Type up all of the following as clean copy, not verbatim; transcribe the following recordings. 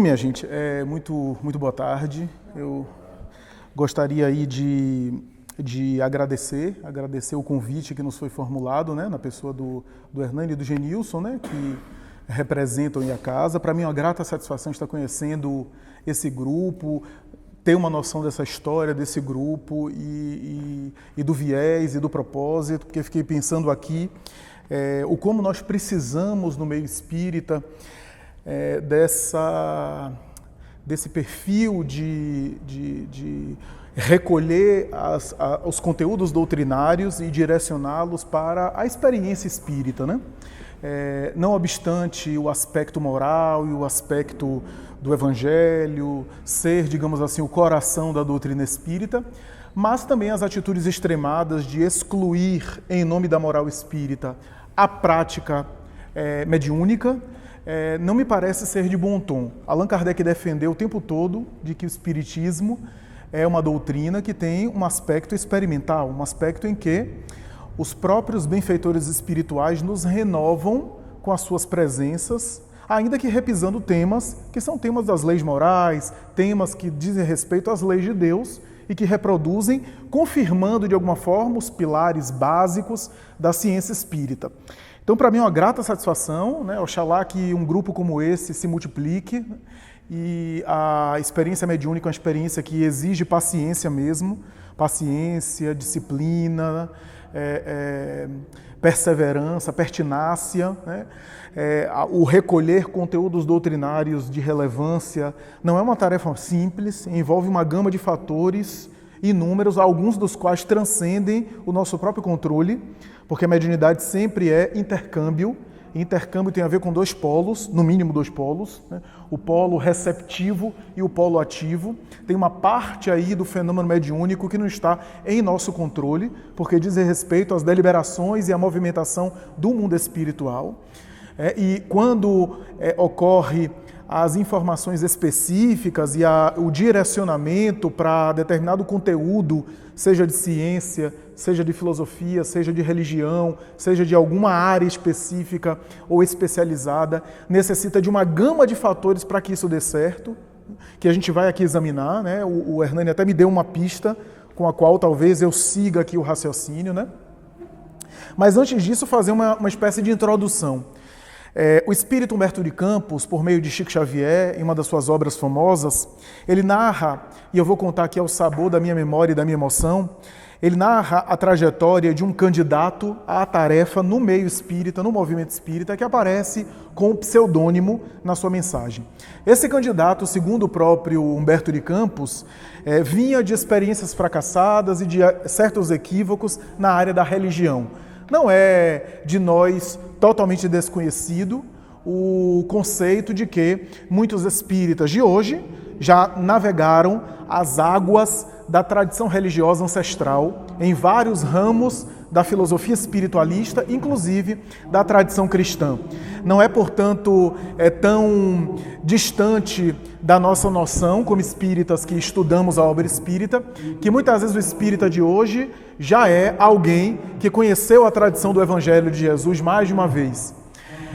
minha gente, muito boa tarde. Eu gostaria aí de agradecer o convite que nos foi formulado, né, na pessoa do Hernani e do Genilson, né, que representam aí a casa. Para mim é uma grata satisfação estar conhecendo esse grupo, ter uma noção dessa história desse grupo e do viés e do propósito, porque fiquei pensando aqui o como nós precisamos no meio espírita desse perfil de recolher os conteúdos doutrinários e direcioná-los para a experiência espírita, né? Não obstante o aspecto moral e o aspecto do evangelho ser, digamos assim, o coração da doutrina espírita, mas também as atitudes extremadas de excluir, em nome da moral espírita, a prática mediúnica, não me parece ser de bom tom. Allan Kardec defendeu o tempo todo de que o espiritismo é uma doutrina que tem um aspecto experimental, um aspecto em que os próprios benfeitores espirituais nos renovam com as suas presenças, ainda que repisando temas que são temas das leis morais, temas que dizem respeito às leis de Deus e que reproduzem, confirmando de alguma forma os pilares básicos da ciência espírita. Então, para mim é uma grata satisfação, né? Oxalá que um grupo como esse se multiplique e a experiência mediúnica é uma experiência que exige paciência mesmo, paciência, disciplina, perseverança, pertinácia, né? O recolher conteúdos doutrinários de relevância não é uma tarefa simples, envolve uma gama de fatores inúmeros, alguns dos quais transcendem o nosso próprio controle, porque a mediunidade sempre é intercâmbio. Intercâmbio tem a ver com dois polos, no mínimo dois polos, né? O polo receptivo e o polo ativo. Tem uma parte aí do fenômeno mediúnico que não está em nosso controle, porque diz respeito às deliberações e à movimentação do mundo espiritual. E quando ocorre as informações específicas e o direcionamento para determinado conteúdo, seja de ciência, seja de filosofia, seja de religião, seja de alguma área específica ou especializada, necessita de uma gama de fatores para que isso dê certo, que a gente vai aqui examinar, né? O Hernani até me deu uma pista com a qual talvez eu siga aqui o raciocínio, né? Mas antes disso, fazer uma espécie de introdução. O espírito Humberto de Campos, por meio de Chico Xavier, em uma das suas obras famosas, ele narra, e eu vou contar aqui ao sabor da minha memória e da minha emoção, ele narra a trajetória de um candidato à tarefa no meio espírita, no movimento espírita, que aparece com o pseudônimo na sua mensagem. Esse candidato, segundo o próprio Humberto de Campos, vinha de experiências fracassadas e de certos equívocos na área da religião. Não é de nós totalmente desconhecido o conceito de que muitos espíritas de hoje já navegaram as águas da tradição religiosa ancestral em vários ramos da filosofia espiritualista, inclusive da tradição cristã. Não é, portanto, tão distante da nossa noção, como espíritas que estudamos a obra espírita, que muitas vezes o espírita de hoje já é alguém que conheceu a tradição do Evangelho de Jesus mais de uma vez.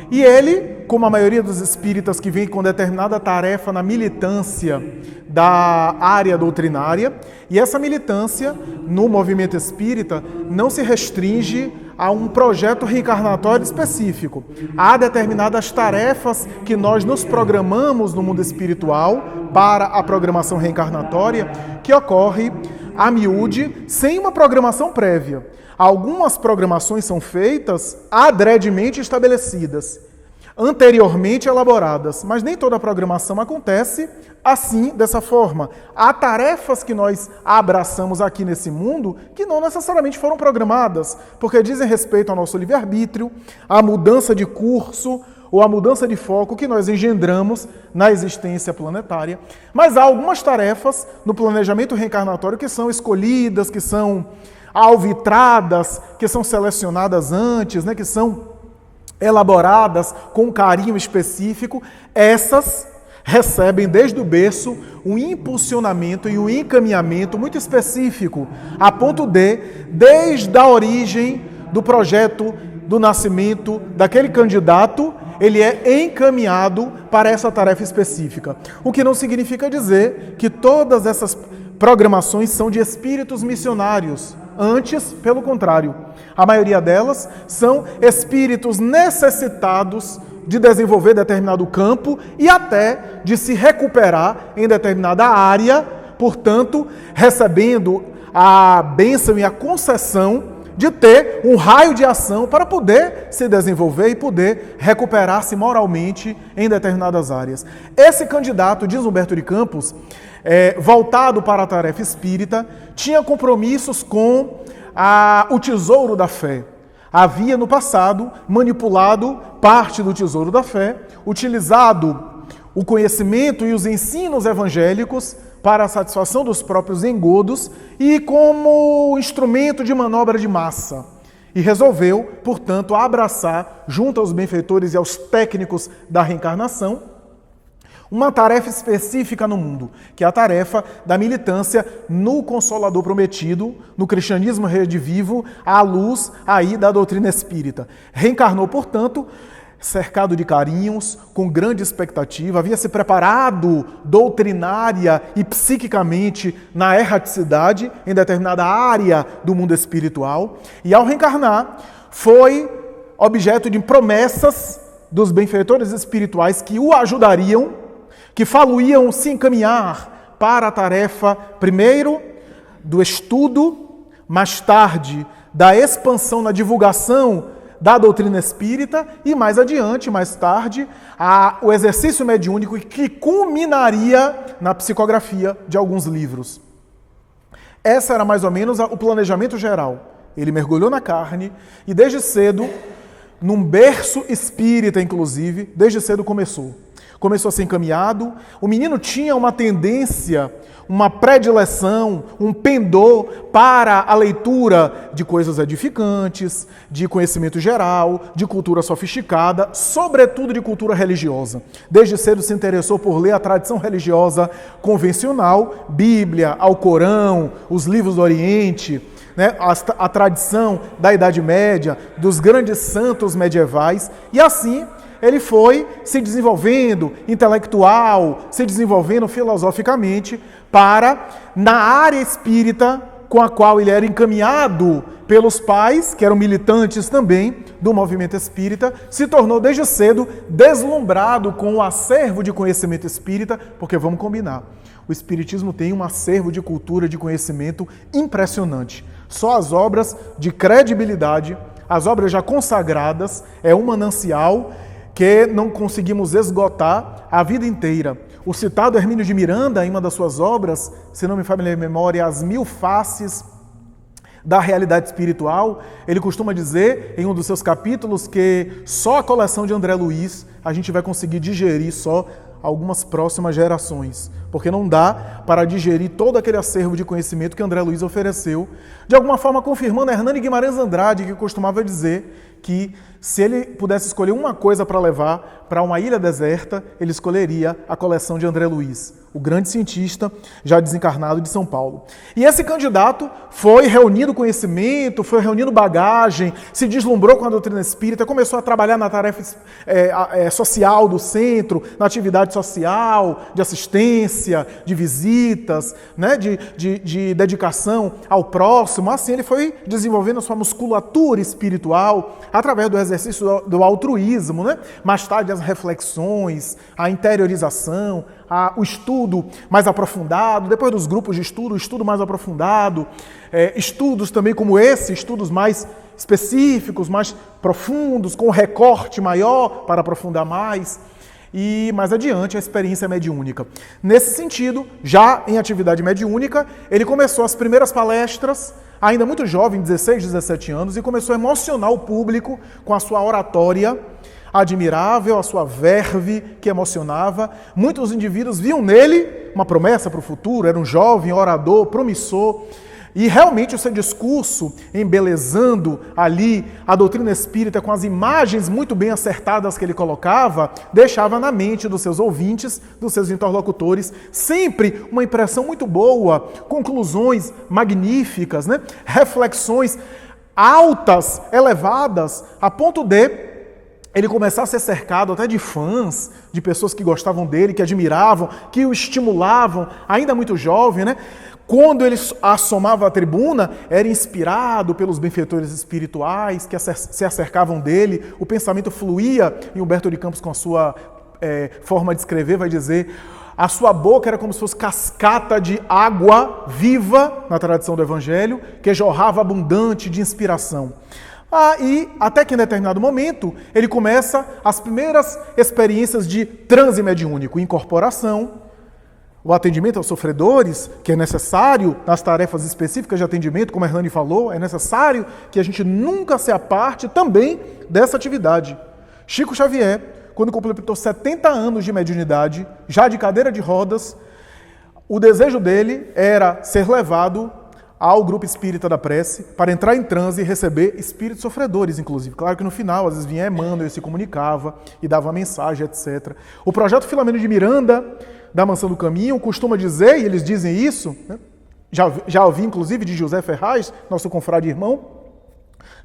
E ele, como a maioria dos espíritas que vem com determinada tarefa na militância da área doutrinária, e essa militância no movimento espírita não se restringe a um projeto reencarnatório específico. Há determinadas tarefas que nós nos programamos no mundo espiritual para a programação reencarnatória, que ocorre a miúde, sem uma programação prévia. Algumas programações são feitas adredemente estabelecidas, anteriormente elaboradas, mas nem toda a programação acontece assim, dessa forma. Há tarefas que nós abraçamos aqui nesse mundo que não necessariamente foram programadas, porque dizem respeito ao nosso livre-arbítrio, à mudança de curso ou à mudança de foco que nós engendramos na existência planetária. Mas há algumas tarefas no planejamento reencarnatório que são escolhidas, que são alvitradas, que são selecionadas antes, né, que são elaboradas com um carinho específico. Essas recebem desde o berço um impulsionamento e um encaminhamento muito específico, a ponto de, desde a origem do projeto do nascimento daquele candidato, ele é encaminhado para essa tarefa específica. O que não significa dizer que todas essas programações são de espíritos missionários. Antes, pelo contrário, a maioria delas são espíritos necessitados de desenvolver determinado campo e até de se recuperar em determinada área, portanto, recebendo a bênção e a concessão de ter um raio de ação para poder se desenvolver e poder recuperar-se moralmente em determinadas áreas. Esse candidato, diz Humberto de Campos, voltado para a tarefa espírita, tinha compromissos com o tesouro da fé. Havia no passado manipulado parte do tesouro da fé, utilizado o conhecimento e os ensinos evangélicos para a satisfação dos próprios engodos e como instrumento de manobra de massa. E resolveu, portanto, abraçar, junto aos benfeitores e aos técnicos da reencarnação, uma tarefa específica no mundo, que é a tarefa da militância no Consolador Prometido, no cristianismo redivivo, à luz aí da doutrina espírita. Reencarnou, portanto, cercado de carinhos, com grande expectativa, havia se preparado doutrinária e psiquicamente na erraticidade, em determinada área do mundo espiritual, e ao reencarnar, foi objeto de promessas dos benfeitores espirituais que o ajudariam, que faluíam se encaminhar para a tarefa, primeiro, do estudo, mais tarde, da expansão na divulgação da doutrina espírita e mais adiante, mais tarde, o exercício mediúnico que culminaria na psicografia de alguns livros. Essa era mais ou menos o planejamento geral. Ele mergulhou na carne e desde cedo, num berço espírita inclusive, desde cedo começou a ser encaminhado. O menino tinha uma tendência, uma predileção, um pendor para a leitura de coisas edificantes, de conhecimento geral, de cultura sofisticada, sobretudo de cultura religiosa. Desde cedo se interessou por ler a tradição religiosa convencional, Bíblia, Alcorão, os livros do Oriente, né, a tradição da Idade Média, dos grandes santos medievais, e assim ele foi se desenvolvendo intelectual, se desenvolvendo filosoficamente para, na área espírita com a qual ele era encaminhado pelos pais, que eram militantes também do movimento espírita, se tornou desde cedo deslumbrado com o acervo de conhecimento espírita, porque vamos combinar, o espiritismo tem um acervo de cultura, de conhecimento impressionante. Só as obras de credibilidade, as obras já consagradas, é um manancial que não conseguimos esgotar a vida inteira. O citado Hermínio de Miranda, em uma das suas obras, se não me falha a memória, As Mil Faces da Realidade Espiritual, ele costuma dizer, em um dos seus capítulos, que só a coleção de André Luiz a gente vai conseguir digerir só algumas próximas gerações, porque não dá para digerir todo aquele acervo de conhecimento que André Luiz ofereceu, de alguma forma confirmando Hernani Guimarães Andrade, que costumava dizer que se ele pudesse escolher uma coisa para levar para uma ilha deserta, ele escolheria a coleção de André Luiz, o grande cientista já desencarnado de São Paulo. E esse candidato foi reunindo conhecimento, foi reunindo bagagem, se deslumbrou com a doutrina espírita, começou a trabalhar na tarefa social do centro, na atividade social, de assistência, de visitas, né, de dedicação ao próximo. Assim ele foi desenvolvendo a sua musculatura espiritual através do exercício do altruísmo, né? Mais tarde as reflexões, a interiorização, o estudo mais aprofundado, depois dos grupos de estudo, o estudo mais aprofundado, estudos também como esse, estudos mais específicos, mais profundos, com recorte maior para aprofundar mais, e mais adiante a experiência mediúnica. Nesse sentido, já em atividade mediúnica, ele começou as primeiras palestras, ainda muito jovem, 16, 17 anos, e começou a emocionar o público com a sua oratória admirável, a sua verve que emocionava. Muitos indivíduos viam nele uma promessa para o futuro, era um jovem orador, promissor, e realmente o seu discurso, embelezando ali a doutrina espírita com as imagens muito bem acertadas que ele colocava, deixava na mente dos seus ouvintes, dos seus interlocutores, sempre uma impressão muito boa, conclusões magníficas, né? Reflexões altas, elevadas, a ponto de ele começar a ser cercado até de fãs, de pessoas que gostavam dele, que admiravam, que o estimulavam, ainda muito jovem, né? Quando ele assomava à tribuna, era inspirado pelos benfeitores espirituais que se acercavam dele, o pensamento fluía, e Humberto de Campos, com a sua forma de escrever, vai dizer: a sua boca era como se fosse cascata de água viva, na tradição do Evangelho, que jorrava abundante de inspiração. E até que em determinado momento, ele começa as primeiras experiências de transe mediúnico, incorporação, o atendimento aos sofredores, que é necessário nas tarefas específicas de atendimento, como a Hernani falou, é necessário que a gente nunca se aparte também dessa atividade. Chico Xavier, quando completou 70 anos de mediunidade, já de cadeira de rodas, o desejo dele era ser levado ao grupo espírita da prece para entrar em transe e receber espíritos sofredores, inclusive. Claro que no final, às vezes vinha Emmanuel, ele se comunicava e dava uma mensagem, etc. O projeto Filomeno de Miranda, da Mansão do Caminho, costuma dizer, e eles dizem isso, né? Já ouvi inclusive de José Ferraz, nosso confrade irmão,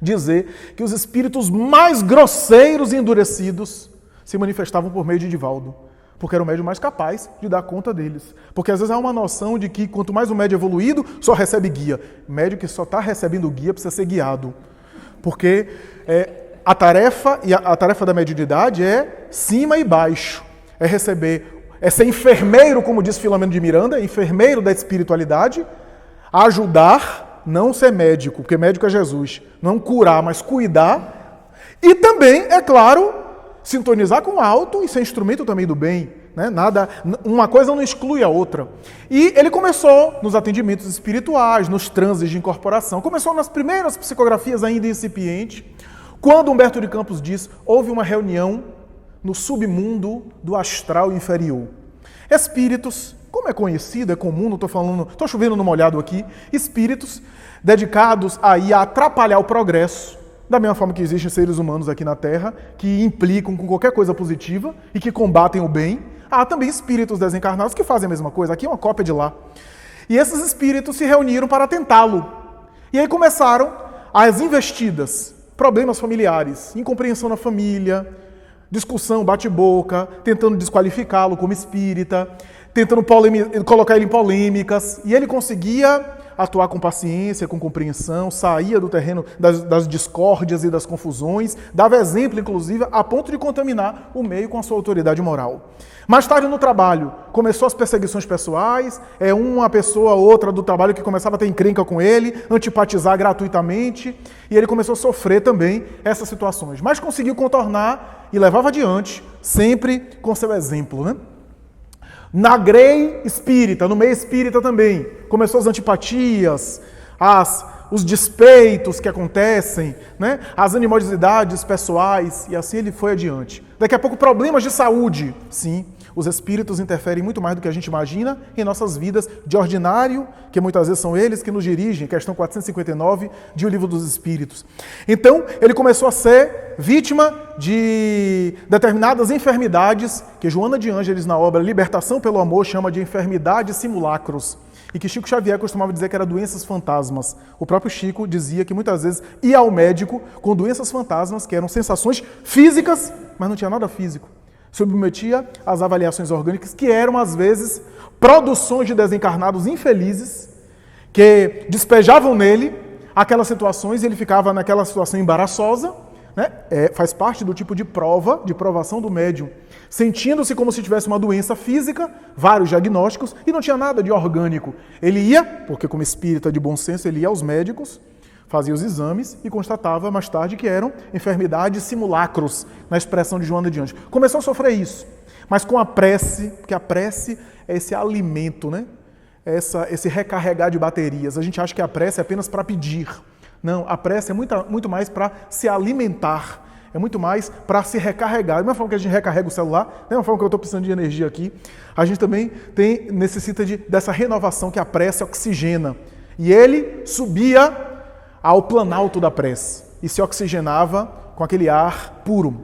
dizer que os espíritos mais grosseiros e endurecidos se manifestavam por meio de Divaldo, porque era o médium mais capaz de dar conta deles. Porque às vezes há uma noção de que quanto mais o médium evoluído, só recebe guia. Médium que só está recebendo guia precisa ser guiado. Porque a tarefa da mediunidade é cima e baixo. É ser enfermeiro, como diz Filomeno de Miranda, enfermeiro da espiritualidade, ajudar, não ser médico, porque médico é Jesus. Não curar, mas cuidar. E também, é claro, sintonizar com o alto e ser instrumento também do bem, né? Uma coisa não exclui a outra. E ele começou nos atendimentos espirituais, nos transes de incorporação. Começou nas primeiras psicografias ainda incipiente, quando Humberto de Campos diz: houve uma reunião no submundo do astral inferior. Espíritos, como é conhecido, é comum, não estou falando, estou chovendo no molhado aqui, espíritos dedicados aí a atrapalhar o progresso, da mesma forma que existem seres humanos aqui na Terra que implicam com qualquer coisa positiva e que combatem o bem. Há também espíritos desencarnados que fazem a mesma coisa. Aqui é uma cópia de lá. E esses espíritos se reuniram para tentá-lo. E aí começaram as investidas, problemas familiares, incompreensão na família, discussão, bate-boca, tentando desqualificá-lo como espírita, tentando colocar ele em polêmicas. E ele conseguia atuar com paciência, com compreensão, saía do terreno das discórdias e das confusões, dava exemplo, inclusive, a ponto de contaminar o meio com a sua autoridade moral. Mais tarde no trabalho, começou as perseguições pessoais, uma pessoa ou outra do trabalho que começava a ter encrenca com ele, antipatizar gratuitamente, e ele começou a sofrer também essas situações. Mas conseguiu contornar e levava adiante, sempre com seu exemplo, né? Na grei espírita, no meio espírita também, começou as antipatias, os despeitos que acontecem, né? As animosidades pessoais, e assim ele foi adiante. Daqui a pouco, problemas de saúde. Sim, os espíritos interferem muito mais do que a gente imagina em nossas vidas de ordinário, que muitas vezes são eles que nos dirigem, questão 459 de O Livro dos Espíritos. Então, ele começou a ser vítima de determinadas enfermidades, que Joana de Ângeles, na obra Libertação pelo Amor, chama de enfermidades simulacros, e que Chico Xavier costumava dizer que eram doenças fantasmas. O próprio Chico dizia que muitas vezes ia ao médico com doenças fantasmas, que eram sensações físicas, mas não tinha nada físico. Submetia às avaliações orgânicas, que eram, às vezes, produções de desencarnados infelizes, que despejavam nele aquelas situações e ele ficava naquela situação embaraçosa, né? Faz parte do tipo de prova, de provação do médium, sentindo-se como se tivesse uma doença física, vários diagnósticos, e não tinha nada de orgânico. Ele ia, porque como espírita de bom senso, ele ia aos médicos, fazia os exames e constatava mais tarde que eram enfermidades simulacros, na expressão de Joana de Ângeles. Começou a sofrer isso, mas com a prece, porque a prece é esse alimento, né? Esse recarregar de baterias. A gente acha que a prece é apenas para pedir. Não, a prece é muito mais para se alimentar, é muito mais para se recarregar. Da mesma forma que a gente recarrega o celular, da mesma forma que eu estou precisando de energia aqui, a gente também necessita dessa renovação que a prece oxigena. E ele subia ao planalto da prece e se oxigenava com aquele ar puro.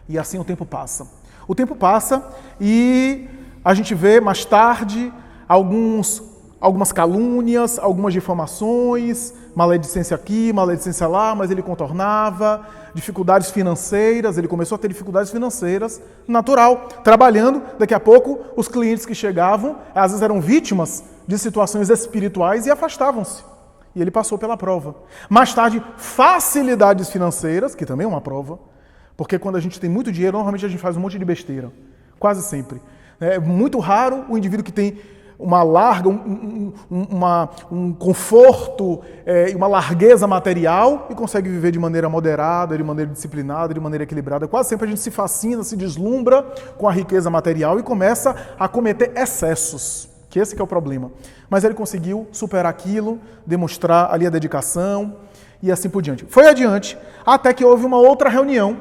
E assim o tempo passa. O tempo passa e a gente vê mais tarde algumas calúnias, algumas difamações, maledicência aqui, maledicência lá, mas ele contornava, dificuldades financeiras, ele começou a ter dificuldades financeiras, natural, trabalhando, daqui a pouco os clientes que chegavam, às vezes eram vítimas de situações espirituais e afastavam-se. E ele passou pela prova. Mais tarde, facilidades financeiras, que também é uma prova, porque quando a gente tem muito dinheiro, normalmente a gente faz um monte de besteira, quase sempre. É muito raro o indivíduo que tem uma larga, um conforto e uma largueza material e consegue viver de maneira moderada, de maneira disciplinada, de maneira equilibrada. Quase sempre a gente se fascina, se deslumbra com a riqueza material e começa a cometer excessos, que esse que é o problema. Mas ele conseguiu superar aquilo, demonstrar ali a dedicação e assim por diante. Foi adiante, até que houve uma outra reunião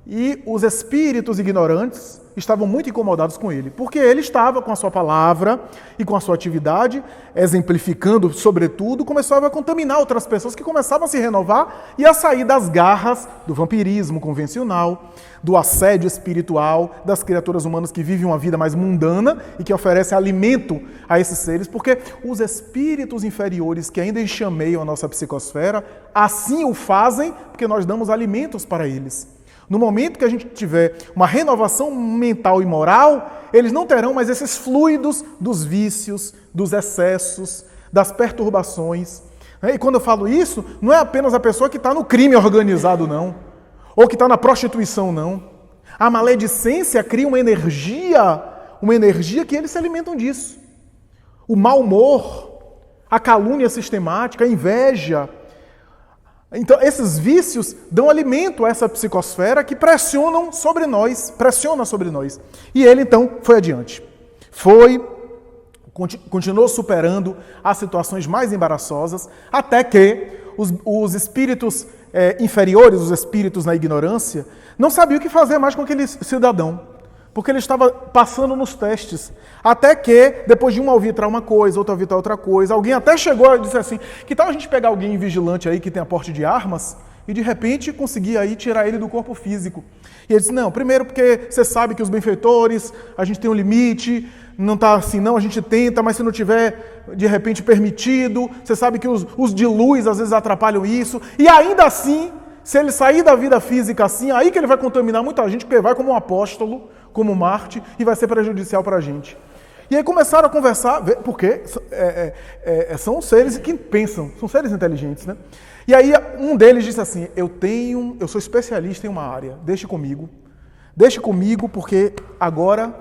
e os espíritos ignorantes estavam muito incomodados com ele, porque ele estava com a sua palavra e com a sua atividade, exemplificando, sobretudo, começava a contaminar outras pessoas que começavam a se renovar e a sair das garras do vampirismo convencional, do assédio espiritual, das criaturas humanas que vivem uma vida mais mundana e que oferecem alimento a esses seres, porque os espíritos inferiores que ainda enxameiam a nossa psicosfera, assim o fazem porque nós damos alimentos para eles. No momento que a gente tiver uma renovação mental e moral, eles não terão mais esses fluidos dos vícios, dos excessos, das perturbações. E quando eu falo isso, não é apenas a pessoa que está no crime organizado, não. Ou que está na prostituição, não. A maledicência cria uma energia que eles se alimentam disso. O mau humor, a calúnia sistemática, a inveja. Então, esses vícios dão alimento a essa psicosfera que pressiona sobre nós. E ele, então, foi adiante. Continuou superando as situações mais embaraçosas, até que os espíritos inferiores, os espíritos na ignorância, não sabiam o que fazer mais com aquele cidadão. Porque ele estava passando nos testes. Até que, depois de um arbitrar uma coisa, outro arbitrar outra coisa, alguém até chegou e disse assim, que tal a gente pegar alguém vigilante aí que tem aporte de armas e de repente conseguir aí tirar ele do corpo físico. E ele disse, não, primeiro porque você sabe que os benfeitores, a gente tem um limite, não está assim não, a gente tenta, mas se não tiver de repente permitido, você sabe que os de luz às vezes atrapalham isso, e ainda assim, se ele sair da vida física assim, aí que ele vai contaminar muita gente, porque vai como um apóstolo, como Marte, e vai ser prejudicial para a gente. E aí começaram a conversar, porque são seres que pensam, são seres inteligentes, né? E aí um deles disse assim, eu sou especialista em uma área, deixe comigo, porque agora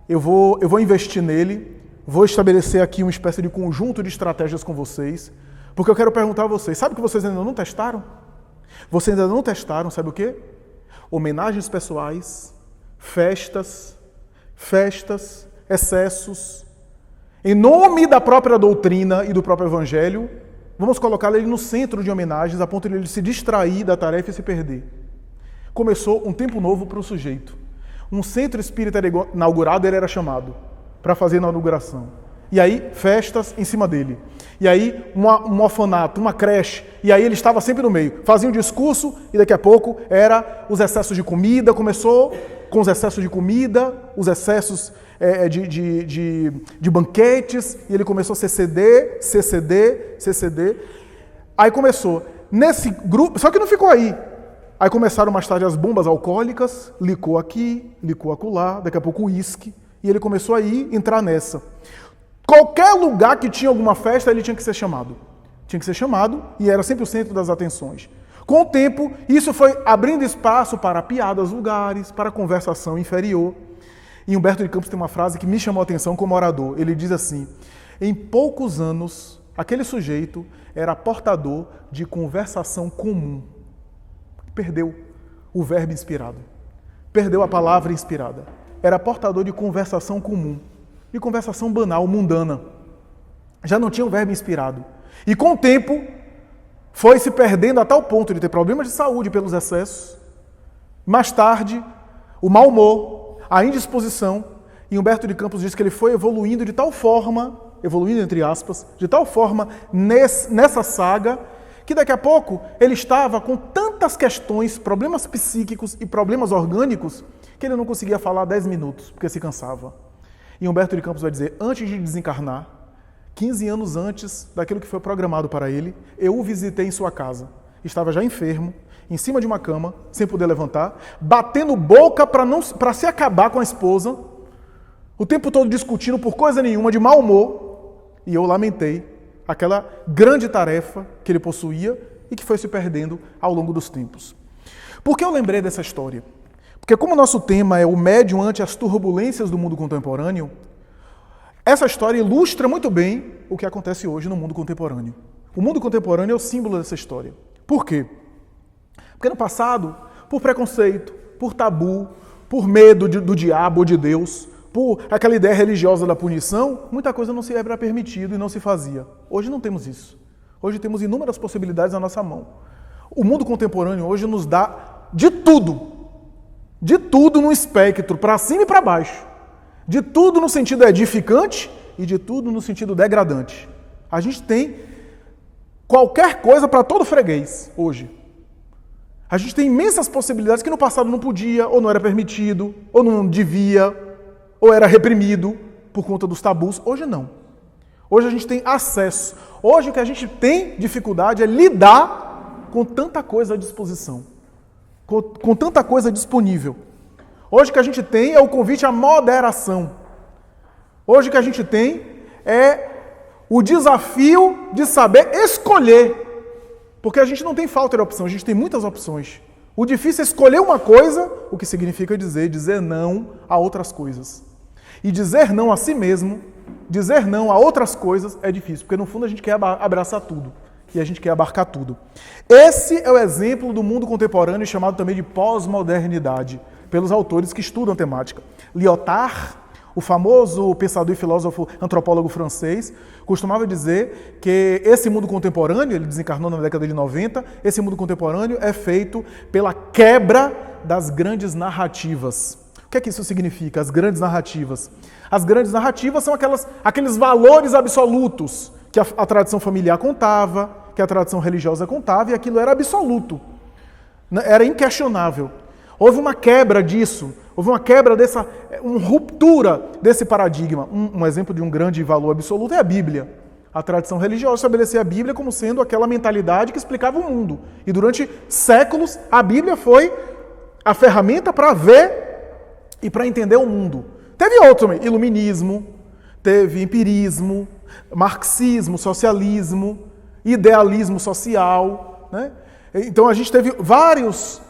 eu vou investir nele, vou estabelecer aqui uma espécie de conjunto de estratégias com vocês, porque eu quero perguntar a vocês, sabe o que vocês ainda não testaram? Vocês ainda não testaram, sabe o quê? Homenagens pessoais, festas, excessos, em nome da própria doutrina e do próprio evangelho, vamos colocar ele no centro de homenagens, a ponto de ele se distrair da tarefa e se perder. Começou um tempo novo para o sujeito. Um centro espírita inaugurado, ele era chamado para fazer a inauguração. E aí, festas em cima dele. E aí, um orfanato, uma creche. E aí ele estava sempre no meio. Fazia um discurso e daqui a pouco era os excessos de comida. Começou com os excessos de comida, os excessos de banquetes. E ele começou a CCD. Aí começou. Nesse grupo, só que não ficou aí. Aí começaram mais tarde as bombas alcoólicas. Licou aqui, licou acolá. Daqui a pouco o uísque. E ele começou a entrar nessa. Qualquer lugar que tinha alguma festa, ele tinha que ser chamado. Tinha que ser chamado e era sempre o centro das atenções. Com o tempo, isso foi abrindo espaço para piadas vulgares, para conversação inferior. E Humberto de Campos tem uma frase que me chamou a atenção como orador. Ele diz assim, em poucos anos, aquele sujeito era portador de conversação comum. Perdeu o verbo inspirado. Perdeu a palavra inspirada. Era portador de conversação comum. De conversação banal, mundana. Já não tinha um verbo inspirado. E com o tempo, foi se perdendo a tal ponto de ter problemas de saúde pelos excessos. Mais tarde, o mau humor, a indisposição. E Humberto de Campos diz que ele foi evoluindo de tal forma, evoluindo entre aspas, de tal forma nessa saga, que daqui a pouco ele estava com tantas questões, problemas psíquicos e problemas orgânicos, que ele não conseguia falar 10 minutos, porque se cansava. E Humberto de Campos vai dizer, antes de desencarnar, 15 anos antes daquilo que foi programado para ele, eu o visitei em sua casa. Estava já enfermo, em cima de uma cama, sem poder levantar, batendo boca para se acabar com a esposa, o tempo todo discutindo por coisa nenhuma, de mau humor, e eu lamentei aquela grande tarefa que ele possuía e que foi se perdendo ao longo dos tempos. Por que eu lembrei dessa história? Porque como o nosso tema é o médium ante as turbulências do mundo contemporâneo, essa história ilustra muito bem o que acontece hoje no mundo contemporâneo. O mundo contemporâneo é o símbolo dessa história. Por quê? Porque no passado, por preconceito, por tabu, por medo do diabo ou de Deus, por aquela ideia religiosa da punição, muita coisa não se era permitido e não se fazia. Hoje não temos isso. Hoje temos inúmeras possibilidades na nossa mão. O mundo contemporâneo hoje nos dá de tudo no espectro, para cima e para baixo. De tudo no sentido edificante e de tudo no sentido degradante. A gente tem qualquer coisa para todo freguês hoje. A gente tem imensas possibilidades que no passado não podia, ou não era permitido, ou não devia, ou era reprimido por conta dos tabus. Hoje não. Hoje a gente tem acesso. Hoje o que a gente tem dificuldade é lidar com tanta coisa à disposição, com tanta coisa disponível. Hoje o que a gente tem é o convite à moderação. Hoje o que a gente tem é o desafio de saber escolher. Porque a gente não tem falta de opção, a gente tem muitas opções. O difícil é escolher uma coisa, o que significa dizer não a outras coisas. E dizer não a si mesmo, dizer não a outras coisas é difícil, porque no fundo a gente quer abraçar tudo. E a gente quer abarcar tudo. Esse é o exemplo do mundo contemporâneo, chamado também de pós-modernidade, pelos autores que estudam a temática. Lyotard, o famoso pensador e filósofo antropólogo francês, costumava dizer que esse mundo contemporâneo, ele desencarnou na década de 90, esse mundo contemporâneo é feito pela quebra das grandes narrativas. O que é que isso significa, as grandes narrativas? As grandes narrativas são aqueles valores absolutos que a tradição familiar contava, que a tradição religiosa contava, e aquilo era absoluto, era inquestionável. Houve uma quebra disso, houve uma quebra uma ruptura desse paradigma. Um exemplo de um grande valor absoluto é a Bíblia. A tradição religiosa estabelecia a Bíblia como sendo aquela mentalidade que explicava o mundo. E durante séculos, a Bíblia foi a ferramenta para ver e para entender o mundo. Teve outro também, iluminismo, teve empirismo, marxismo, socialismo, idealismo social, né? Então a gente teve vários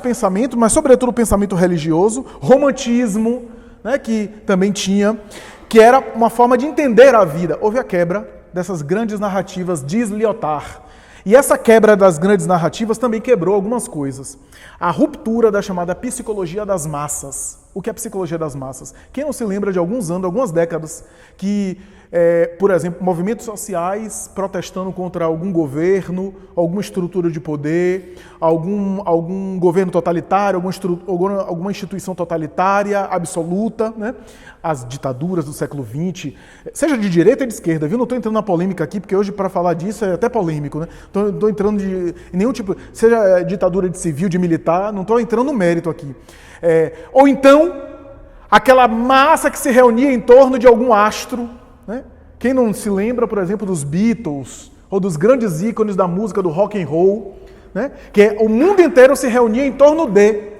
pensamentos, mas sobretudo o pensamento religioso, romantismo, né, que também tinha, que era uma forma de entender a vida. Houve a quebra dessas grandes narrativas, diz Lyotard. E essa quebra das grandes narrativas também quebrou algumas coisas. A ruptura da chamada psicologia das massas. O que é a psicologia das massas? Quem não se lembra de alguns anos, algumas décadas, que, por exemplo, movimentos sociais protestando contra algum governo, alguma estrutura de poder, algum governo totalitário, alguma instituição totalitária, absoluta, né? As ditaduras do século XX, seja de direita ou de esquerda, viu? Não estou entrando na polêmica aqui, porque hoje para falar disso é até polêmico, né? Estou entrando em nenhum tipo, seja ditadura de civil, de militar, não estou entrando no mérito aqui. Ou então, aquela massa que se reunia em torno de algum astro, né? Quem não se lembra, por exemplo, dos Beatles, ou dos grandes ícones da música do rock and roll, né? Que o mundo inteiro se reunia em torno de.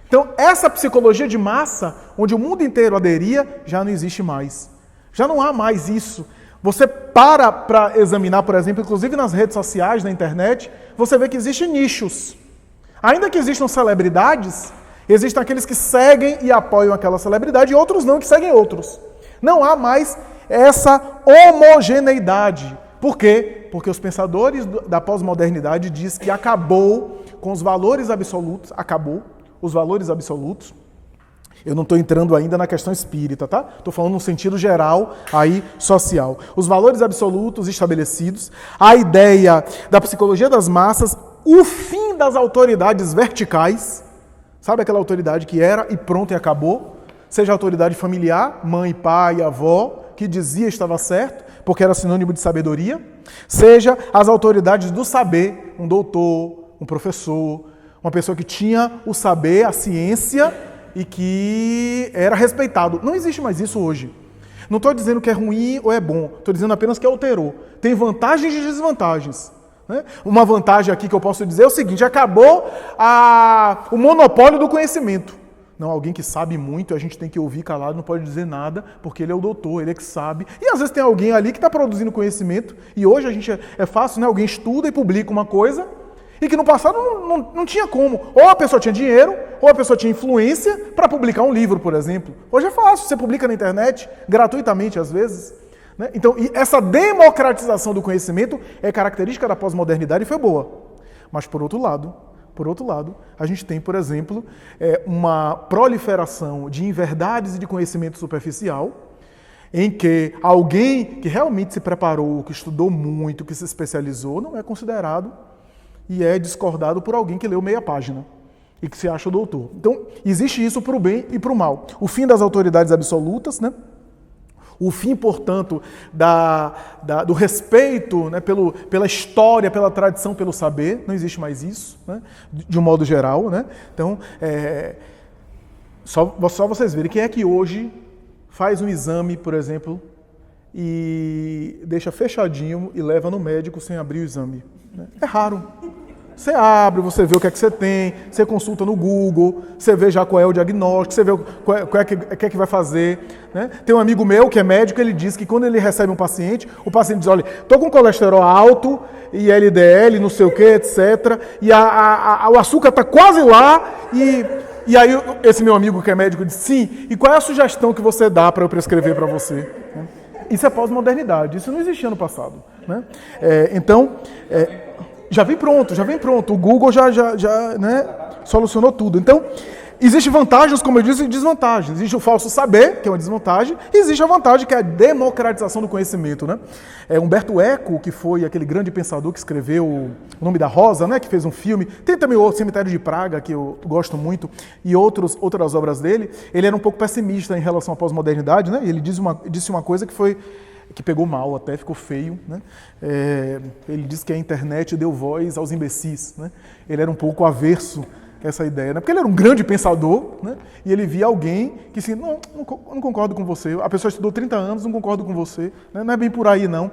Então, essa psicologia de massa, onde o mundo inteiro aderia, já não existe mais. Já não há mais isso. Você para examinar, por exemplo, inclusive nas redes sociais, na internet, você vê que existem nichos. Ainda que existam celebridades, existem aqueles que seguem e apoiam aquela celebridade e outros não, que seguem outros. Não há mais essa homogeneidade. Por quê? Porque os pensadores da pós-modernidade dizem que acabou com os valores absolutos, os valores absolutos. Eu não estou entrando ainda na questão espírita, tá? Estou falando no sentido geral, aí, social. Os valores absolutos estabelecidos, a ideia da psicologia das massas, o fim das autoridades verticais, sabe aquela autoridade que era e pronto e acabou? Seja a autoridade familiar, mãe, pai, avó, que dizia estava certo, porque era sinônimo de sabedoria, seja as autoridades do saber, um doutor, um professor, uma pessoa que tinha o saber, a ciência e que era respeitado. Não existe mais isso hoje. Não estou dizendo que é ruim ou é bom, estou dizendo apenas que alterou. Tem vantagens e desvantagens. Né? Uma vantagem aqui que eu posso dizer é o seguinte: acabou o monopólio do conhecimento. Não, alguém que sabe muito, a gente tem que ouvir calado, não pode dizer nada, porque ele é o doutor, ele é que sabe. E às vezes tem alguém ali que está produzindo conhecimento, e hoje a gente é fácil, né? Alguém estuda e publica uma coisa, e que no passado não tinha como. Ou a pessoa tinha dinheiro, ou a pessoa tinha influência para publicar um livro, por exemplo. Hoje é fácil, você publica na internet, gratuitamente às vezes. Né? Então, e essa democratização do conhecimento é característica da pós-modernidade e foi boa. Mas por outro lado, a gente tem, por exemplo, uma proliferação de inverdades e de conhecimento superficial, em que alguém que realmente se preparou, que estudou muito, que se especializou, não é considerado e é discordado por alguém que leu meia página e que se acha o doutor. Então, existe isso para o bem e para o mal. O fim das autoridades absolutas, né? O fim, portanto, do respeito, né, pela história, pela tradição, pelo saber, não existe mais isso, né, de um modo geral. Né? Então, só vocês verem quem é que hoje faz um exame, por exemplo, e deixa fechadinho e leva no médico sem abrir o exame. Né? É raro. Você abre, você vê o que é que você tem, você consulta no Google, você vê já qual é o diagnóstico, você vê qual é que vai fazer. Né? Tem um amigo meu que é médico, ele diz que quando ele recebe um paciente, o paciente diz: olha, estou com colesterol alto, e LDL, não sei o que, etc. E o açúcar está quase lá, e aí esse meu amigo que é médico diz: sim, e qual é a sugestão que você dá para eu prescrever para você? Isso é pós-modernidade, isso não existia no passado. Né? Já vem pronto. O Google já né, solucionou tudo. Então, existem vantagens, como eu disse, e desvantagens. Existe o falso saber, que é uma desvantagem, e existe a vantagem, que é a democratização do conhecimento. Né? Humberto Eco, que foi aquele grande pensador que escreveu O Nome da Rosa, né, que fez um filme. Tem também o Cemitério de Praga, que eu gosto muito, e outras obras dele. Ele era um pouco pessimista em relação à pós-modernidade, né? E ele disse uma coisa que pegou mal, até ficou feio. Né? Ele disse que a internet deu voz aos imbecis. Né? Ele era um pouco averso a essa ideia, né? Porque ele era um grande pensador, né? E ele via alguém que assim, não concordo com você, a pessoa estudou 30 anos, não concordo com você, né? Não é bem por aí não.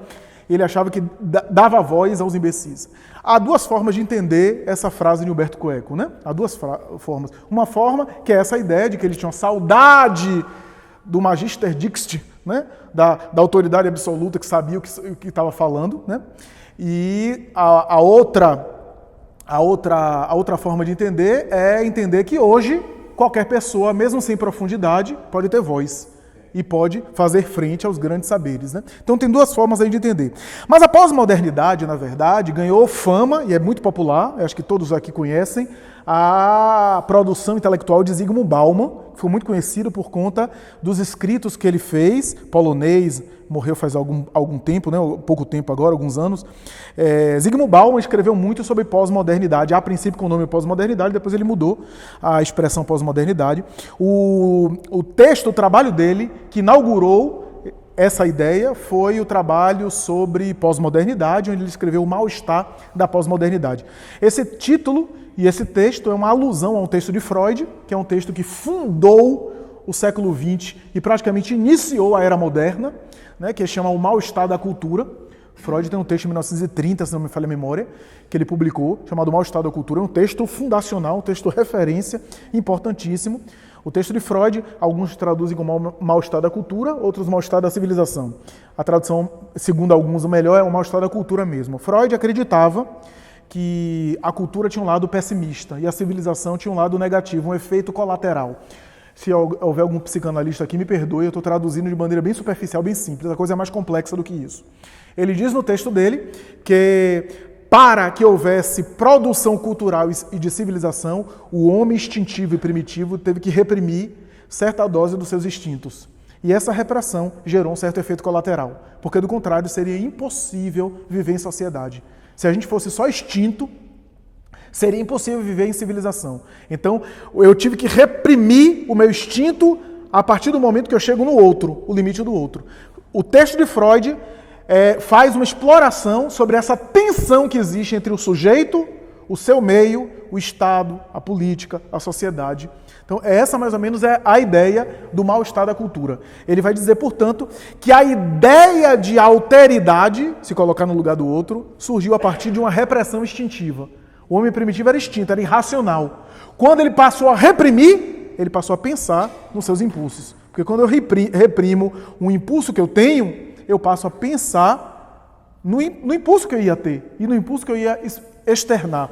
Ele achava que dava voz aos imbecis. Há duas formas de entender essa frase de Humberto Eco. Né? Há duas formas. Uma forma que é essa ideia de que ele tinha uma saudade do Magister Dicti, né? da autoridade absoluta que sabia o que estava falando. Né? E a outra forma de entender é entender que hoje qualquer pessoa, mesmo sem profundidade, pode ter voz e pode fazer frente aos grandes saberes. Né? Então tem duas formas aí de entender. Mas a pós-modernidade, na verdade, ganhou fama, e é muito popular, acho que todos aqui conhecem, a produção intelectual de Zygmunt Bauman, que foi muito conhecido por conta dos escritos que ele fez, polonês, morreu faz algum tempo, né? Pouco tempo agora, alguns anos. Zygmunt Bauman escreveu muito sobre pós-modernidade, a princípio com o nome pós-modernidade, depois ele mudou a expressão pós-modernidade. O trabalho dele, que inaugurou essa ideia, foi o trabalho sobre pós-modernidade, onde ele escreveu o mal-estar da pós-modernidade. Esse título e esse texto é uma alusão a um texto de Freud, que é um texto que fundou o século XX e praticamente iniciou a era moderna, né, que chama O Mal-Estar da Cultura. Freud tem um texto em 1930, se não me falha a memória, que ele publicou, chamado O Mal-Estar da Cultura. É um texto fundacional, um texto referência, importantíssimo. O texto de Freud, alguns traduzem como Mal-Estar da Cultura, outros Mal-Estar da Civilização. A tradução, segundo alguns, o melhor é o Mal-Estar da Cultura mesmo. Freud acreditava que a cultura tinha um lado pessimista e a civilização tinha um lado negativo, um efeito colateral. Se houver algum psicanalista aqui, me perdoe, eu estou traduzindo de maneira bem superficial, bem simples, a coisa é mais complexa do que isso. Ele diz no texto dele que para que houvesse produção cultural e de civilização, o homem instintivo e primitivo teve que reprimir certa dose dos seus instintos. E essa repressão gerou um certo efeito colateral, porque do contrário seria impossível viver em sociedade. Se a gente fosse só instinto, seria impossível viver em civilização. Então, eu tive que reprimir o meu instinto a partir do momento que eu chego no outro, o limite do outro. O texto de Freud faz uma exploração sobre essa tensão que existe entre o sujeito, o seu meio, o Estado, a política, a sociedade. Então, essa mais ou menos é a ideia do mal-estar da cultura. Ele vai dizer, portanto, que a ideia de alteridade, se colocar no lugar do outro, surgiu a partir de uma repressão instintiva. O homem primitivo era instinto, era irracional. Quando ele passou a reprimir, ele passou a pensar nos seus impulsos. Porque quando eu reprimo um impulso que eu tenho, eu passo a pensar no impulso que eu ia ter e no impulso que eu ia externar.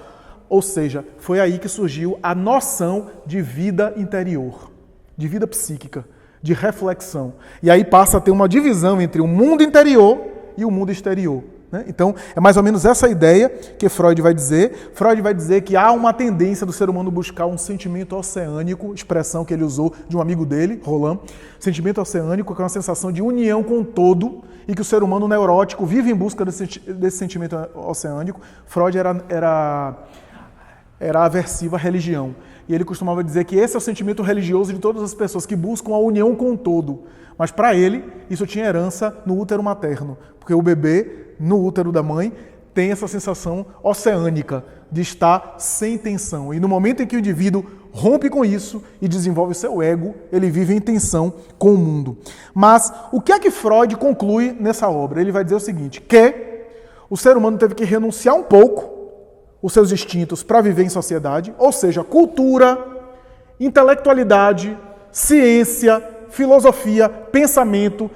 Ou seja, foi aí que surgiu a noção de vida interior, de vida psíquica, de reflexão. E aí passa a ter uma divisão entre o mundo interior e o mundo exterior. Então, é mais ou menos essa ideia que Freud vai dizer. Freud vai dizer que há uma tendência do ser humano buscar um sentimento oceânico, expressão que ele usou de um amigo dele, Roland. Sentimento oceânico, que é uma sensação de união com o todo, e que o ser humano neurótico vive em busca desse sentimento oceânico. Freud era aversivo à religião. E ele costumava dizer que esse é o sentimento religioso de todas as pessoas que buscam a união com o todo. Mas para ele, isso tinha herança no útero materno. Porque o bebê, no útero da mãe, tem essa sensação oceânica de estar sem tensão. E no momento em que o indivíduo rompe com isso e desenvolve o seu ego, ele vive em tensão com o mundo. Mas o que é que Freud conclui nessa obra? Ele vai dizer o seguinte, que o ser humano teve que renunciar um pouco os seus instintos para viver em sociedade, ou seja, cultura, intelectualidade, ciência, filosofia, pensamento,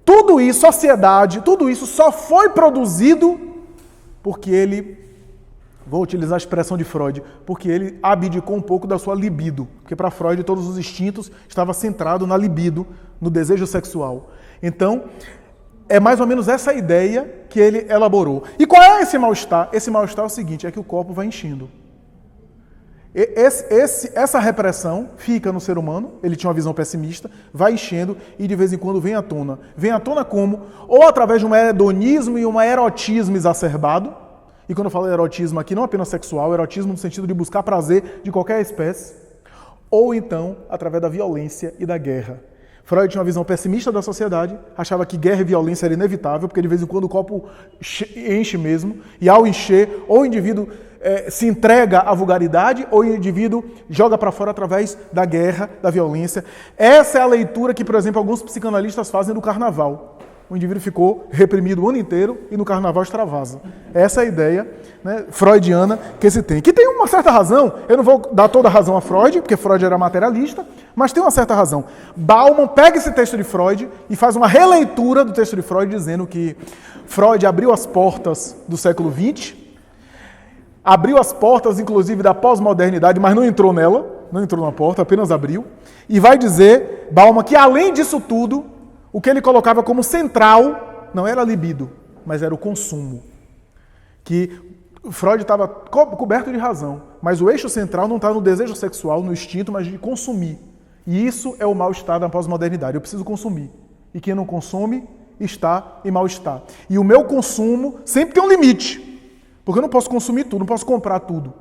tudo isso, sociedade, tudo isso só foi produzido porque ele, vou utilizar a expressão de Freud, porque ele abdicou um pouco da sua libido, porque para Freud todos os instintos estavam centrados na libido, no desejo sexual. Então, é mais ou menos essa ideia que ele elaborou. E qual é esse mal-estar? Esse mal-estar é o seguinte, é que o corpo vai enchendo. Essa repressão fica no ser humano, ele tinha uma visão pessimista, vai enchendo e de vez em quando vem à tona. Vem à tona como? Ou através de um hedonismo e um erotismo exacerbado, e quando eu falo erotismo aqui, não apenas sexual, erotismo no sentido de buscar prazer de qualquer espécie, ou então através da violência e da guerra. Freud tinha uma visão pessimista da sociedade, achava que guerra e violência era inevitável, porque de vez em quando o copo enche mesmo, e ao encher, ou o indivíduo se entrega à vulgaridade, ou o indivíduo joga para fora através da guerra, da violência. Essa é a leitura que, por exemplo, alguns psicanalistas fazem do carnaval. O indivíduo ficou reprimido o ano inteiro e no carnaval extravasa. Essa é a ideia, né, freudiana que se tem. Que tem uma certa razão, eu não vou dar toda a razão a Freud, porque Freud era materialista, mas tem uma certa razão. Bauman pega esse texto de Freud e faz uma releitura do texto de Freud, dizendo que Freud abriu as portas do século XX, abriu as portas, inclusive, da pós-modernidade, mas não entrou nela, não entrou na porta, apenas abriu, e vai dizer, Bauman, que além disso tudo, o que ele colocava como central não era a libido, mas era o consumo. Que Freud estava coberto de razão, mas o eixo central não está no desejo sexual, no instinto, mas de consumir. E isso é o mal-estar da pós-modernidade. Eu preciso consumir. E quem não consome está em mal-estar. E o meu consumo sempre tem um limite, porque eu não posso consumir tudo, não posso comprar tudo.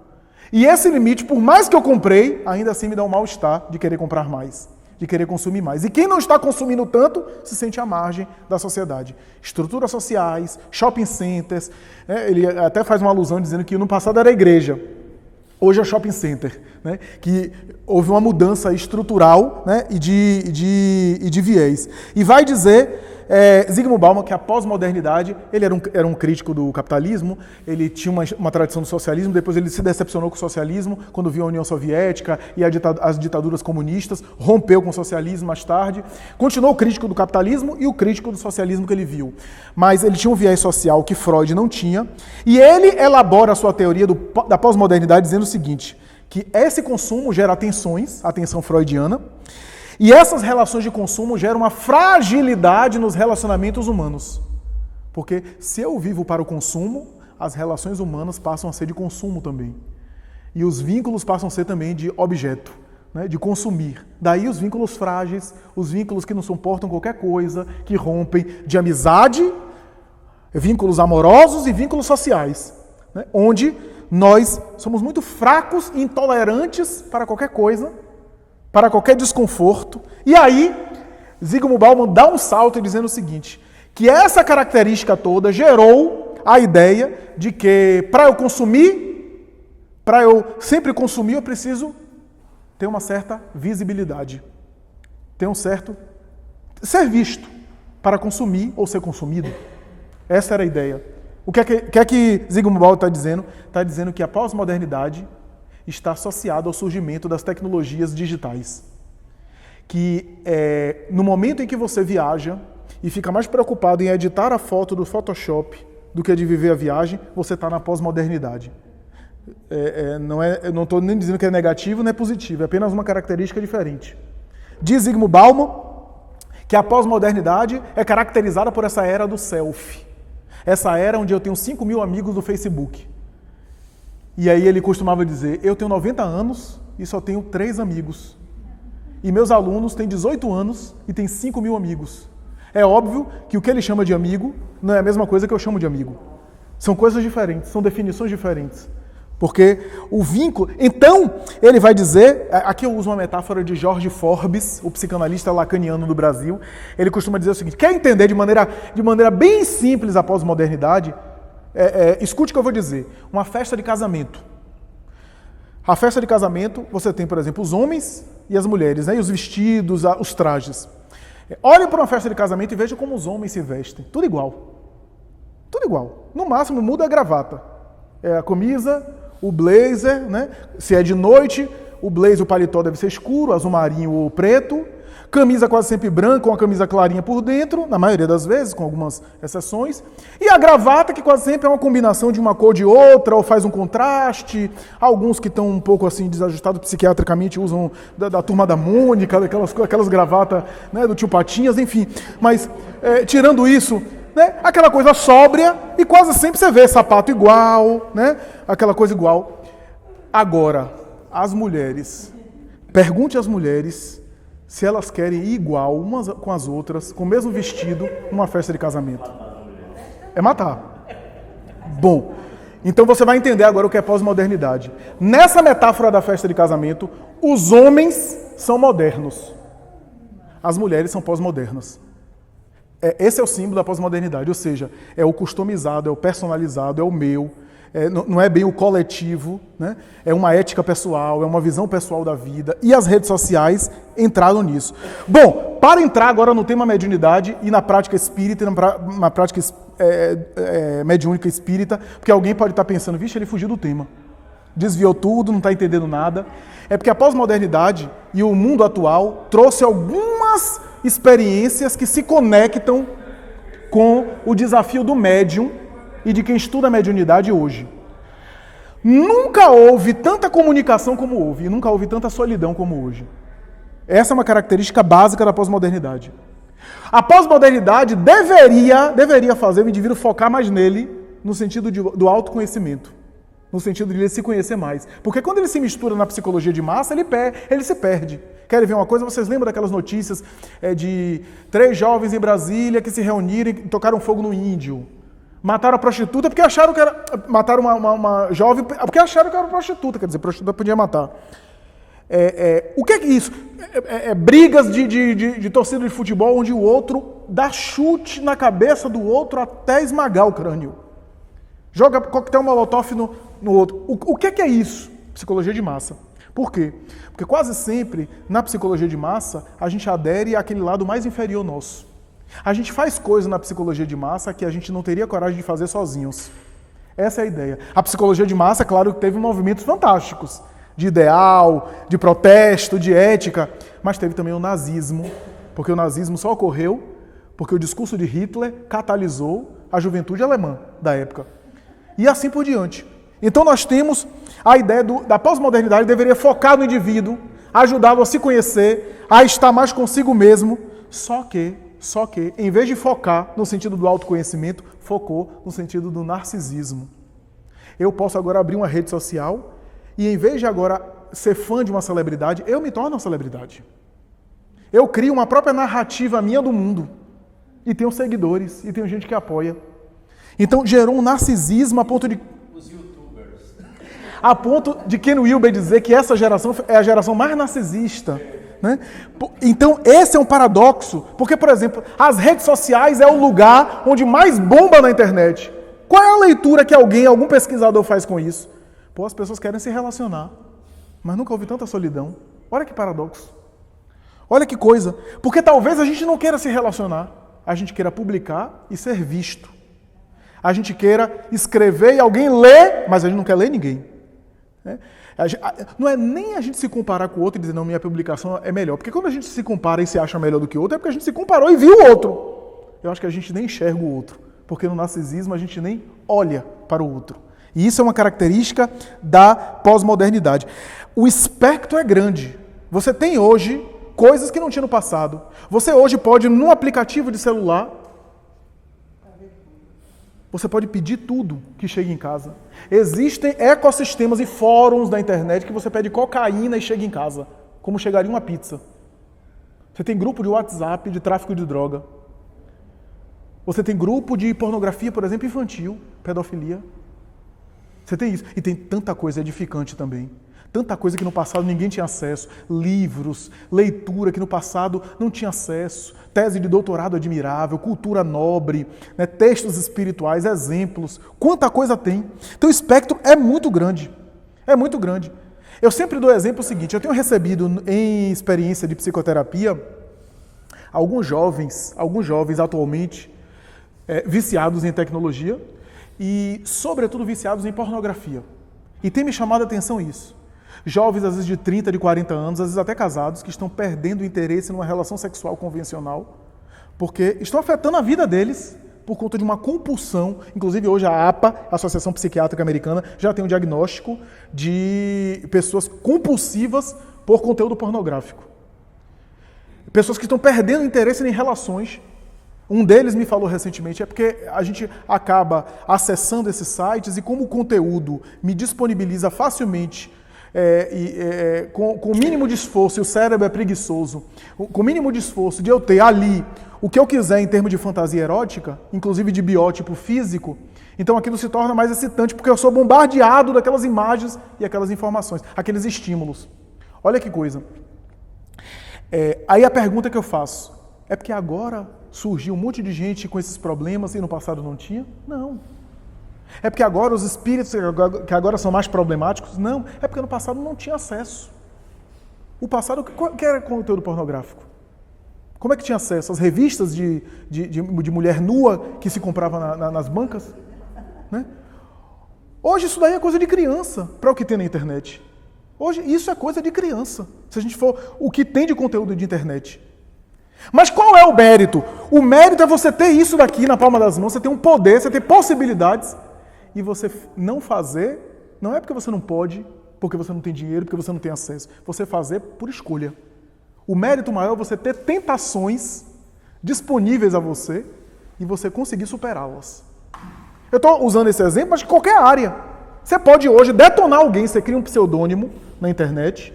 E esse limite, por mais que eu comprei, ainda assim me dá um mal-estar de querer comprar mais, de querer consumir mais. E quem não está consumindo tanto, se sente à margem da sociedade. Estruturas sociais, shopping centers, né? Ele até faz uma alusão dizendo que no passado era a igreja, hoje é shopping center, né? Que houve uma mudança estrutural, né? e de viés. E vai dizer Zygmunt Bauman que a pós-modernidade, ele era um crítico do capitalismo, ele tinha uma tradição do socialismo, depois ele se decepcionou com o socialismo, quando viu a União Soviética e as ditaduras comunistas, rompeu com o socialismo mais tarde, continuou crítico do capitalismo e o crítico do socialismo que ele viu. Mas ele tinha um viés social que Freud não tinha, e ele elabora a sua teoria da pós-modernidade dizendo o seguinte, que esse consumo gera tensões, a tensão freudiana, e essas relações de consumo geram uma fragilidade nos relacionamentos humanos. Porque se eu vivo para o consumo, as relações humanas passam a ser de consumo também. E os vínculos passam a ser também de objeto, né, de consumir. Daí os vínculos frágeis, os vínculos que não suportam qualquer coisa, que rompem de amizade, vínculos amorosos e vínculos sociais, né, onde nós somos muito fracos e intolerantes para qualquer coisa, para qualquer desconforto. E aí, Zygmunt Bauman dá um salto dizendo o seguinte, que essa característica toda gerou a ideia de que, para eu consumir, Para eu sempre consumir, eu preciso ter uma certa visibilidade. Ter um certo... ser visto para consumir ou ser consumido. Essa era a ideia. O que é que Zygmunt Bauman está dizendo? Está dizendo que a pós-modernidade está associada ao surgimento das tecnologias digitais. Que no momento em que você viaja e fica mais preocupado em editar a foto do Photoshop do que de viver a viagem, você está na pós-modernidade. Eu não estou nem dizendo que é negativo nem é positivo, é apenas uma característica diferente. Diz Zygmunt Bauman que a pós-modernidade é caracterizada por essa era do selfie. Essa era onde eu tenho 5 mil amigos no Facebook. E aí ele costumava dizer, eu tenho 90 anos e só tenho 3 amigos. E meus alunos têm 18 anos e têm 5 mil amigos. É óbvio que o que ele chama de amigo não é a mesma coisa que eu chamo de amigo. São coisas diferentes, são definições diferentes. Porque o vínculo... Então, ele vai dizer... Aqui eu uso uma metáfora de George Forbes, o psicanalista lacaniano do Brasil. Ele costuma dizer o seguinte, quer entender de maneira bem simples a pós-modernidade? Escute o que eu vou dizer. Uma festa de casamento. A festa de casamento, você tem, por exemplo, os homens e as mulheres, né? E os vestidos, os trajes. Olhe para uma festa de casamento e veja como os homens se vestem. Tudo igual. Tudo igual. No máximo, muda a gravata. A camisa... O blazer, né? Se é de noite, o blazer, o paletó deve ser escuro, azul marinho ou preto. Camisa quase sempre branca, com a camisa clarinha por dentro, na maioria das vezes, com algumas exceções. E a gravata, que quase sempre é uma combinação de uma cor de outra, ou faz um contraste. Alguns que estão um pouco assim desajustados psiquiatricamente usam da turma da Mônica, aquelas gravatas, né, do tio Patinhas, enfim. Mas, tirando isso... Né? Aquela coisa sóbria e quase sempre você vê sapato igual, né? Aquela coisa igual. Agora, as mulheres, pergunte às mulheres se elas querem ir igual umas com as outras, com o mesmo vestido, numa festa de casamento. É matar. Bom, então você vai entender agora o que é pós-modernidade. Nessa metáfora da festa de casamento, os homens são modernos. As mulheres são pós-modernas. Esse é o símbolo da pós-modernidade, ou seja, é o customizado, é o personalizado, é o meu, não é bem o coletivo, né? É uma ética pessoal, é uma visão pessoal da vida, e as redes sociais entraram nisso. Bom, para entrar agora no tema mediunidade e na prática espírita, e na prática mediúnica espírita, porque alguém pode estar pensando, vixe, ele fugiu do tema, desviou tudo, não está entendendo nada. É porque a pós-modernidade e o mundo atual trouxe algumas experiências que se conectam com o desafio do médium e de quem estuda a mediunidade hoje. Nunca houve tanta comunicação como houve, e nunca houve tanta solidão como hoje. Essa é uma característica básica da pós-modernidade. A pós-modernidade deveria fazer o indivíduo focar mais nele, no sentido do autoconhecimento, no sentido de ele se conhecer mais. Porque quando ele se mistura na psicologia de massa, ele se perde. Querem ver uma coisa? Vocês lembram daquelas notícias de 3 jovens em Brasília que se reuniram e tocaram fogo no índio? Mataram a prostituta porque acharam que era... Mataram uma jovem porque acharam que era prostituta. Quer dizer, prostituta podia matar. O que é isso? Brigas de torcida de futebol onde o outro dá chute na cabeça do outro até esmagar o crânio. Joga coquetel molotov no outro. O que é isso? Psicologia de massa. Por quê? Porque quase sempre, na psicologia de massa, a gente adere àquele lado mais inferior nosso. A gente faz coisas na psicologia de massa que a gente não teria coragem de fazer sozinhos. Essa é a ideia. A psicologia de massa, claro, teve movimentos fantásticos, de ideal, de protesto, de ética, mas teve também o nazismo, porque o nazismo só ocorreu porque o discurso de Hitler catalisou a juventude alemã da época. E assim por diante. Então nós temos a ideia da pós-modernidade deveria focar no indivíduo, ajudá-lo a se conhecer, a estar mais consigo mesmo, só que, em vez de focar no sentido do autoconhecimento, focou no sentido do narcisismo. Eu posso agora abrir uma rede social e em vez de agora ser fã de uma celebridade, eu me torno uma celebridade. Eu crio uma própria narrativa minha do mundo. E tenho seguidores, e tenho gente que apoia. Então gerou um narcisismo a ponto de... Os youtubers. A ponto de Ken Wilber dizer que essa geração é a geração mais narcisista. Né? Então esse é um paradoxo, porque, por exemplo, as redes sociais é o lugar onde mais bomba na internet. Qual é a leitura que algum pesquisador faz com isso? Pô, as pessoas querem se relacionar, mas nunca houve tanta solidão. Olha que paradoxo. Olha que coisa. Porque talvez a gente não queira se relacionar, a gente queira publicar e ser visto. A gente queira escrever e alguém lê, mas a gente não quer ler ninguém. Não é nem a gente se comparar com o outro e dizer, não, minha publicação é melhor. Porque quando a gente se compara e se acha melhor do que o outro, é porque a gente se comparou e viu o outro. Eu acho que a gente nem enxerga o outro. Porque no narcisismo a gente nem olha para o outro. E isso é uma característica da pós-modernidade. O espectro é grande. Você tem hoje coisas que não tinha no passado. Você hoje pode, num aplicativo de celular, você pode pedir tudo que chegue em casa. Existem ecossistemas e fóruns da internet que você pede cocaína e chega em casa. Como chegaria uma pizza. Você tem grupo de WhatsApp de tráfico de droga. Você tem grupo de pornografia, por exemplo, infantil, pedofilia. Você tem isso. E tem tanta coisa edificante também. Tanta coisa que no passado ninguém tinha acesso. Livros, leitura que no passado não tinha acesso. Tese de doutorado admirável, cultura nobre, né, textos espirituais, exemplos. Quanta coisa tem. Então o espectro é muito grande. É muito grande. Eu sempre dou o exemplo seguinte. Eu tenho recebido em experiência de psicoterapia alguns jovens atualmente viciados em tecnologia e, sobretudo, viciados em pornografia. E tem me chamado a atenção isso. Jovens, às vezes de 30, de 40 anos, às vezes até casados, que estão perdendo o interesse numa relação sexual convencional, porque estão afetando a vida deles por conta de uma compulsão. Inclusive, hoje a APA, a Associação Psiquiátrica Americana, já tem um diagnóstico de pessoas compulsivas por conteúdo pornográfico. Pessoas que estão perdendo interesse em relações. Um deles me falou recentemente, é porque a gente acaba acessando esses sites e como o conteúdo me disponibiliza facilmente, com o mínimo de esforço, e o cérebro é preguiçoso, com o mínimo de esforço de eu ter ali o que eu quiser em termos de fantasia erótica, inclusive de biótipo físico, então aquilo se torna mais excitante porque eu sou bombardeado daquelas imagens e aquelas informações, aqueles estímulos. Olha que coisa. Aí a pergunta que eu faço, é porque agora surgiu um monte de gente com esses problemas e no passado não tinha? Não. É porque agora os espíritos que agora são mais problemáticos? Não. É porque no passado não tinha acesso. O passado, o que era conteúdo pornográfico? Como é que tinha acesso? As revistas de mulher nua que se comprava nas bancas? Né? Hoje isso daí é coisa de criança, para o que tem na internet. Hoje isso é coisa de criança, se a gente for o que tem de conteúdo de internet. Mas qual é o mérito? O mérito é você ter isso daqui na palma das mãos, você ter um poder, você ter possibilidades, e você não fazer, não é porque você não pode, porque você não tem dinheiro, porque você não tem acesso. Você fazer por escolha. O mérito maior é você ter tentações disponíveis a você e você conseguir superá-las. Eu estou usando esse exemplo, mas de qualquer área. Você pode hoje detonar alguém, você cria um pseudônimo na internet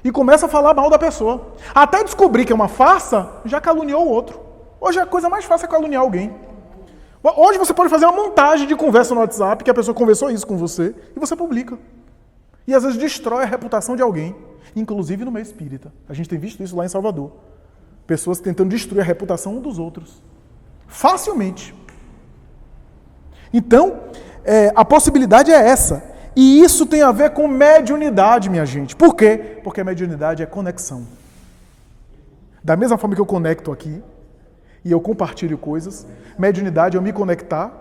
e começa a falar mal da pessoa. Até descobrir que é uma farsa, já caluniou o outro. Hoje a coisa mais fácil é caluniar alguém. Hoje você pode fazer uma montagem de conversa no WhatsApp, que a pessoa conversou isso com você, e você publica. E às vezes destrói a reputação de alguém, inclusive no meio espírita. A gente tem visto isso lá em Salvador. Pessoas tentando destruir a reputação um dos outros. Facilmente. Então, a possibilidade é essa. E isso tem a ver com mediunidade, minha gente. Por quê? Porque a mediunidade é conexão. Da mesma forma que eu conecto aqui, e eu compartilho coisas, mediunidade é eu me conectar,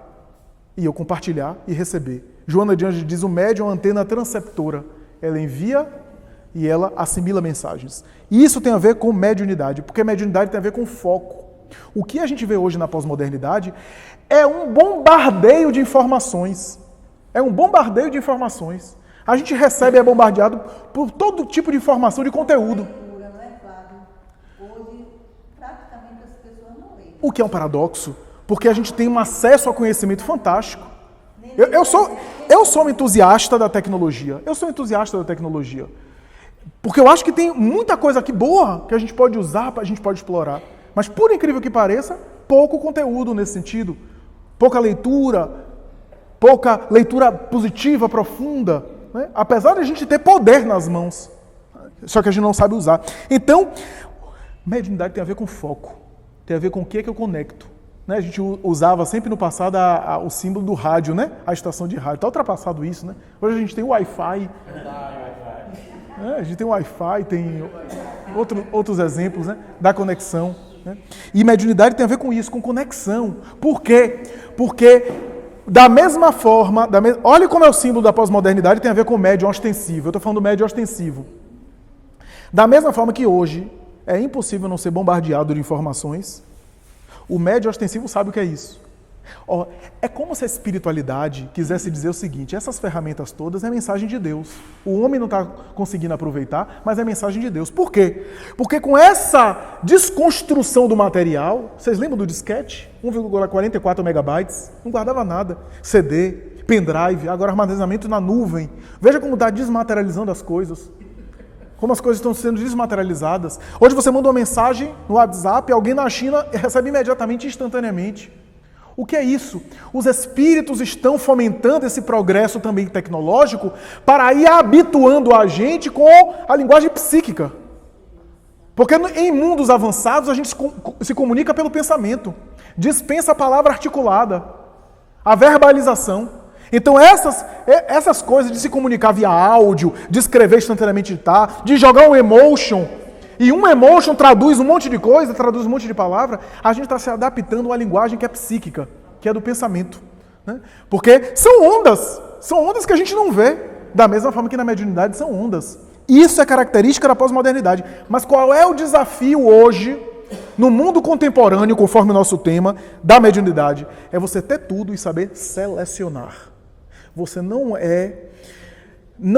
e eu compartilhar e receber. Joana de Anjos diz, o médium é uma antena transceptora. Ela envia e ela assimila mensagens. E isso tem a ver com mediunidade, porque mediunidade tem a ver com foco. O que a gente vê hoje na pós-modernidade é um bombardeio de informações. É um bombardeio de informações. A gente recebe e é bombardeado por todo tipo de informação, de conteúdo. O que é um paradoxo, porque a gente tem um acesso ao conhecimento fantástico. Eu sou um entusiasta da tecnologia. Porque eu acho que tem muita coisa aqui boa que a gente pode usar, a gente pode explorar. Mas, por incrível que pareça, pouco conteúdo nesse sentido. Pouca leitura positiva, profunda. Né? Apesar de a gente ter poder nas mãos. Só que a gente não sabe usar. Então, mediunidade tem a ver com foco. Tem a ver com o que é que eu conecto. né? A gente usava sempre no passado o símbolo do rádio, né? A estação de rádio. Está ultrapassado isso, né? Hoje a gente tem o Wi-Fi. A gente tem o Wi-Fi, tem outros exemplos, né? Da conexão. Né? E mediunidade tem a ver com isso, com conexão. Por quê? Porque da mesma forma, olha como é o símbolo da pós-modernidade, tem a ver com o médium ostensivo. Eu estou falando do médium ostensivo. Da mesma forma que hoje é impossível não ser bombardeado de informações, o médium ostensivo sabe o que é isso. É como se a espiritualidade quisesse dizer o seguinte: essas ferramentas todas é mensagem de Deus. O homem não está conseguindo aproveitar, mas é mensagem de Deus. Por quê? Porque com essa desconstrução do material, vocês lembram do disquete? 1,44 megabytes, não guardava nada. CD, pendrive, agora armazenamento na nuvem. Veja como está desmaterializando as coisas. Como as coisas estão sendo desmaterializadas. Hoje você manda uma mensagem no WhatsApp, alguém na China recebe imediatamente, instantaneamente. O que é isso? Os espíritos estão fomentando esse progresso também tecnológico para ir habituando a gente com a linguagem psíquica. Porque em mundos avançados a gente se comunica pelo pensamento. Dispensa a palavra articulada, a verbalização. Então essas coisas de se comunicar via áudio, de escrever instantaneamente de jogar um emotion, e um emotion traduz um monte de coisa, traduz um monte de palavra, a gente está se adaptando a uma linguagem que é psíquica, que é do pensamento. Né? Porque são ondas que a gente não vê, da mesma forma que na mediunidade são ondas. Isso é característica da pós-modernidade. Mas qual é o desafio hoje, no mundo contemporâneo, conforme o nosso tema, da mediunidade? É você ter tudo e saber selecionar. Você não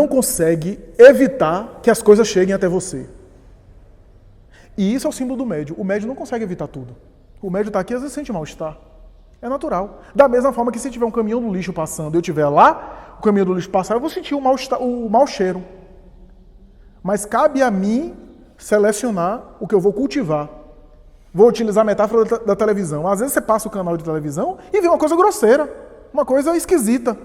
consegue evitar que as coisas cheguem até você. E isso é o símbolo do médium. O médium não consegue evitar tudo. O médium está aqui e às vezes sente mal-estar. É natural. Da mesma forma que se tiver um caminhão do lixo passando e eu estiver lá, o caminhão do lixo passar, eu vou sentir o mau cheiro. Mas cabe a mim selecionar o que eu vou cultivar. Vou utilizar a metáfora da televisão. Às vezes você passa o canal de televisão e vê uma coisa grosseira, uma coisa esquisita.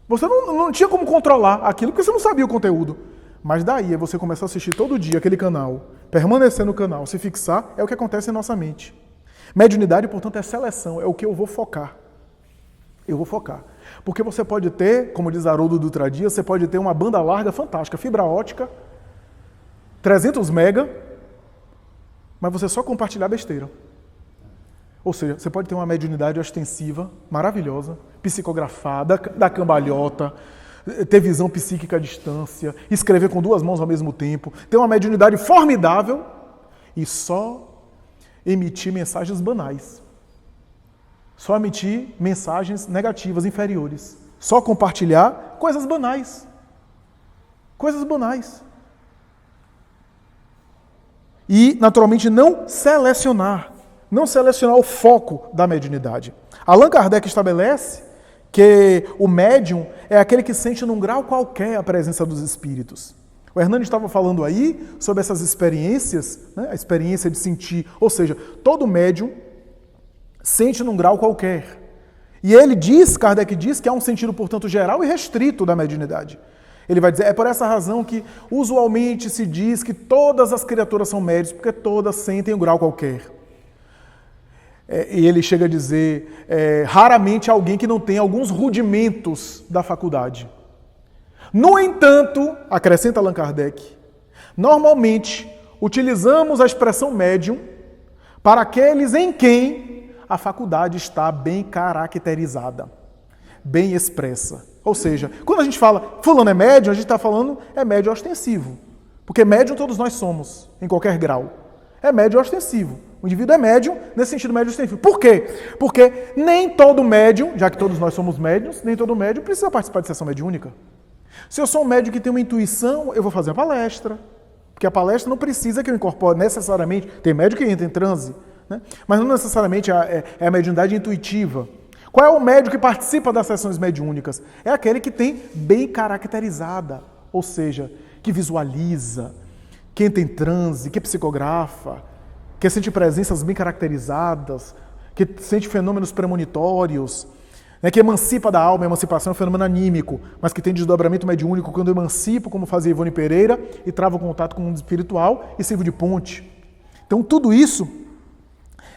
Você não tinha como controlar aquilo porque você não sabia o conteúdo. Mas daí você começar a assistir todo dia aquele canal, permanecer no canal, se fixar, é o que acontece em nossa mente. Mediunidade, portanto, é seleção, é o que eu vou focar. Eu vou focar. Porque você pode ter, como diz Haroldo Dutra Dias, você pode ter uma banda larga fantástica, fibra ótica, 300 mega, mas você só compartilhar besteira. Ou seja, você pode ter uma mediunidade ostensiva, maravilhosa, psicografada, da cambalhota, ter visão psíquica à distância, escrever com 2 mãos ao mesmo tempo, ter uma mediunidade formidável e só emitir mensagens banais. Só emitir mensagens negativas, inferiores. Só compartilhar coisas banais. Coisas banais. E, naturalmente, não selecionar o foco da mediunidade. Allan Kardec estabelece que o médium é aquele que sente num grau qualquer a presença dos espíritos. O Hernani estava falando aí sobre essas experiências, né? A experiência de sentir, ou seja, todo médium sente num grau qualquer. E Kardec diz que há um sentido, portanto, geral e restrito da mediunidade. Ele vai dizer, é por essa razão que usualmente se diz que todas as criaturas são médiuns, porque todas sentem um grau qualquer. E ele chega a dizer, raramente alguém que não tem alguns rudimentos da faculdade. No entanto, acrescenta Allan Kardec, normalmente utilizamos a expressão médium para aqueles em quem a faculdade está bem caracterizada, bem expressa. Ou seja, quando a gente fala fulano é médium, a gente está falando é médium ostensivo. Porque médium todos nós somos, em qualquer grau. É médium ostensivo. O indivíduo é médium, nesse sentido médium ostensivo. Por quê? Porque nem todo médium, já que todos nós somos médiums, nem todo médium precisa participar de sessão mediúnica. Se eu sou um médium que tem uma intuição, eu vou fazer a palestra. Porque a palestra não precisa que eu incorpore necessariamente. Tem médium que entra em transe, né? Mas não necessariamente é a mediunidade intuitiva. Qual é o médium que participa das sessões mediúnicas? É aquele que tem bem caracterizada, ou seja, que visualiza, que entra em transe, que psicografa, que sente presenças bem caracterizadas, que sente fenômenos premonitórios, né, que emancipa da alma. A emancipação é um fenômeno anímico, mas que tem desdobramento mediúnico quando eu emancipo, como fazia Ivone Pereira, e travo contato com o mundo espiritual e sirvo de ponte. Então tudo isso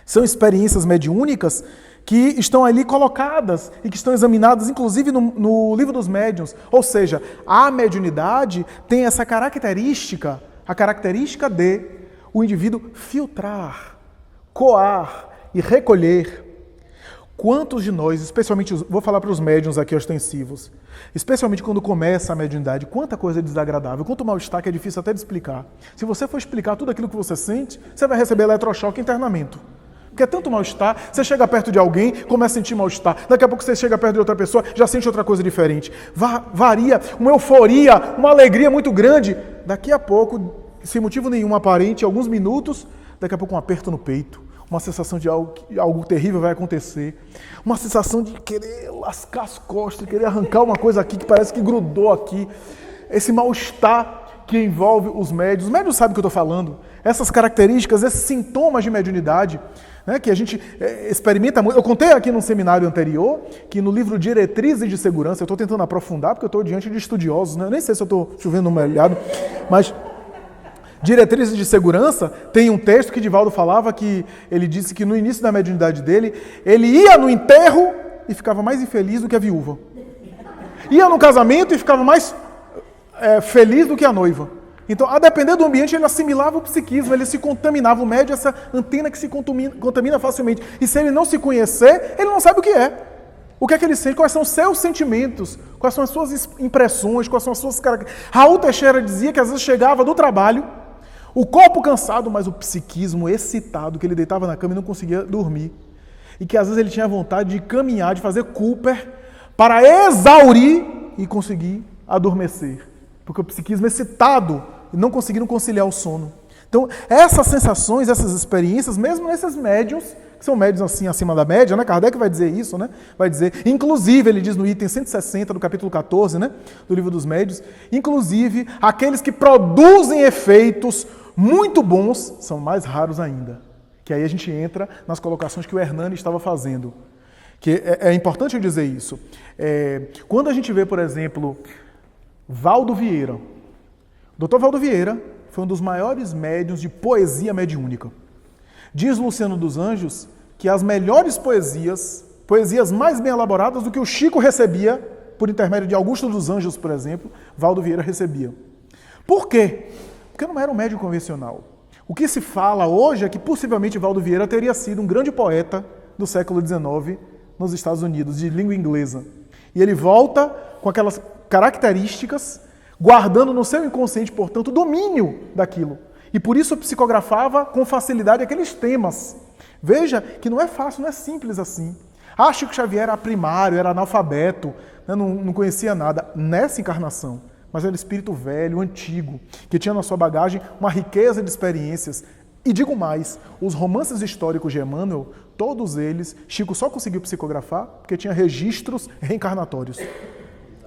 São experiências mediúnicas que estão ali colocadas e que estão examinadas, inclusive, no Livro dos Médiuns. Ou seja, a mediunidade tem essa característica, a característica de o indivíduo filtrar, coar e recolher. Quantos de nós, especialmente, vou falar para os médiuns aqui ostensivos, especialmente quando começa a mediunidade, quanta coisa desagradável, quanto mal-estar que é difícil até de explicar. Se você for explicar tudo aquilo que você sente, você vai receber eletrochoque e internamento. Porque é tanto mal-estar, você chega perto de alguém, começa a sentir mal-estar. Daqui a pouco você chega perto de outra pessoa, já sente outra coisa diferente. Varia, uma euforia, uma alegria muito grande. Daqui a pouco, sem motivo nenhum aparente, alguns minutos, daqui a pouco um aperto no peito. Uma sensação de algo terrível vai acontecer. Uma sensação de querer lascar as costas, querer arrancar uma coisa aqui que parece que grudou aqui. Esse mal-estar que envolve os médiuns. Os médiuns sabem o que eu estou falando. Essas características, esses sintomas de mediunidade, né, que a gente experimenta muito. Eu contei aqui num seminário anterior que no livro Diretrizes de Segurança, eu estou tentando aprofundar porque eu estou diante de estudiosos, né? Eu nem sei se eu estou chovendo no molhado, mas Diretrizes de Segurança tem um texto que Divaldo falava que ele disse que no início da mediunidade dele, ele ia no enterro e ficava mais infeliz do que a viúva. Ia no casamento e ficava mais feliz do que a noiva. Então, a depender do ambiente, ele assimilava o psiquismo, ele se contaminava. O médium é essa antena que se contamina facilmente. E se ele não se conhecer, ele não sabe o que é. O que é que ele sente? Quais são os seus sentimentos? Quais são as suas impressões? Quais são as suas características? Raul Teixeira dizia que às vezes chegava do trabalho, o corpo cansado, mas o psiquismo excitado, que ele deitava na cama e não conseguia dormir. E que às vezes ele tinha vontade de caminhar, de fazer Cooper, para exaurir e conseguir adormecer. Porque o psiquismo excitado e não conseguiram conciliar o sono. Então, essas sensações, essas experiências, mesmo nesses médiuns, que são médiuns assim acima da média, né? Kardec vai dizer isso, né? Vai dizer, inclusive, ele diz no item 160 do capítulo 14, né? Do Livro dos Médiuns, inclusive, aqueles que produzem efeitos muito bons são mais raros ainda. Que aí a gente entra nas colocações que o Hernani estava fazendo. Que é importante eu dizer isso. Quando a gente vê, por exemplo, Valdo Vieira. O Dr. Valdo Vieira foi um dos maiores médiuns de poesia mediúnica. Diz Luciano dos Anjos que as melhores poesias mais bem elaboradas do que o Chico recebia, por intermédio de Augusto dos Anjos, por exemplo, Valdo Vieira recebia. Por quê? Porque não era um médium convencional. O que se fala hoje é que possivelmente Valdo Vieira teria sido um grande poeta do século XIX nos Estados Unidos, de língua inglesa. E ele volta com aquelas características, guardando no seu inconsciente, portanto, o domínio daquilo. E por isso psicografava com facilidade aqueles temas. Veja que não é fácil, não é simples assim. Chico Xavier era primário, era analfabeto, né, não conhecia nada nessa encarnação. Mas era espírito velho, antigo, que tinha na sua bagagem uma riqueza de experiências. E digo mais, os romances históricos de Emmanuel, todos eles, Chico só conseguiu psicografar porque tinha registros reencarnatórios.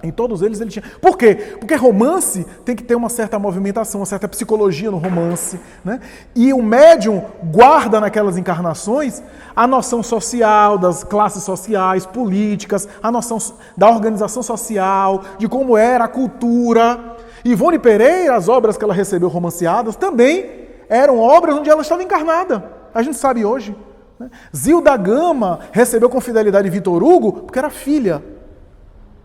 Em todos eles ele tinha. Por quê? Porque romance tem que ter uma certa movimentação, uma certa psicologia no romance, né? E o médium guarda naquelas encarnações a noção social, das classes sociais, políticas, a noção da organização social, de como era a cultura. Ivone Pereira, as obras que ela recebeu romanceadas, também eram obras onde ela estava encarnada. A gente sabe hoje. Né? Zilda Gama recebeu com fidelidade Vitor Hugo porque era filha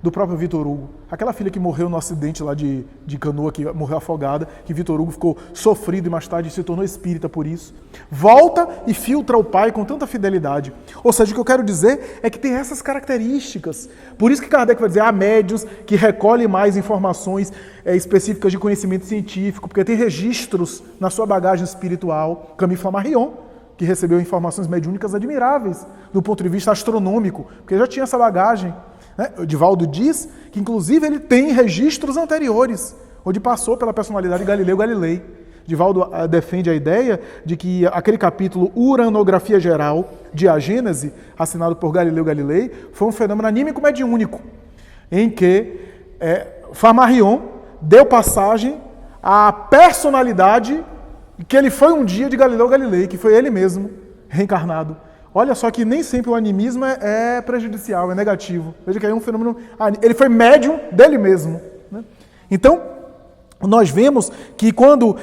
do próprio Vitor Hugo. Aquela filha que morreu no acidente lá de canoa, que morreu afogada, que Vitor Hugo ficou sofrido e mais tarde se tornou espírita por isso. Volta e filtra o pai com tanta fidelidade. Ou seja, o que eu quero dizer é que tem essas características. Por isso que Kardec vai dizer, há médiuns que recolhem mais informações específicas de conhecimento científico, porque tem registros na sua bagagem espiritual. Camille Flammarion, que recebeu informações mediúnicas admiráveis do ponto de vista astronômico, porque já tinha essa bagagem. O Divaldo diz que, inclusive, ele tem registros anteriores, onde passou pela personalidade de Galileu Galilei. Divaldo defende a ideia de que aquele capítulo Uranografia Geral de A Gênese, assinado por Galileu Galilei, foi um fenômeno anímico mediúnico, em que Flammarion deu passagem à personalidade que ele foi um dia de Galileu Galilei, que foi ele mesmo, reencarnado. Olha só que nem sempre o animismo é prejudicial, é negativo. Veja que é um fenômeno... Ele foi médium dele mesmo. Né? Então, nós vemos que quando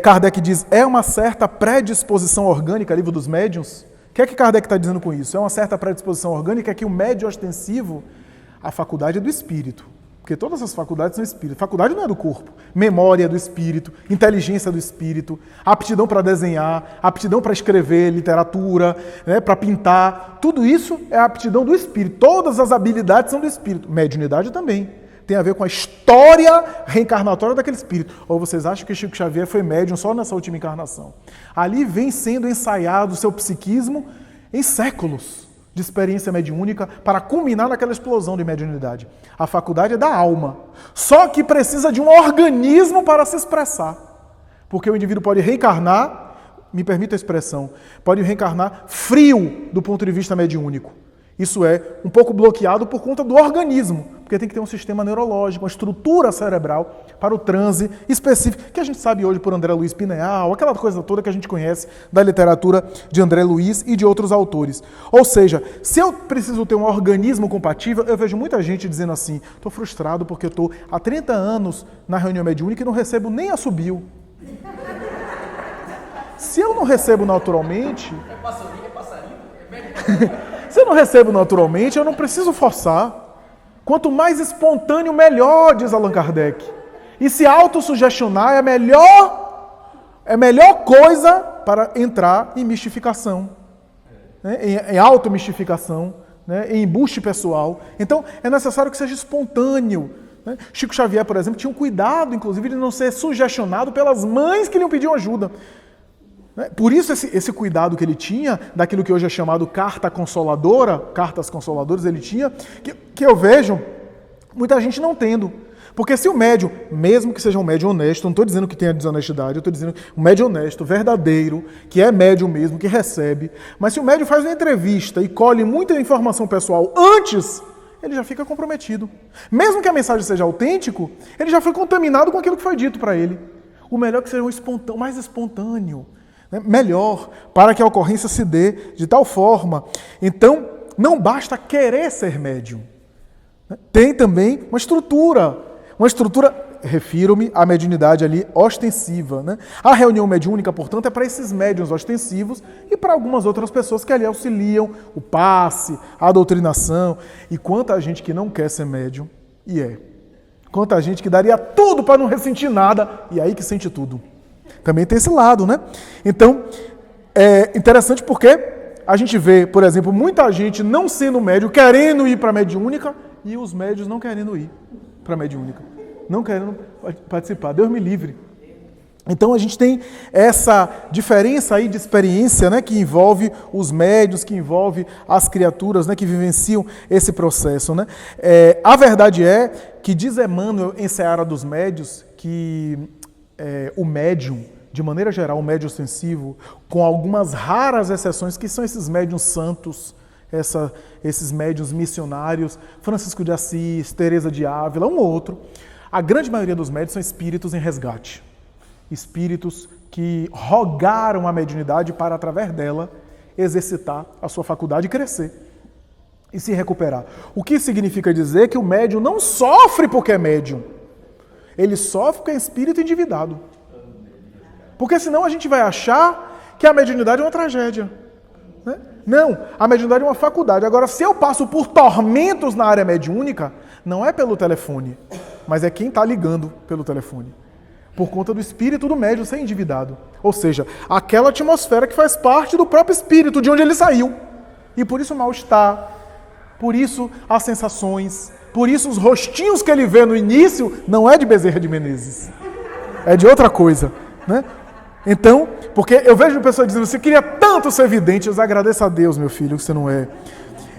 Kardec diz é uma certa predisposição orgânica, livro dos médiuns, o que é que Kardec está dizendo com isso? É uma certa predisposição orgânica que o médium ostensivo, a faculdade é do espírito. Porque todas as faculdades são espírito. Faculdade não é do corpo. Memória é do espírito, inteligência é do espírito, aptidão para desenhar, aptidão para escrever, literatura, né, para pintar. Tudo isso é a aptidão do espírito. Todas as habilidades são do espírito. Mediunidade também. Tem a ver com a história reencarnatória daquele espírito. Ou vocês acham que Chico Xavier foi médium só nessa última encarnação? Ali vem sendo ensaiado o seu psiquismo em séculos de experiência mediúnica para culminar naquela explosão de mediunidade. A faculdade é da alma. Só que precisa de um organismo para se expressar. Porque o indivíduo pode reencarnar, me permita a expressão, pode reencarnar frio do ponto de vista mediúnico. Isso é um pouco bloqueado por conta do organismo, porque tem que ter um sistema neurológico, uma estrutura cerebral para o transe específico, que a gente sabe hoje por André Luiz Pineal, aquela coisa toda que a gente conhece da literatura de André Luiz e de outros autores. Ou seja, se eu preciso ter um organismo compatível, eu vejo muita gente dizendo assim, estou frustrado porque eu estou há 30 anos na reunião mediúnica e não recebo nem assobio. Se eu não recebo naturalmente... Se eu não recebo naturalmente, eu não preciso forçar. Quanto mais espontâneo, melhor, diz Allan Kardec. E se autossugestionar é a melhor coisa para entrar em mistificação, né? Em automistificação, né? Em embuste pessoal. Então, é necessário que seja espontâneo. Né? Chico Xavier, por exemplo, tinha um cuidado, inclusive, de não ser sugestionado pelas mães que lhe pediam ajuda. Por isso esse cuidado que ele tinha, daquilo que hoje é chamado carta consoladora, cartas consoladoras, ele tinha, que eu vejo muita gente não tendo. Porque se o médium, mesmo que seja um médium honesto, não estou dizendo que tenha desonestidade, eu estou dizendo um médium honesto, verdadeiro, que é médium mesmo, que recebe, mas se o médium faz uma entrevista e colhe muita informação pessoal antes, ele já fica comprometido. Mesmo que a mensagem seja autêntica, ele já foi contaminado com aquilo que foi dito para ele. O melhor é que seja mais espontâneo, melhor, para que a ocorrência se dê de tal forma. Então, não basta querer ser médium. Tem também uma estrutura, refiro-me à mediunidade ali ostensiva. Né? A reunião mediúnica, portanto, é para esses médiuns ostensivos e para algumas outras pessoas que ali auxiliam o passe, a doutrinação. E quanta gente que não quer ser médium, e é. Quanta gente que daria tudo para não ressentir nada, e aí que sente tudo. Também tem esse lado, né? Então, é interessante porque a gente vê, por exemplo, muita gente não sendo médium, querendo ir para a mediúnica, e os médios não querendo ir para a mediúnica. Não querendo participar. Deus me livre. Então, a gente tem essa diferença aí de experiência, né, que envolve os médios, que envolve as criaturas, né, que vivenciam esse processo. Né? A verdade é que diz Emmanuel em Seara dos Médios que o médium, de maneira geral, o médium ostensivo, com algumas raras exceções, que são esses médiuns santos, esses médiuns missionários, Francisco de Assis, Teresa de Ávila, um ou outro, a grande maioria dos médiuns são espíritos em resgate. Espíritos que rogaram a mediunidade para, através dela, exercitar a sua faculdade e crescer e se recuperar. O que significa dizer que o médium não sofre porque é médium. Ele sofre porque é espírito endividado. Porque senão a gente vai achar que a mediunidade é uma tragédia. Né? Não, a mediunidade é uma faculdade. Agora, se eu passo por tormentos na área mediúnica, não é pelo telefone, mas é quem está ligando pelo telefone. Por conta do espírito do médium ser endividado. Ou seja, aquela atmosfera que faz parte do próprio espírito, de onde ele saiu. E por isso o mal-estar, por isso as sensações, por isso os rostinhos que ele vê no início não é de Bezerra de Menezes. É de outra coisa. Né? Então, porque eu vejo pessoas dizendo, você queria tanto ser vidente, eu agradeço a Deus, meu filho, que você não é.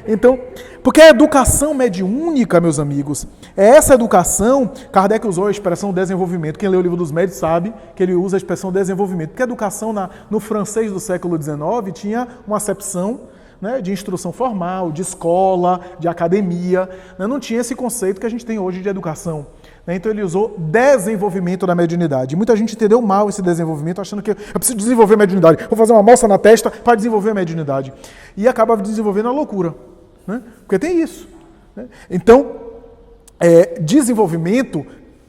Então, porque a educação mediúnica, meus amigos, é essa educação, Kardec usou a expressão desenvolvimento, quem lê o livro dos médios sabe que ele usa a expressão desenvolvimento, porque a educação no francês do século XIX tinha uma acepção, né, de instrução formal, de escola, de academia, né, não tinha esse conceito que a gente tem hoje de educação. Né, então ele usou desenvolvimento da mediunidade. Muita gente entendeu mal esse desenvolvimento, achando que eu preciso desenvolver a mediunidade, vou fazer uma moça na testa para desenvolver a mediunidade. E acaba desenvolvendo a loucura. Né? Porque tem isso. Né? Então, desenvolvimento,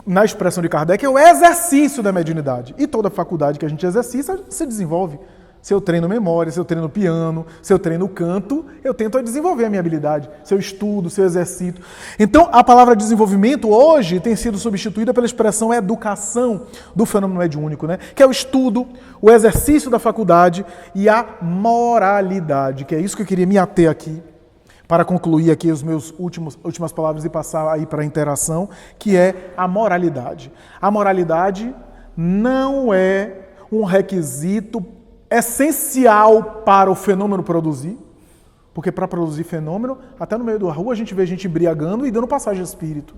na expressão de Kardec, é o exercício da mediunidade. E toda faculdade que a gente exercita se desenvolve. Se eu treino memória, se eu treino piano, se eu treino canto, eu tento desenvolver a minha habilidade. Se eu estudo, se eu exercito. Então, a palavra desenvolvimento hoje tem sido substituída pela expressão educação do fenômeno mediúnico, né? Que é o estudo, o exercício da faculdade e a moralidade, que é isso que eu queria me ater aqui, para concluir aqui os meus últimas palavras e passar aí para a interação, que é a moralidade. A moralidade não é um requisito essencial para o fenômeno produzir, porque para produzir fenômeno, até no meio da rua a gente vê gente embriagando e dando passagem de espírito.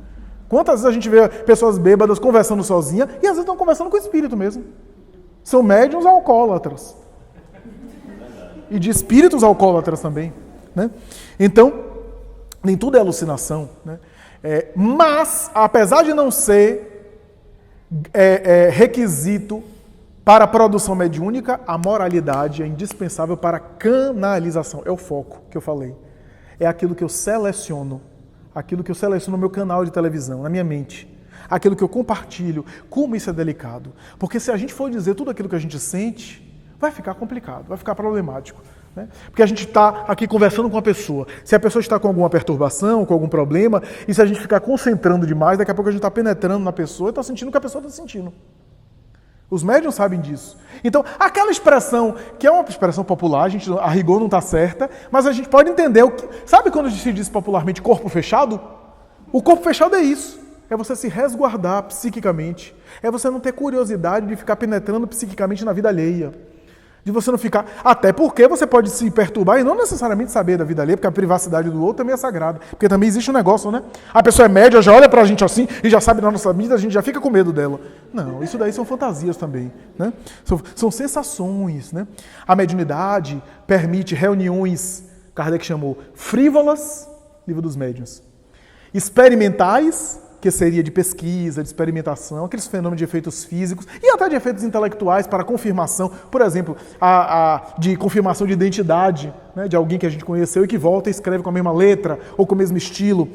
Quantas vezes a gente vê pessoas bêbadas conversando sozinha e às vezes estão conversando com o espírito mesmo. São médiuns alcoólatras. E de espíritos alcoólatras também. Né? Então, nem tudo é alucinação. Né? Mas, apesar de não ser requisito para a produção mediúnica, a moralidade é indispensável para a canalização. É o foco que eu falei. É aquilo que eu seleciono. Aquilo que eu seleciono no meu canal de televisão, na minha mente. Aquilo que eu compartilho. Como isso é delicado. Porque se a gente for dizer tudo aquilo que a gente sente, vai ficar complicado, vai ficar problemático. Né? Porque a gente está aqui conversando com a pessoa. Se a pessoa está com alguma perturbação, com algum problema, e se a gente ficar concentrando demais, daqui a pouco a gente está penetrando na pessoa e está sentindo o que a pessoa está sentindo. Os médiuns sabem disso. Então, aquela expressão, que é uma expressão popular, a gente, a rigor não está certa, mas a gente pode entender o que... Sabe quando se diz popularmente corpo fechado? O corpo fechado é isso. É você se resguardar psiquicamente. É você não ter curiosidade de ficar penetrando psiquicamente na vida alheia. De você não ficar... Até porque você pode se perturbar e não necessariamente saber da vida alheia, porque a privacidade do outro também é sagrada. Porque também existe um negócio, né? A pessoa é média, já olha pra gente assim e já sabe da nossa vida, a gente já fica com medo dela. Não, isso daí são fantasias também. Né? São sensações. Né? A mediunidade permite reuniões, Kardec chamou, frívolas, livro dos médiuns, experimentais, que seria de pesquisa, de experimentação, aqueles fenômenos de efeitos físicos e até de efeitos intelectuais para confirmação, por exemplo, de confirmação de identidade, né, de alguém que a gente conheceu e que volta e escreve com a mesma letra ou com o mesmo estilo.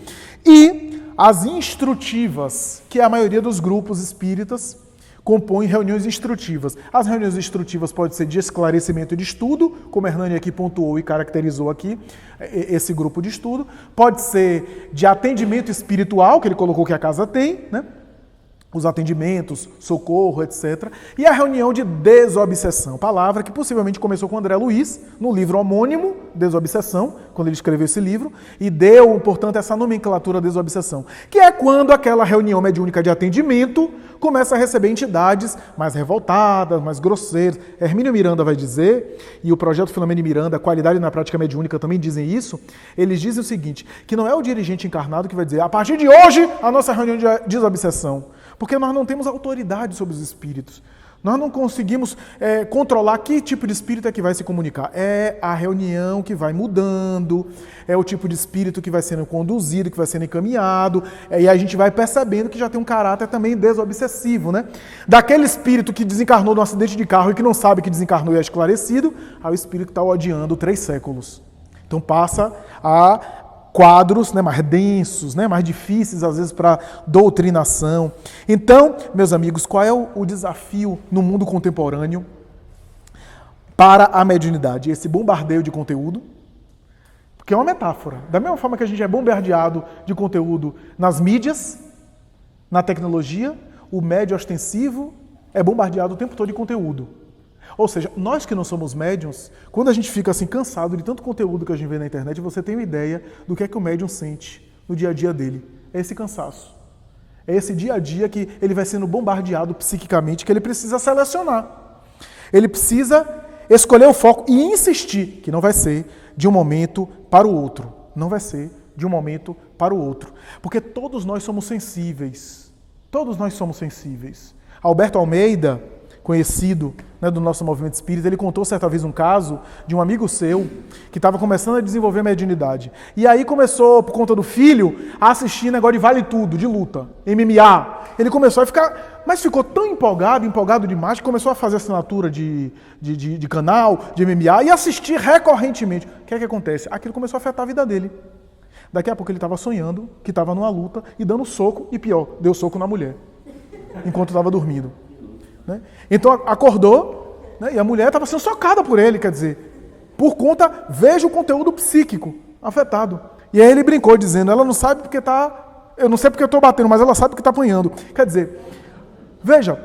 E as instrutivas, que a maioria dos grupos espíritas compõem reuniões instrutivas. As reuniões instrutivas podem ser de esclarecimento e de estudo, como Hernani aqui pontuou e caracterizou aqui esse grupo de estudo. Pode ser de atendimento espiritual, que ele colocou que a casa tem, né? Os atendimentos, socorro, etc. E a reunião de desobsessão, palavra que possivelmente começou com André Luiz, no livro homônimo, Desobsessão, quando ele escreveu esse livro, e deu, portanto, essa nomenclatura desobsessão, que é quando aquela reunião mediúnica de atendimento começa a receber entidades mais revoltadas, mais grosseiras. Hermínio Miranda vai dizer, e o projeto Filomeno Miranda, Qualidade na Prática Mediúnica, também dizem isso. Eles dizem o seguinte, que não é o dirigente encarnado que vai dizer, a partir de hoje, a nossa reunião de desobsessão. Porque nós não temos autoridade sobre os espíritos. Nós não conseguimos controlar que tipo de espírito é que vai se comunicar. É a reunião que vai mudando, é o tipo de espírito que vai sendo conduzido, que vai sendo encaminhado, e a gente vai percebendo que já tem um caráter também desobsessivo, né? Daquele espírito que desencarnou num acidente de carro e que não sabe que desencarnou e é esclarecido, ao espírito que está odiando 3 séculos. Então passa a quadros, né, mais densos, né, mais difíceis às vezes para doutrinação. Então, meus amigos, qual é o desafio no mundo contemporâneo para a mediunidade? Esse bombardeio de conteúdo, porque é uma metáfora. Da mesma forma que a gente é bombardeado de conteúdo nas mídias, na tecnologia, o médium ostensivo é bombardeado o tempo todo de conteúdo. Ou seja, nós que não somos médiums, quando a gente fica assim cansado de tanto conteúdo que a gente vê na internet, você tem uma ideia do que é que o médium sente no dia a dia dele. É esse cansaço. É esse dia a dia que ele vai sendo bombardeado psiquicamente, que ele precisa selecionar. Ele precisa escolher o foco e insistir, que não vai ser de um momento para o outro. Não vai ser de um momento para o outro. Porque todos nós somos sensíveis. Todos nós somos sensíveis. Alberto Almeida, conhecido, né, do nosso movimento espírita, ele contou certa vez um caso de um amigo seu que estava começando a desenvolver a mediunidade. E aí começou, por conta do filho, a assistir negócio de vale tudo, de luta, MMA. Ele começou a ficar, mas ficou tão empolgado demais, que começou a fazer assinatura de canal, de MMA, e assistir recorrentemente. O que é que acontece? Aquilo começou a afetar a vida dele. Daqui a pouco ele estava sonhando que estava numa luta e dando soco, e pior, deu soco na mulher. enquanto estava dormindo. Né? Então acordou, né? E a mulher estava sendo socada por ele, quer dizer, por conta, veja o conteúdo psíquico afetado. E aí ele brincou dizendo, ela não sabe porque está, eu não sei porque eu estou batendo, mas ela sabe que está apanhando. Quer dizer, veja,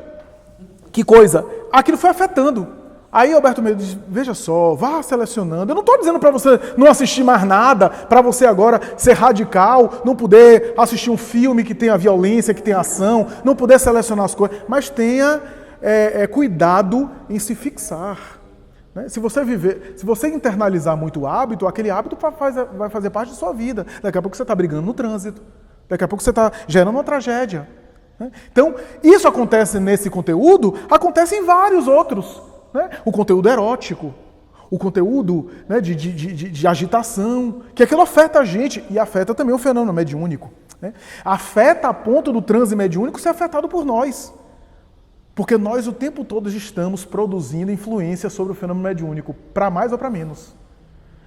que coisa, aquilo foi afetando. Aí Alberto Medo diz, veja só, vá selecionando. Eu não estou dizendo para você não assistir mais nada, para você agora ser radical, não poder assistir um filme que tenha violência, que tenha ação, não poder selecionar as coisas, mas tenha cuidado em se fixar. Né? Se você internalizar muito o hábito, aquele hábito vai fazer parte da sua vida. Daqui a pouco você está brigando no trânsito, daqui a pouco você está gerando uma tragédia. Né? Então, isso acontece nesse conteúdo, acontece em vários outros. Né? O conteúdo erótico, o conteúdo, né, de agitação, que aquilo afeta a gente e afeta também o fenômeno mediúnico. Né? Afeta a ponto do transe mediúnico ser afetado por nós. Porque nós o tempo todo estamos produzindo influência sobre o fenômeno mediúnico, para mais ou para menos.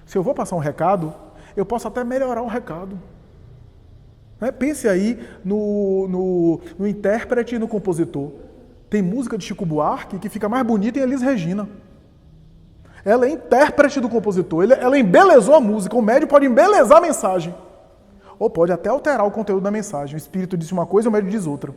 Se eu vou passar um recado, eu posso até melhorar o recado. Né? Pense aí no intérprete e no compositor. Tem música de Chico Buarque que fica mais bonita em Elis Regina. Ela é intérprete do compositor, ela embelezou a música. O médium pode embelezar a mensagem. Ou pode até alterar o conteúdo da mensagem. O espírito diz uma coisa e o médium diz outra.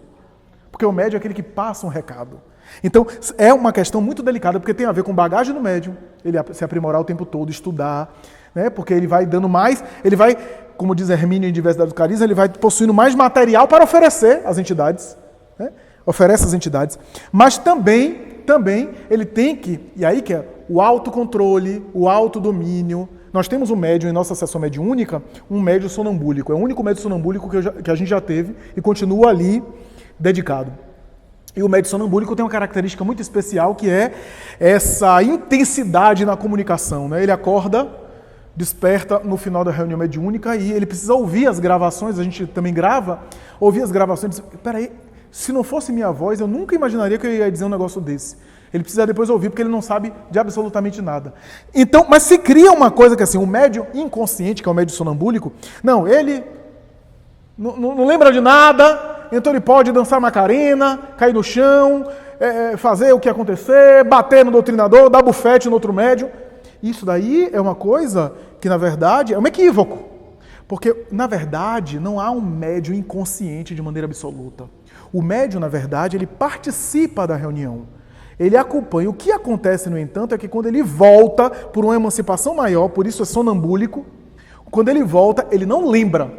Porque o médium é aquele que passa um recado. Então, é uma questão muito delicada, porque tem a ver com bagagem do médium, ele se aprimorar o tempo todo, estudar, né? Porque ele vai dando mais, ele vai, como diz Hermínio em Diversidade do Carisma, ele vai possuindo mais material para oferecer às entidades, né? Oferece às entidades, mas também ele tem que, e aí que é o autocontrole, o autodomínio. Nós temos um médium em nossa sessão mediúnica, um médium sonambúlico, é o único médium sonambúlico que a gente já teve e continua ali dedicado. E o médium sonambúlico tem uma característica muito especial, que é essa intensidade na comunicação. Né? Ele acorda, desperta no final da reunião mediúnica e ele precisa ouvir as gravações, a gente também grava, ouvir as gravações e diz, peraí, se não fosse minha voz, eu nunca imaginaria que eu ia dizer um negócio desse. Ele precisa depois ouvir, porque ele não sabe de absolutamente nada. Então, mas se cria uma coisa que assim, o médium inconsciente, que é o médium sonambúlico, não, ele não lembra de nada, então ele pode dançar Macarena, cair no chão, fazer o que acontecer, bater no doutrinador, dar bufete no outro médium. Isso daí é uma coisa que, na verdade, é um equívoco. Porque, na verdade, não há um médium inconsciente de maneira absoluta. O médium, na verdade, ele participa da reunião. Ele acompanha. O que acontece, no entanto, é que quando ele volta por uma emancipação maior, por isso é sonambúlico, quando ele volta, ele não lembra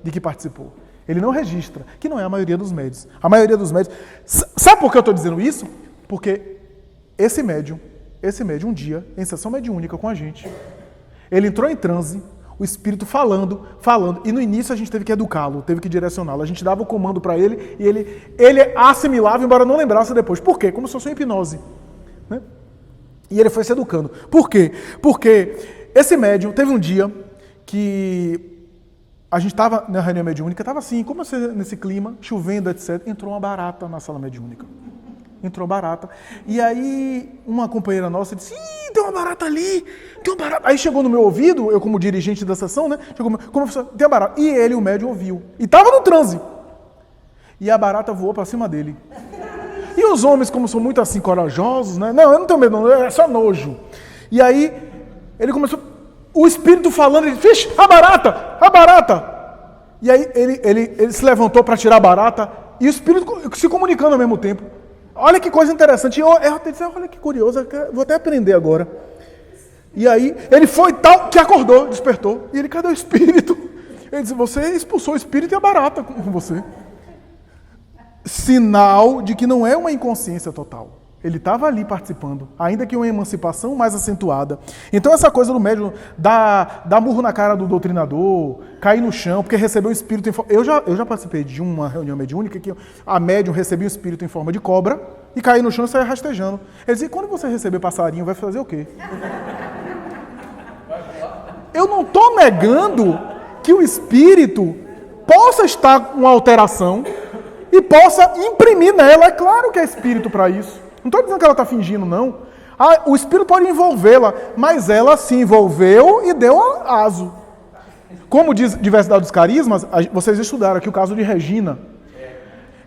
de que participou. Ele não registra, que não é a maioria dos médiuns. A maioria dos médiuns... Sabe por que eu estou dizendo isso? Porque esse médium um dia, em sessão mediúnica com a gente, ele entrou em transe, o espírito falando, e no início a gente teve que educá-lo, teve que direcioná-lo. A gente dava o comando para ele e ele assimilava, embora não lembrasse depois. Por quê? Como se fosse uma hipnose. Né? E ele foi se educando. Por quê? Porque esse médium teve um dia que a gente estava na reunião mediúnica, estava assim, como nesse clima, chovendo, etc. Entrou uma barata na sala mediúnica. Entrou barata. E aí, uma companheira nossa disse, ih, tem uma barata ali, tem uma barata. Aí chegou no meu ouvido, eu como dirigente da sessão, né? Chegou, como tem uma barata. E ele, o médium, ouviu. E estava no transe. E a barata voou para cima dele. E os homens, como são muito assim, corajosos, né? Não, eu não tenho medo, não, é só nojo. E aí, ele começou, o espírito falando, ele disse, vixe, a barata, a barata. E aí, ele se levantou para tirar a barata, e o espírito se comunicando ao mesmo tempo. Olha que coisa interessante. Eu até disse, olha que curioso, vou até aprender agora. E aí, ele foi tal que acordou, despertou. E ele, cadê o espírito? Ele disse, você expulsou o espírito e a barata com você. Sinal de que não é uma inconsciência total. Ele estava ali participando, ainda que uma emancipação mais acentuada. Então essa coisa do médium, dar murro na cara do doutrinador, cair no chão, porque recebeu o espírito em forma... Eu já participei de uma reunião mediúnica que a médium recebia o espírito em forma de cobra e caía no chão e saia rastejando. Ele dizia, quando você receber passarinho, vai fazer o quê? Eu não estou negando que o espírito possa estar com alteração e possa imprimir nela. É claro que é espírito para isso. Não estou dizendo que ela está fingindo, não. O espírito pode envolvê-la, mas ela se envolveu e deu aso. Como diz Diversidade dos Carismas, vocês estudaram aqui o caso de Regina.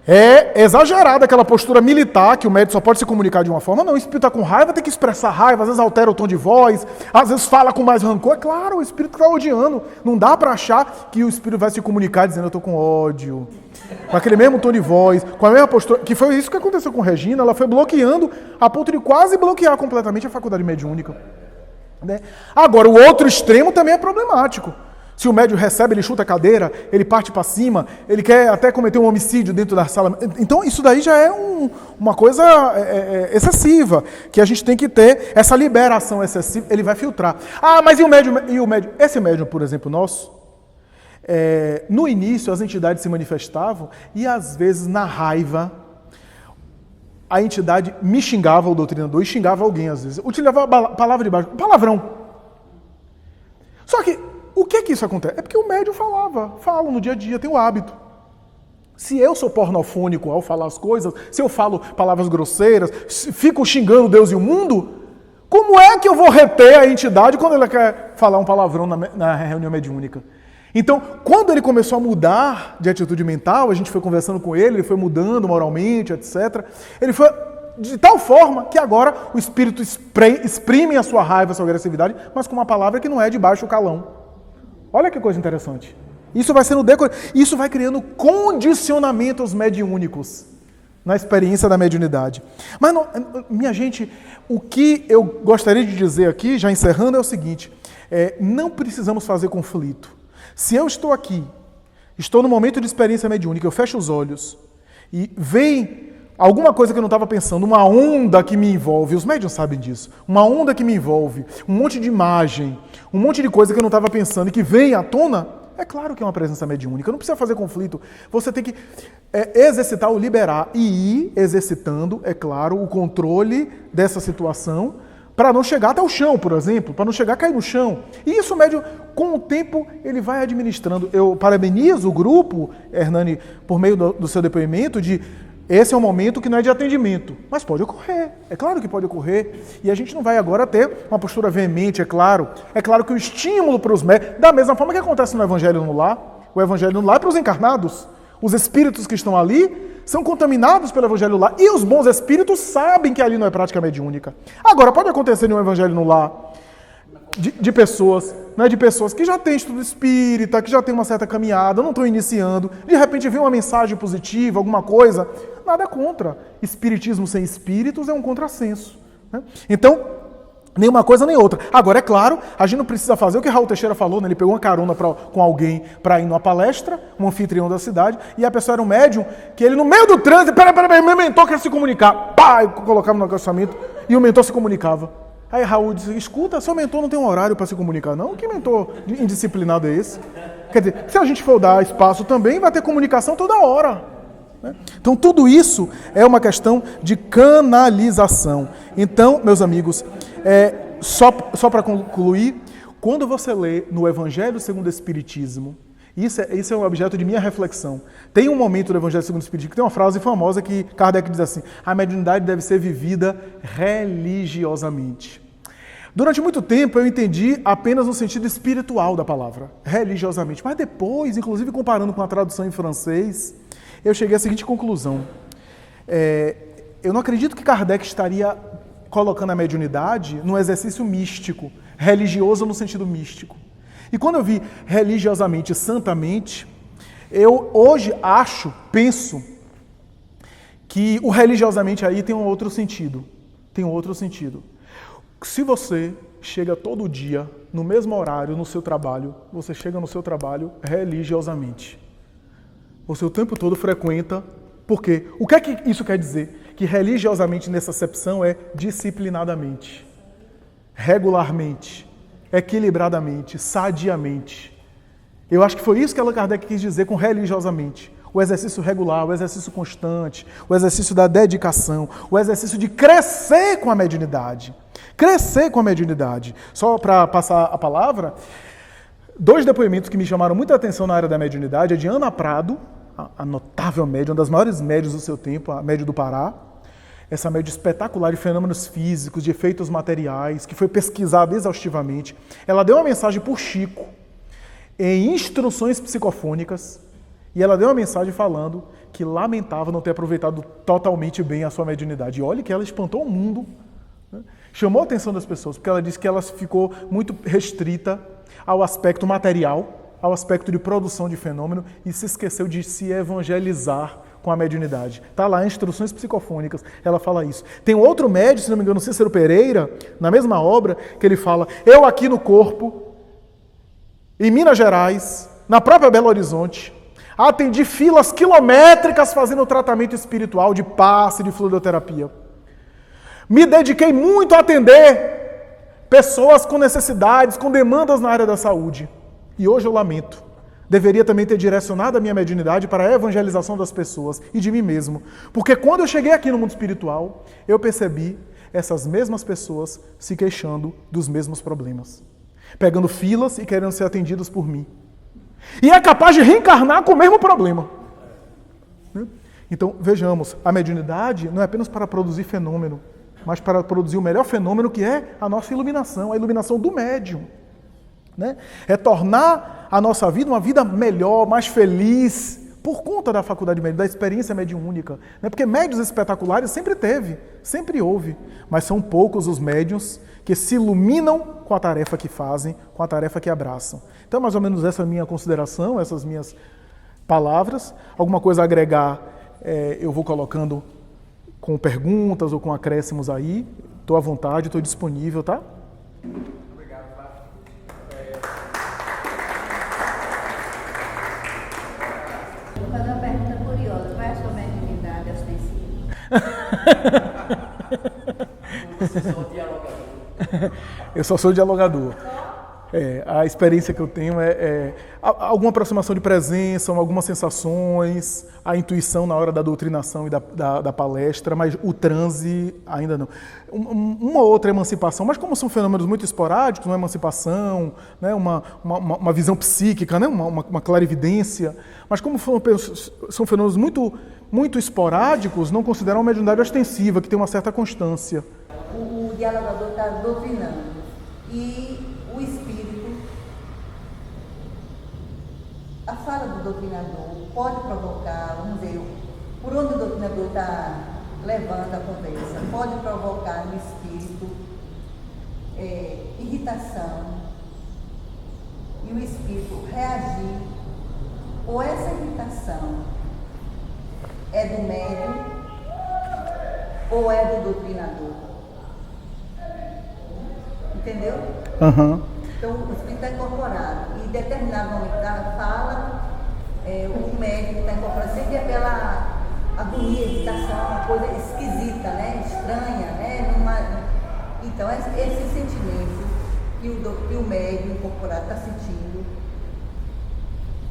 É exagerada aquela postura militar, que o médium só pode se comunicar de uma forma. Não, o espírito está com raiva, tem que expressar raiva, às vezes altera o tom de voz, às vezes fala com mais rancor. É claro, o espírito está odiando. Não dá para achar que o espírito vai se comunicar dizendo eu estou com ódio. Com aquele mesmo tom de voz, com a mesma postura. Que foi isso que aconteceu com Regina, ela foi bloqueando, a ponto de quase bloquear completamente a faculdade mediúnica. Né? Agora, o outro extremo também é problemático. Se o médium recebe, ele chuta a cadeira, ele parte para cima, ele quer até cometer um homicídio dentro da sala. Então, isso daí já é uma coisa excessiva, que a gente tem que ter essa liberação excessiva, ele vai filtrar. Ah, mas e o médium? Esse médium, por exemplo, nosso, no início as entidades se manifestavam e às vezes na raiva a entidade me xingava, o doutrinador, e xingava alguém às vezes. Utilizava a palavra de baixo, palavrão. Só que o que isso acontece? É porque o médium fala no dia a dia, tem o hábito. Se eu sou pornofônico ao falar as coisas, se eu falo palavras grosseiras, fico xingando Deus e o mundo, como é que eu vou reter a entidade quando ela quer falar um palavrão na reunião mediúnica? Então, quando ele começou a mudar de atitude mental, a gente foi conversando com ele foi mudando moralmente, etc. Ele foi de tal forma que agora o espírito exprime a sua raiva, a sua agressividade, mas com uma palavra que não é de baixo calão. Olha que coisa interessante. Isso vai sendo isso vai criando condicionamentos mediúnicos na experiência da mediunidade. Mas, minha gente, o que eu gostaria de dizer aqui, já encerrando, é o seguinte: não precisamos fazer conflito. Se eu estou aqui, estou no momento de experiência mediúnica, eu fecho os olhos e vem alguma coisa que eu não estava pensando, uma onda que me envolve, os médiuns sabem disso, uma onda que me envolve, um monte de imagem, um monte de coisa que eu não estava pensando e que vem à tona, é claro que é uma presença mediúnica, não precisa fazer conflito, você tem que exercitar ou liberar e ir exercitando, é claro, o controle dessa situação, para não chegar até o chão, por exemplo, para não chegar a cair no chão. E isso o médium, com o tempo, ele vai administrando. Eu parabenizo o grupo, Hernani, por meio do seu depoimento, esse é um momento que não é de atendimento, mas pode ocorrer, é claro que pode ocorrer, e a gente não vai agora ter uma postura veemente, é claro que o estímulo para os médios, da mesma forma que acontece no Evangelho no Lar, o Evangelho no Lar é para os encarnados, os espíritos que estão ali são contaminados pelo Evangelho no Lar, e os bons espíritos sabem que ali não é prática mediúnica. Agora, pode acontecer no Evangelho no Lar, de pessoas, né, de pessoas que já têm estudo espírita, que já têm uma certa caminhada, não estão iniciando, de repente vem uma mensagem positiva, alguma coisa, nada contra. Espiritismo sem espíritos é um contrassenso. Né? Então, nem uma coisa nem outra. Agora, é claro, a gente não precisa fazer o que Raul Teixeira falou, né? Ele pegou uma carona com alguém para ir numa palestra, um anfitrião da cidade, e a pessoa era um médium, que ele no meio do trânsito, peraí, meu mentor quer se comunicar, pá, colocava no acostamento, e o mentor se comunicava. Aí Raul disse, escuta, seu mentor não tem um horário para se comunicar, não? Que mentor indisciplinado é esse? Quer dizer, se a gente for dar espaço também, vai ter comunicação toda hora. Né? Então, tudo isso é uma questão de canalização. Então, meus amigos, só para concluir, quando você lê no Evangelho segundo o Espiritismo, isso é um objeto de minha reflexão. Tem um momento do Evangelho segundo o Espiritismo que tem uma frase famosa que Kardec diz assim, a mediunidade deve ser vivida religiosamente. Durante muito tempo eu entendi apenas no sentido espiritual da palavra, religiosamente. Mas depois, inclusive comparando com a tradução em francês, eu cheguei à seguinte conclusão. Eu não acredito que Kardec estaria colocando a mediunidade num exercício místico, religioso no sentido místico. E quando eu vi religiosamente, santamente, eu hoje penso que o religiosamente aí tem um outro sentido. Tem um outro sentido. Se você chega todo dia, no mesmo horário, no seu trabalho, você chega no seu trabalho religiosamente. Você o tempo todo frequenta, porque o que é que isso quer dizer? Que religiosamente nessa acepção é disciplinadamente, regularmente, equilibradamente, sadiamente. Eu acho que foi isso que Allan Kardec quis dizer com religiosamente. O exercício regular, o exercício constante, o exercício da dedicação, o exercício de crescer com a mediunidade. Crescer com a mediunidade. Só para passar a palavra, 2 depoimentos que me chamaram muita atenção na área da mediunidade é de Ana Prado, a notável médium, uma das maiores médiuns do seu tempo, a médium do Pará. Essa médium espetacular de fenômenos físicos, de efeitos materiais, que foi pesquisada exaustivamente. Ela deu uma mensagem por Chico, em instruções psicofônicas, E ela deu uma mensagem falando que lamentava não ter aproveitado totalmente bem a sua mediunidade. E olha que ela espantou o mundo, né? Chamou a atenção das pessoas, porque ela disse que ela ficou muito restrita ao aspecto material, ao aspecto de produção de fenômeno, e se esqueceu de se evangelizar com a mediunidade. Está lá em Instruções Psicofônicas, ela fala isso. Tem outro médium, se não me engano, Cícero Pereira, na mesma obra, que ele fala: eu aqui no corpo, em Minas Gerais, na própria Belo Horizonte, atendi filas quilométricas fazendo tratamento espiritual de passe, de fluidoterapia. Me dediquei muito a atender pessoas com necessidades, com demandas na área da saúde. E hoje eu lamento. Deveria também ter direcionado a minha mediunidade para a evangelização das pessoas e de mim mesmo. Porque quando eu cheguei aqui no mundo espiritual, eu percebi essas mesmas pessoas se queixando dos mesmos problemas. Pegando filas e querendo ser atendidas por mim. E é capaz de reencarnar com o mesmo problema. Então, vejamos, a mediunidade não é apenas para produzir fenômeno, mas para produzir o melhor fenômeno, que é a nossa iluminação, a iluminação do médium. Né? É tornar a nossa vida uma vida melhor, mais feliz, por conta da faculdade médium, da experiência mediúnica. Né? Porque médiuns espetaculares sempre teve, sempre houve, mas são poucos os médiuns que se iluminam com a tarefa que fazem, com a tarefa que abraçam. Então, mais ou menos essa é a minha consideração, essas minhas palavras. Alguma coisa a agregar, eu vou colocando com perguntas ou com acréscimos aí. Estou à vontade, estou disponível, tá? Obrigado, Pátio. Vou fazer uma pergunta curiosa. Qual é a sua mediunidade ostensiva? Você só dialogador. Eu só sou dialogador. A experiência que eu tenho é alguma aproximação de presença, algumas sensações, a intuição na hora da doutrinação e da palestra, mas o transe ainda não. Uma outra emancipação, mas como são fenômenos muito esporádicos, uma emancipação, né, uma visão psíquica, né, uma clarividência, mas como são fenômenos muito, muito esporádicos, não consideram uma mediunidade ostensiva, que tem uma certa constância. O dialogador está doutrinando e o espírito, a fala do doutrinador pode provocar, vamos ver, por onde o doutrinador está levando a conversa, pode provocar no espírito irritação e o espírito reagir, ou essa irritação é do médium ou é do doutrinador. Entendeu? Uhum. Então, o espírito está incorporado. E em determinado momento da fala, o médium está incorporado. Sempre aquela agonia, irritação, uma coisa esquisita, né? Estranha, né? Então, esse sentimento que o médium incorporado está sentindo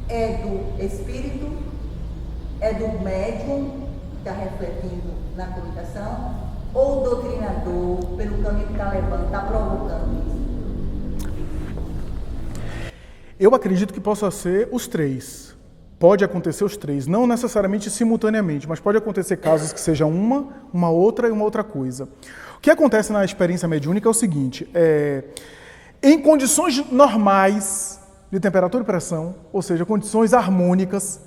é do espírito, é do médium que está refletindo na comunicação, ou o doutrinador, pelo caminho que está levando, está provocando isso? Eu acredito que possa ser os três. Pode acontecer os três. Não necessariamente simultaneamente, mas pode acontecer casos que seja uma outra e uma outra coisa. O que acontece na experiência mediúnica é o seguinte: em condições normais de temperatura e pressão, ou seja, condições harmônicas,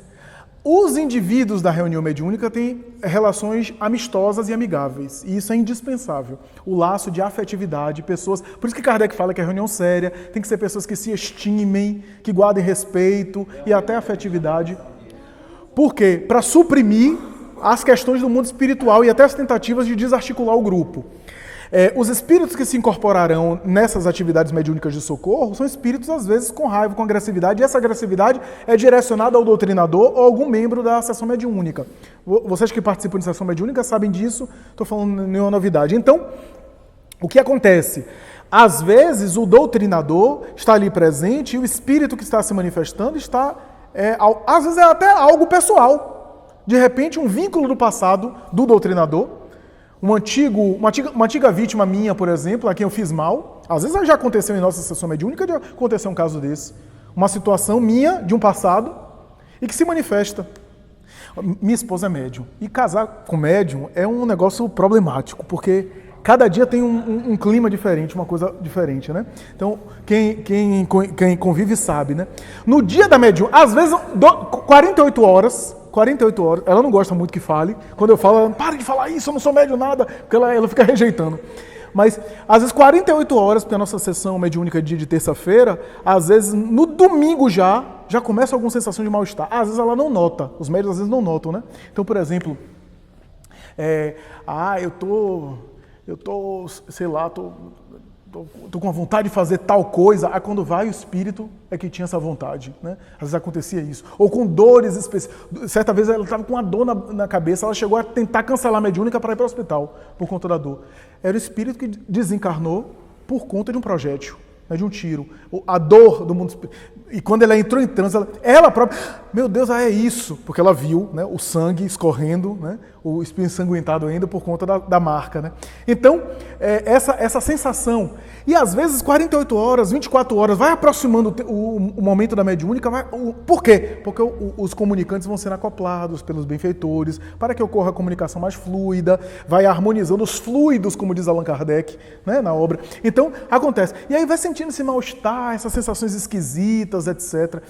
os indivíduos da reunião mediúnica têm relações amistosas e amigáveis, e isso é indispensável. O laço de afetividade, pessoas... Por isso que Kardec fala que a reunião séria tem que ser pessoas que se estimem, que guardem respeito e até afetividade. Por quê? Para suprimir as questões do mundo espiritual e até as tentativas de desarticular o grupo. Os espíritos que se incorporarão nessas atividades mediúnicas de socorro são espíritos, às vezes, com raiva, com agressividade, e essa agressividade é direcionada ao doutrinador ou algum membro da sessão mediúnica. Vocês que participam de sessão mediúnica sabem disso, estou falando nenhuma novidade. Então, o que acontece? Às vezes, o doutrinador está ali presente e o espírito que está se manifestando está, às vezes, é até algo pessoal. De repente, um vínculo do passado do doutrinador, uma antiga vítima minha, por exemplo, a quem eu fiz mal. Às vezes já aconteceu em nossa sessão mediúnica de acontecer um caso desse. Uma situação minha, de um passado, e que se manifesta. Minha esposa é médium. E casar com médium é um negócio problemático, porque Cada dia tem um clima diferente, uma coisa diferente, né? Então, quem convive sabe, né? No dia da mediúnica, às vezes, 48 horas, ela não gosta muito que fale. Quando eu falo, ela, para de falar isso, eu não sou médium nada, porque ela fica rejeitando. Mas, às vezes, 48 horas, porque a nossa sessão mediúnica é dia de terça-feira, às vezes, no domingo já começa alguma sensação de mal-estar. Às vezes ela não nota, os médios às vezes não notam, né? Então, por exemplo, eu tô, sei lá, tô com a vontade de fazer tal coisa, aí quando vai o espírito é que tinha essa vontade, né? Às vezes acontecia isso. Ou com dores específicas. Certa vez ela estava com uma dor na cabeça, ela chegou a tentar cancelar a mediúnica para ir para o hospital, por conta da dor. Era o espírito que desencarnou por conta de um projétil, né, de um tiro. A dor do mundo espiritual. E quando ela entrou em transe, ela própria, meu Deus, é isso, porque ela viu, né, o sangue escorrendo, né, o espírito ensanguentado ainda por conta da marca. Né? Então, essa sensação, e às vezes 48 horas, 24 horas, vai aproximando o momento da mediúnica, por quê? Porque os comunicantes vão sendo acoplados pelos benfeitores, para que ocorra a comunicação mais fluida, vai harmonizando os fluidos, como diz Allan Kardec, né, na obra. Então, acontece. E aí vai sentindo esse mal-estar, essas sensações esquisitas, etc.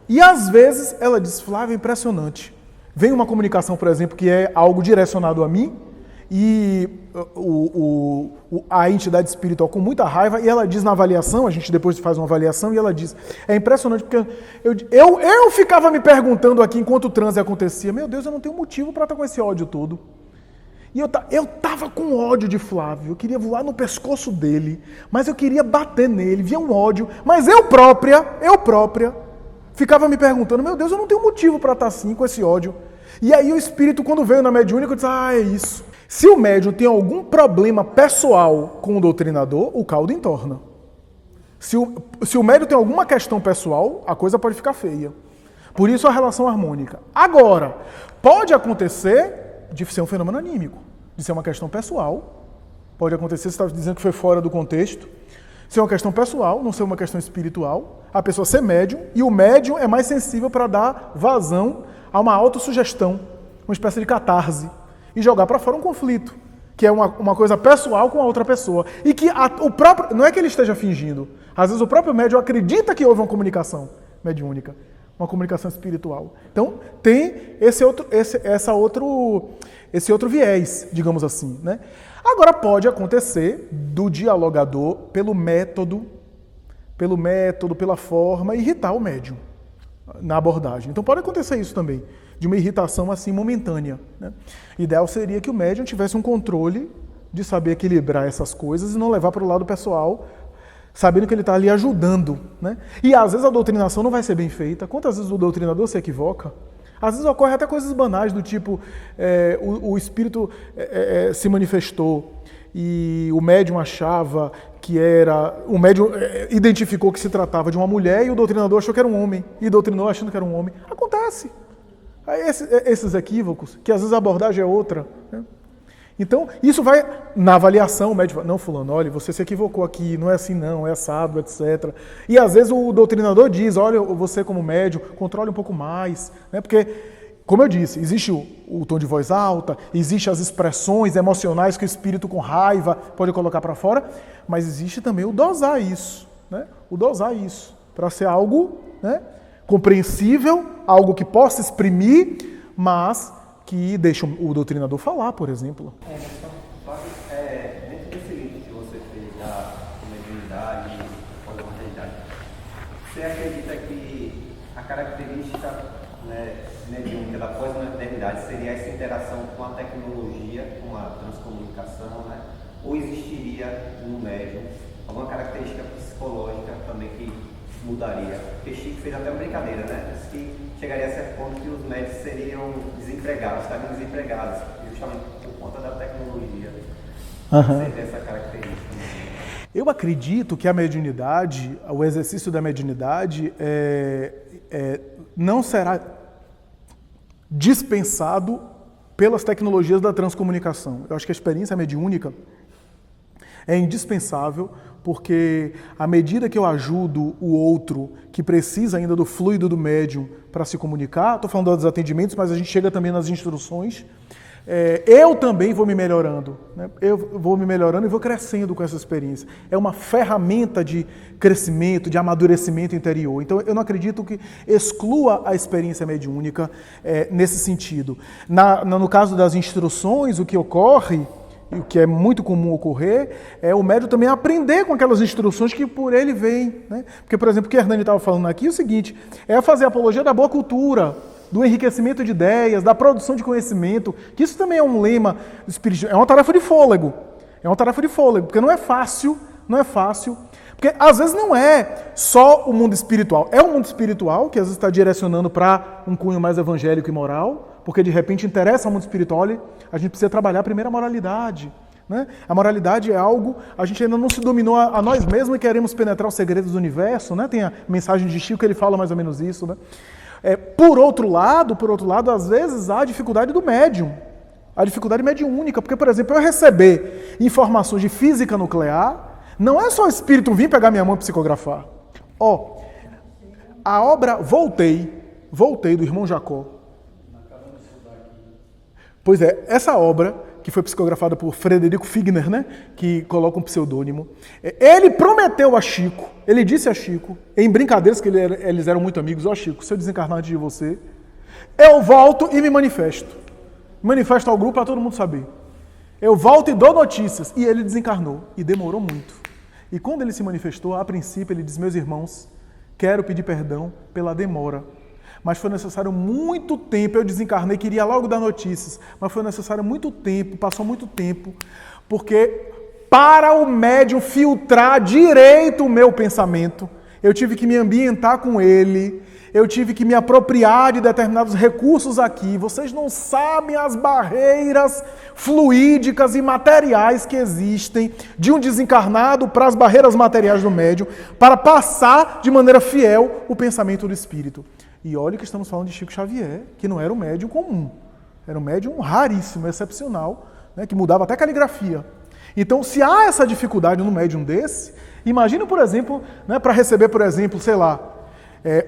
E às vezes ela diz, Flávio, é impressionante. Vem uma comunicação, por exemplo, que é algo direcionado a mim, e a entidade espiritual com muita raiva, e ela diz na avaliação, a gente depois faz uma avaliação, e ela diz, é impressionante, porque eu ficava me perguntando aqui, enquanto o transe acontecia, meu Deus, eu não tenho motivo para estar com esse ódio todo. E eu estava com ódio de Flávio, eu queria voar no pescoço dele, mas eu queria bater nele, via um ódio, mas eu própria, ficava me perguntando, meu Deus, eu não tenho motivo para estar assim, com esse ódio. E aí o espírito, quando veio na mediúnica, eu disse, é isso. Se o médium tem algum problema pessoal com o doutrinador, o caldo entorna. Se o médium tem alguma questão pessoal, a coisa pode ficar feia. Por isso a relação harmônica. Agora, pode acontecer de ser um fenômeno anímico, de ser uma questão pessoal. Pode acontecer, você está dizendo que foi fora do contexto. Ser uma questão pessoal, não ser uma questão espiritual. A pessoa ser médium, e o médium é mais sensível para dar vazão a uma autossugestão, uma espécie de catarse, e jogar para fora um conflito, que é uma coisa pessoal com a outra pessoa. E que o próprio, não é que ele esteja fingindo, às vezes o próprio médium acredita que houve uma comunicação mediúnica, uma comunicação espiritual. Então, tem esse outro viés, digamos assim, né? Agora, pode acontecer do dialogador, pelo método, pela forma, irritar o médium na abordagem. Então, pode acontecer isso também, de uma irritação assim momentânea, né? Ideal seria que o médium tivesse um controle de saber equilibrar essas coisas e não levar para o lado pessoal, sabendo que ele está ali ajudando, né? E às vezes a doutrinação não vai ser bem feita. Quantas vezes o doutrinador se equivoca? Às vezes ocorre até coisas banais do tipo, o espírito se manifestou e o médium achava que era... O médium identificou que se tratava de uma mulher e o doutrinador achou que era um homem. E doutrinou achando que era um homem. Acontece. Esses equívocos, que às vezes a abordagem é outra, né? Então, isso vai, na avaliação, o médico fala, não, fulano, olha, você se equivocou aqui, não é assim não, é assado, etc. E às vezes o doutrinador diz, olha, você como médium, controle um pouco mais, né? Porque, como eu disse, existe o tom de voz alta, existe as expressões emocionais que o espírito com raiva pode colocar para fora, mas existe também o dosar isso, né? O dosar isso, para ser algo, né, compreensível, algo que possa exprimir, mas que deixa o doutrinador falar, por exemplo. Dentro desse link que você fez da mediunidade e pós-mortalidade, você acredita que a característica, né, mediúnica da pós-modernidade seria essa interação com a tecnologia, com a transcomunicação, né? Ou existiria no médium alguma característica psicológica também que mudaria? Porque Chico fez até uma brincadeira, né? Diz que chegaria a ser ponto que os médicos seriam desempregados, estariam desempregados, justamente por conta da tecnologia. Seria essa característica. Eu acredito que a mediunidade, o exercício da mediunidade, não será dispensado pelas tecnologias da transcomunicação. Eu acho que a experiência mediúnica é indispensável, porque à medida que eu ajudo o outro que precisa ainda do fluido do médium para se comunicar, estou falando dos atendimentos, mas a gente chega também nas instruções, eu também vou me melhorando, né? Eu vou me melhorando e vou crescendo com essa experiência. É uma ferramenta de crescimento, de amadurecimento interior. Então, eu não acredito que exclua a experiência mediúnica nesse sentido. No caso das instruções, o que ocorre, e o que é muito comum ocorrer, é o médium também aprender com aquelas instruções que por ele vêm, né? Porque, por exemplo, o que Hernani estava falando aqui é o seguinte, é fazer a apologia da boa cultura, do enriquecimento de ideias, da produção de conhecimento, que isso também é um lema espiritual, é uma tarefa de fôlego, porque não é fácil, porque às vezes não é só o mundo espiritual, é o mundo espiritual que às vezes está direcionando para um cunho mais evangélico e moral, porque de repente interessa ao mundo espiritual e a gente precisa trabalhar primeiro a moralidade, né? A moralidade é algo, a gente ainda não se dominou a nós mesmos e queremos penetrar os segredos do universo, né? Tem a mensagem de Chico que ele fala mais ou menos isso, né? Por outro lado, às vezes há a dificuldade do médium, a dificuldade mediúnica, porque, por exemplo, eu receber informações de física nuclear, não é só o espírito vir pegar minha mão e psicografar. A obra Voltei do irmão Jacó. Pois é, essa obra, que foi psicografada por Frederico Figner, né, que coloca um pseudônimo, ele prometeu a Chico, ele disse a Chico, em brincadeiras que eles eram muito amigos, Chico, se eu desencarnar antes de você, eu volto e me manifesto. Manifesto ao grupo para todo mundo saber. Eu volto e dou notícias. E ele desencarnou. E demorou muito. E quando ele se manifestou, a princípio, ele diz, meus irmãos, quero pedir perdão pela demora. Mas foi necessário muito tempo, eu desencarnei, queria logo dar notícias, mas foi necessário muito tempo, passou muito tempo, porque para o médium filtrar direito o meu pensamento, eu tive que me ambientar com ele, eu tive que me apropriar de determinados recursos aqui. Vocês não sabem as barreiras fluídicas e materiais que existem de um desencarnado para as barreiras materiais do médium, para passar de maneira fiel o pensamento do espírito. E olha que estamos falando de Chico Xavier, que não era um médium comum, era um médium raríssimo, excepcional, né, que mudava até caligrafia. Então, se há essa dificuldade no médium desse, imagina, por exemplo, né, para receber, por exemplo, sei lá,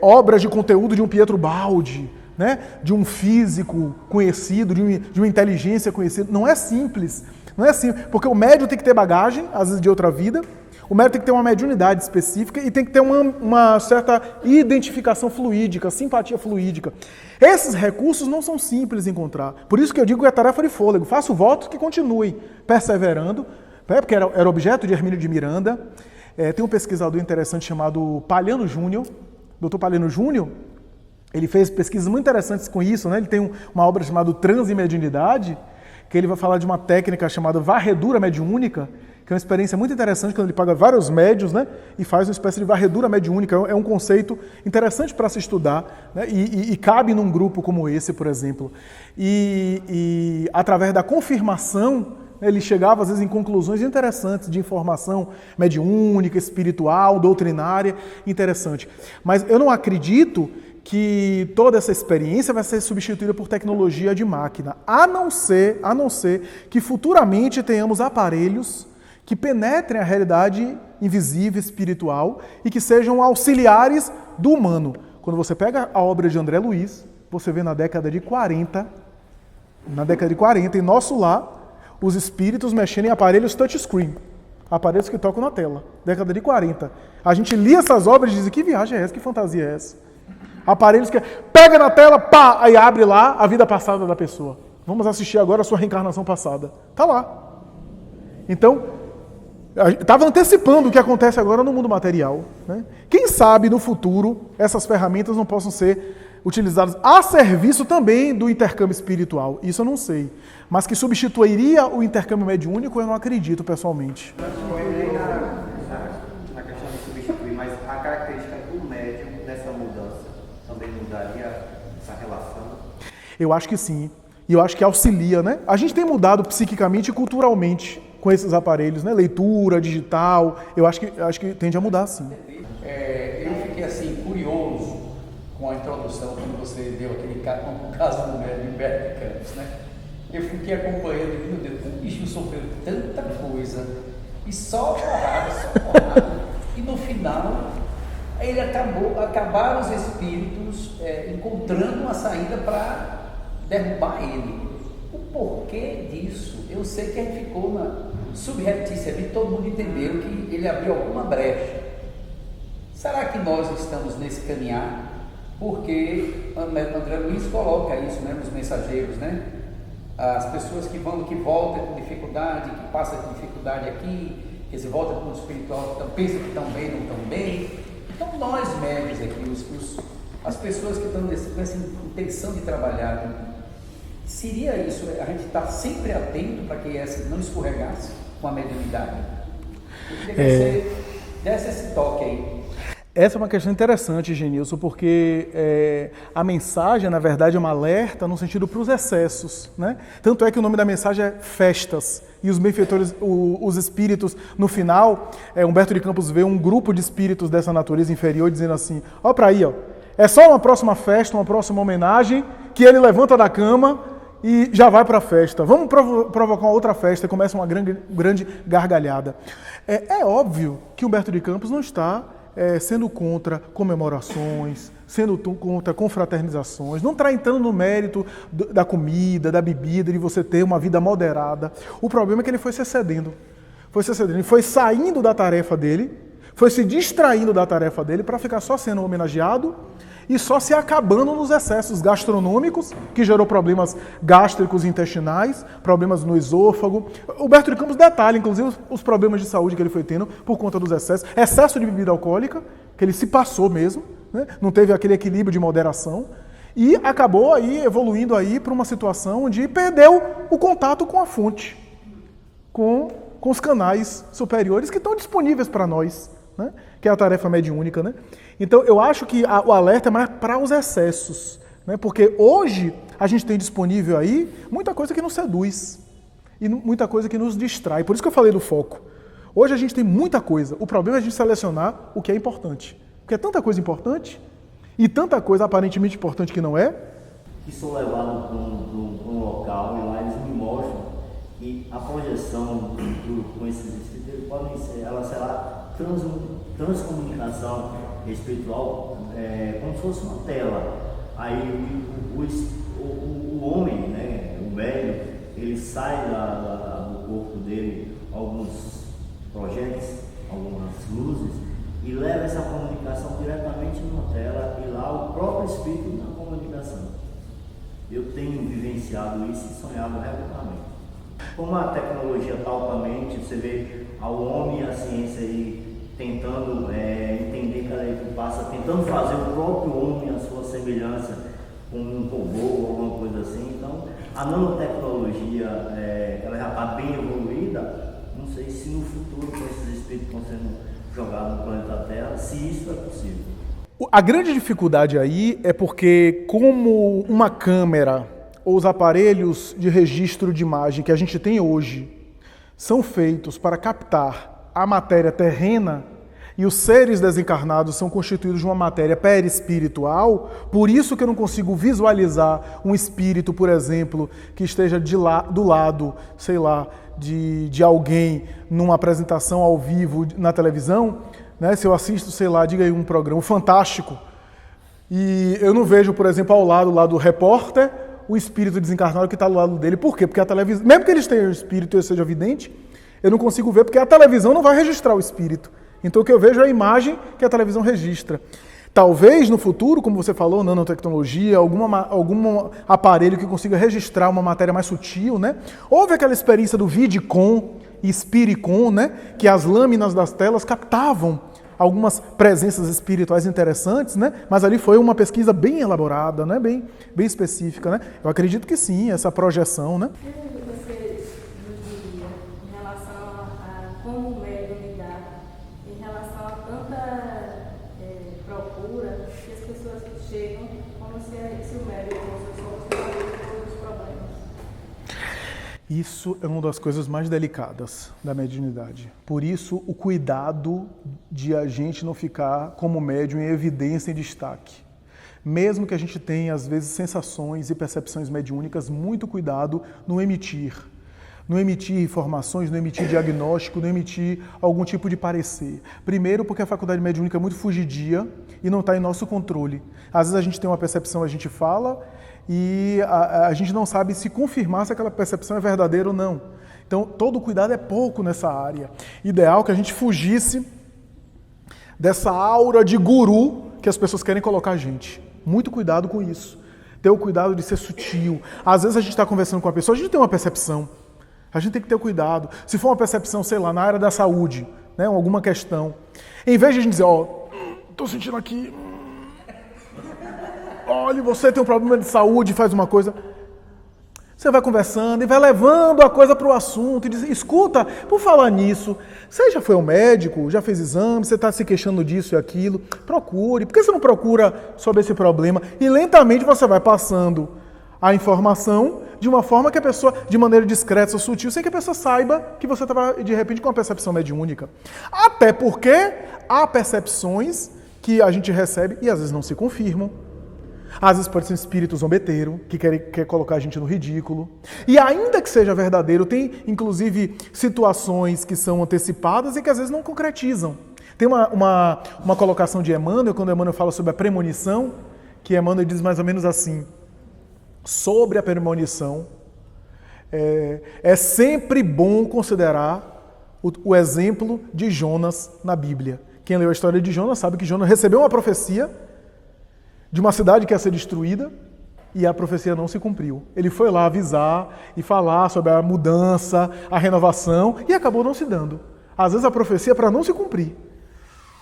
obras de conteúdo de um Pietro Baldi, né, de um físico conhecido, de uma inteligência conhecida. Não é simples, porque o médium tem que ter bagagem, às vezes de outra vida, o médium tem que ter uma mediunidade específica e tem que ter uma certa identificação fluídica, simpatia fluídica. Esses recursos não são simples de encontrar. Por isso que eu digo que é tarefa de fôlego. Faço votos que continuem perseverando, porque era objeto de Hermínio de Miranda. Tem um pesquisador interessante chamado Palhano Júnior, Dr. Palhano Júnior. Ele fez pesquisas muito interessantes com isso, né? Ele tem uma obra chamada Transe e Mediunidade, que ele vai falar de uma técnica chamada varredura mediúnica, que é uma experiência muito interessante quando ele pega vários médios, né, e faz uma espécie de varredura mediúnica. É um conceito interessante para se estudar, né, e cabe num grupo como esse, por exemplo. E através da confirmação, ele chegava às vezes em conclusões interessantes de informação mediúnica, espiritual, doutrinária, interessante. Mas eu não acredito que toda essa experiência vai ser substituída por tecnologia de máquina, a não ser que futuramente tenhamos aparelhos que penetrem a realidade invisível, espiritual, e que sejam auxiliares do humano. Quando você pega a obra de André Luiz, você vê na década de 40, em nosso lar, os espíritos mexendo em aparelhos touchscreen, aparelhos que tocam na tela, década de 40. A gente lia essas obras e dizia, que viagem é essa, que fantasia é essa? Aparelhos que pega na tela, pá, aí abre lá a vida passada da pessoa. Vamos assistir agora a sua reencarnação passada. Tá lá. Então, estava antecipando o que acontece agora no mundo material, né? Quem sabe no futuro essas ferramentas não possam ser utilizadas a serviço também do intercâmbio espiritual. Isso eu não sei. Mas que substituiria o intercâmbio mediúnico, eu não acredito pessoalmente. Na questão de substituir, mas a característica do médium dessa mudança também mudaria essa relação? Eu acho que sim. E eu acho que auxilia, né? A gente tem mudado psiquicamente e culturalmente com esses aparelhos, né? Leitura, digital, eu acho que tende a mudar, sim. Eu fiquei assim, curioso com a introdução, quando você deu aquele caso do médium Humberto Campos, né? Eu fiquei acompanhando e, meu Deus, o bicho sofreu tanta coisa, e só porrada, e no final, ele acabaram os espíritos encontrando uma saída para derrubar ele. O porquê disso? Eu sei que a gente ficou na subreptícia ali, todo mundo entendeu que ele abriu alguma brecha. Será que nós estamos nesse caminhar? Porque André Luiz coloca isso, né, nos mensageiros, né? As pessoas que voltam com dificuldade, que passam com dificuldade aqui, que se voltam com o espiritual, então, pensam que estão bem, não estão bem. Então nós médios aqui, as pessoas que estão com essa intenção de trabalhar, seria isso, a gente estar sempre atento para que essa não escorregasse com a mediunidade? Eu queria que você desse esse toque aí. Essa é uma questão interessante, Genilson, porque a mensagem, na verdade, é um alerta no sentido para os excessos, né? Tanto é que o nome da mensagem é Festas, e os benfeitores, os espíritos, no final, Humberto de Campos vê um grupo de espíritos dessa natureza inferior dizendo assim, ó para aí, ó, é só uma próxima festa, uma próxima homenagem, que ele levanta da cama e já vai para a festa. Vamos provocar uma outra festa, e começa uma grande gargalhada. É óbvio que Humberto de Campos não está sendo contra comemorações, sendo contra confraternizações, não está entrando no mérito da comida, da bebida, de você ter uma vida moderada. O problema é que ele foi se excedendo, ele foi saindo da tarefa dele, foi se distraindo da tarefa dele para ficar só sendo homenageado e só se acabando nos excessos gastronômicos, que gerou problemas gástricos e intestinais, problemas no esôfago. Humberto de Campos detalha, inclusive, os problemas de saúde que ele foi tendo por conta dos excessos. Excesso de bebida alcoólica, que ele se passou mesmo, né? Não teve aquele equilíbrio de moderação, e acabou aí evoluindo aí para uma situação onde perdeu o contato com a fonte, com os canais superiores que estão disponíveis para nós, né? Que é a tarefa mediúnica, né? Então, eu acho que o alerta é mais para os excessos, né? Porque hoje a gente tem disponível aí muita coisa que nos seduz e muita coisa que nos distrai. Por isso que eu falei do foco. Hoje a gente tem muita coisa. O problema é a gente selecionar o que é importante. Porque é tanta coisa importante e tanta coisa aparentemente importante que não é. Que sou levado para um local e lá eles me mostram que a projeção com esses espíritos podem ser, ela será transcomunicação espiritual, como se fosse uma tela. Aí o homem, né, o velho, ele sai do corpo dele alguns projetos, algumas luzes, e leva essa comunicação diretamente numa tela, e lá o próprio espírito na comunicação. Eu tenho vivenciado isso e sonhado regularmente. Como a tecnologia está altamente, você vê ao homem e a ciência aí tentando entender cada vez que passa, tentando fazer o próprio homem a sua semelhança com um robô ou alguma coisa assim. Então, a nanotecnologia, ela já está bem evoluída. Não sei se no futuro, com esses espíritos que estão sendo jogados no planeta Terra, se isso é possível. A grande dificuldade aí é porque, como uma câmera ou os aparelhos de registro de imagem que a gente tem hoje são feitos para captar a matéria terrena e os seres desencarnados são constituídos de uma matéria perispiritual, por isso que eu não consigo visualizar um espírito, por exemplo, que esteja do lado, sei lá, de alguém numa apresentação ao vivo na televisão, né? Se eu assisto, sei lá, diga aí um programa fantástico, e eu não vejo, por exemplo, ao lado lá do repórter, o espírito desencarnado que está do lado dele. Por quê? Porque a televisão, mesmo que ele tenha um espírito e seja vidente, eu não consigo ver porque a televisão não vai registrar o espírito. Então o que eu vejo é a imagem que a televisão registra. Talvez no futuro, como você falou, nanotecnologia, algum aparelho que consiga registrar uma matéria mais sutil, né? Houve aquela experiência do Vidicom e Spiricom, né? Que as lâminas das telas captavam algumas presenças espirituais interessantes, né? Mas ali foi uma pesquisa bem elaborada, né? Bem específica, né? Eu acredito que sim, essa projeção, né? Isso é uma das coisas mais delicadas da mediunidade. Por isso, o cuidado de a gente não ficar como médium em evidência e destaque. Mesmo que a gente tenha, às vezes, sensações e percepções mediúnicas, muito cuidado no emitir. Não emitir informações, não emitir diagnóstico, não emitir algum tipo de parecer. Primeiro, porque a faculdade mediúnica é muito fugidia e não está em nosso controle. Às vezes a gente tem uma percepção, a gente fala, e a gente não sabe se confirmar se aquela percepção é verdadeira ou não. Então, todo cuidado é pouco nessa área. Ideal que a gente fugisse dessa aura de guru que as pessoas querem colocar a gente. Muito cuidado com isso. Ter o cuidado de ser sutil. Às vezes a gente está conversando com a pessoa, a gente tem uma percepção. A gente tem que ter cuidado. Se for uma percepção, sei lá, na área da saúde, né, alguma questão, em vez de a gente dizer, estou sentindo aqui, olha, você tem um problema de saúde, faz uma coisa... Você vai conversando e vai levando a coisa para o assunto e diz, escuta, por falar nisso, você já foi ao médico, já fez exame, você está se queixando disso e aquilo, procure. Por que você não procura sobre esse problema? E lentamente você vai passando a informação de uma forma que a pessoa, de maneira discreta, sutil, sem que a pessoa saiba que você estava, de repente, com uma percepção mediúnica. Até porque há percepções que a gente recebe e às vezes não se confirmam. Às vezes pode ser um espírito zombeteiro, que quer colocar a gente no ridículo. E ainda que seja verdadeiro, tem inclusive situações que são antecipadas e que às vezes não concretizam. Tem uma colocação de Emmanuel, quando Emmanuel fala sobre a premonição, que Emmanuel diz mais ou menos assim, sobre a premonição, é sempre bom considerar o exemplo de Jonas na Bíblia. Quem leu a história de Jonas sabe que Jonas recebeu uma profecia de uma cidade que ia ser destruída e a profecia não se cumpriu. Ele foi lá avisar e falar sobre a mudança, a renovação e acabou não se dando. Às vezes a profecia é para não se cumprir.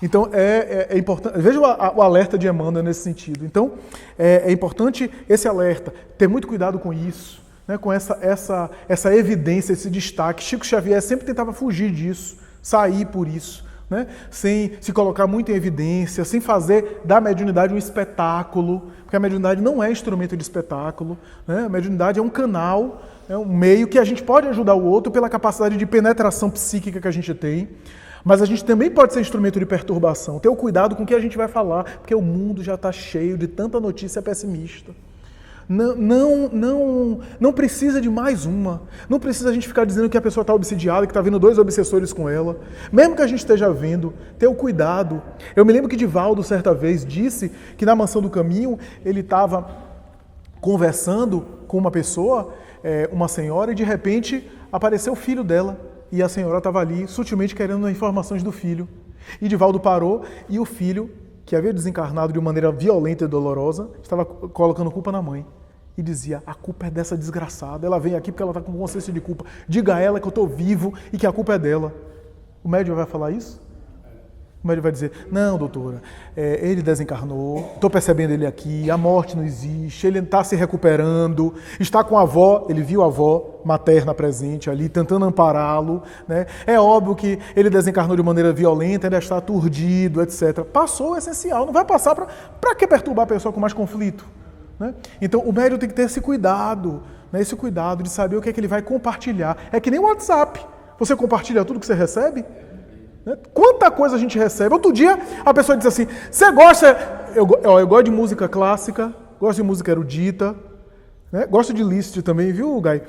Então é importante, veja o alerta de Emmanuel nesse sentido. Então é importante esse alerta, ter muito cuidado com isso, né, com essa evidência, esse destaque. Chico Xavier sempre tentava fugir disso, sair por isso. Né? Sem se colocar muito em evidência, sem fazer da mediunidade um espetáculo, porque a mediunidade não é instrumento de espetáculo, né? A mediunidade é um canal, é um meio que a gente pode ajudar o outro pela capacidade de penetração psíquica que a gente tem, mas a gente também pode ser instrumento de perturbação. Ter o cuidado com o que a gente vai falar, porque o mundo já está cheio de tanta notícia pessimista. Não precisa de mais uma. Não precisa a gente ficar dizendo que a pessoa está obsidiada, que está vindo 2 obsessores com ela. Mesmo que a gente esteja vendo, ter o cuidado. Eu me lembro que Divaldo, certa vez, disse que na Mansão do Caminho ele estava conversando com uma pessoa, uma senhora, e de repente apareceu o filho dela. E a senhora estava ali, sutilmente querendo informações do filho. E Divaldo parou e o filho, que havia desencarnado de uma maneira violenta e dolorosa, estava colocando culpa na mãe. E dizia, a culpa é dessa desgraçada, ela vem aqui porque ela está com consciência de culpa. Diga a ela que eu estou vivo e que a culpa é dela. O médium vai falar isso? O médium vai dizer, não, doutora, ele desencarnou, estou percebendo ele aqui, a morte não existe, ele está se recuperando, está com a avó, ele viu a avó materna presente ali, tentando ampará-lo, né? É óbvio que ele desencarnou de maneira violenta, ainda está aturdido, etc. Passou o essencial, não vai passar para que perturbar a pessoa com mais conflito? Né? Então o médium tem que ter esse cuidado, né? Esse cuidado de saber o que é que ele vai compartilhar. É que nem o WhatsApp, você compartilha tudo que você recebe? Né? Quanta coisa a gente recebe. Outro dia a pessoa diz assim, você gosta, eu gosto de música clássica, gosto de música erudita, né? Gosto de Liszt também, viu, Gai?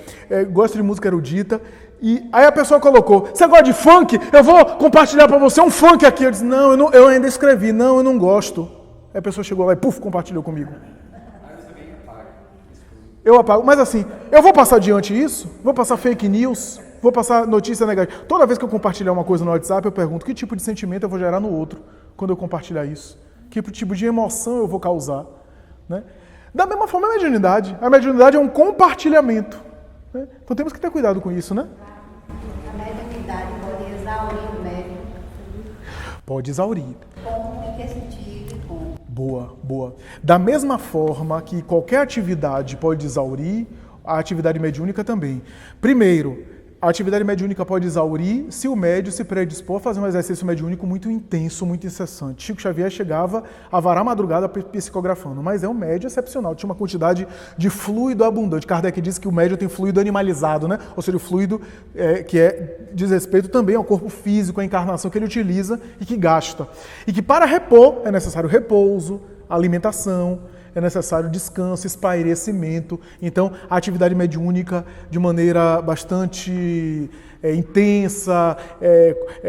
Gosto de música erudita. E aí a pessoa colocou, você gosta de funk? Eu vou compartilhar para você um funk aqui. Eu disse, não, eu ainda escrevi, eu não gosto. Aí a pessoa chegou lá e compartilhou comigo. Eu apago, mas assim, eu vou passar adiante isso, vou passar fake news, vou passar notícia negativa. Toda vez que eu compartilhar uma coisa no WhatsApp, eu pergunto que tipo de sentimento eu vou gerar no outro quando eu compartilhar isso. Que tipo de emoção eu vou causar. Né? Da mesma forma, a mediunidade é um compartilhamento. Né? Então temos que ter cuidado com isso, né? A mediunidade pode exaurir o médium. Pode exaurir. Como, em que sentido? Boa. Da mesma forma que qualquer atividade pode exaurir, a atividade mediúnica também. Primeiro, a atividade mediúnica pode exaurir se o médium se predispor a fazer um exercício mediúnico muito intenso, muito incessante. Chico Xavier chegava a varar a madrugada psicografando, mas é um médium excepcional, tinha uma quantidade de fluido abundante. Kardec diz que o médium tem fluido animalizado, né? Ou seja, o fluido que diz respeito também ao corpo físico, à encarnação que ele utiliza e que gasta. E que para repor é necessário repouso, alimentação, é necessário descanso, espairecimento. Então, a atividade mediúnica, de maneira bastante intensa,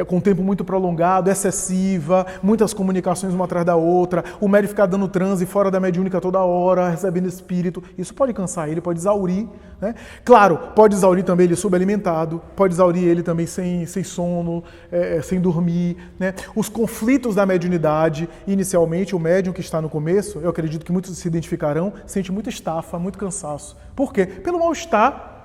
com tempo muito prolongado, excessiva, muitas comunicações uma atrás da outra, o médium ficar dando transe fora da mediúnica toda hora, recebendo espírito, isso pode cansar ele, pode exaurir, né? Claro, pode exaurir também ele subalimentado, pode exaurir ele também sem sono, sem dormir, né? Os conflitos da mediunidade, inicialmente o médium que está no começo, eu acredito que muitos se identificarão, sente muita estafa, muito cansaço. Por quê? Pelo mal-estar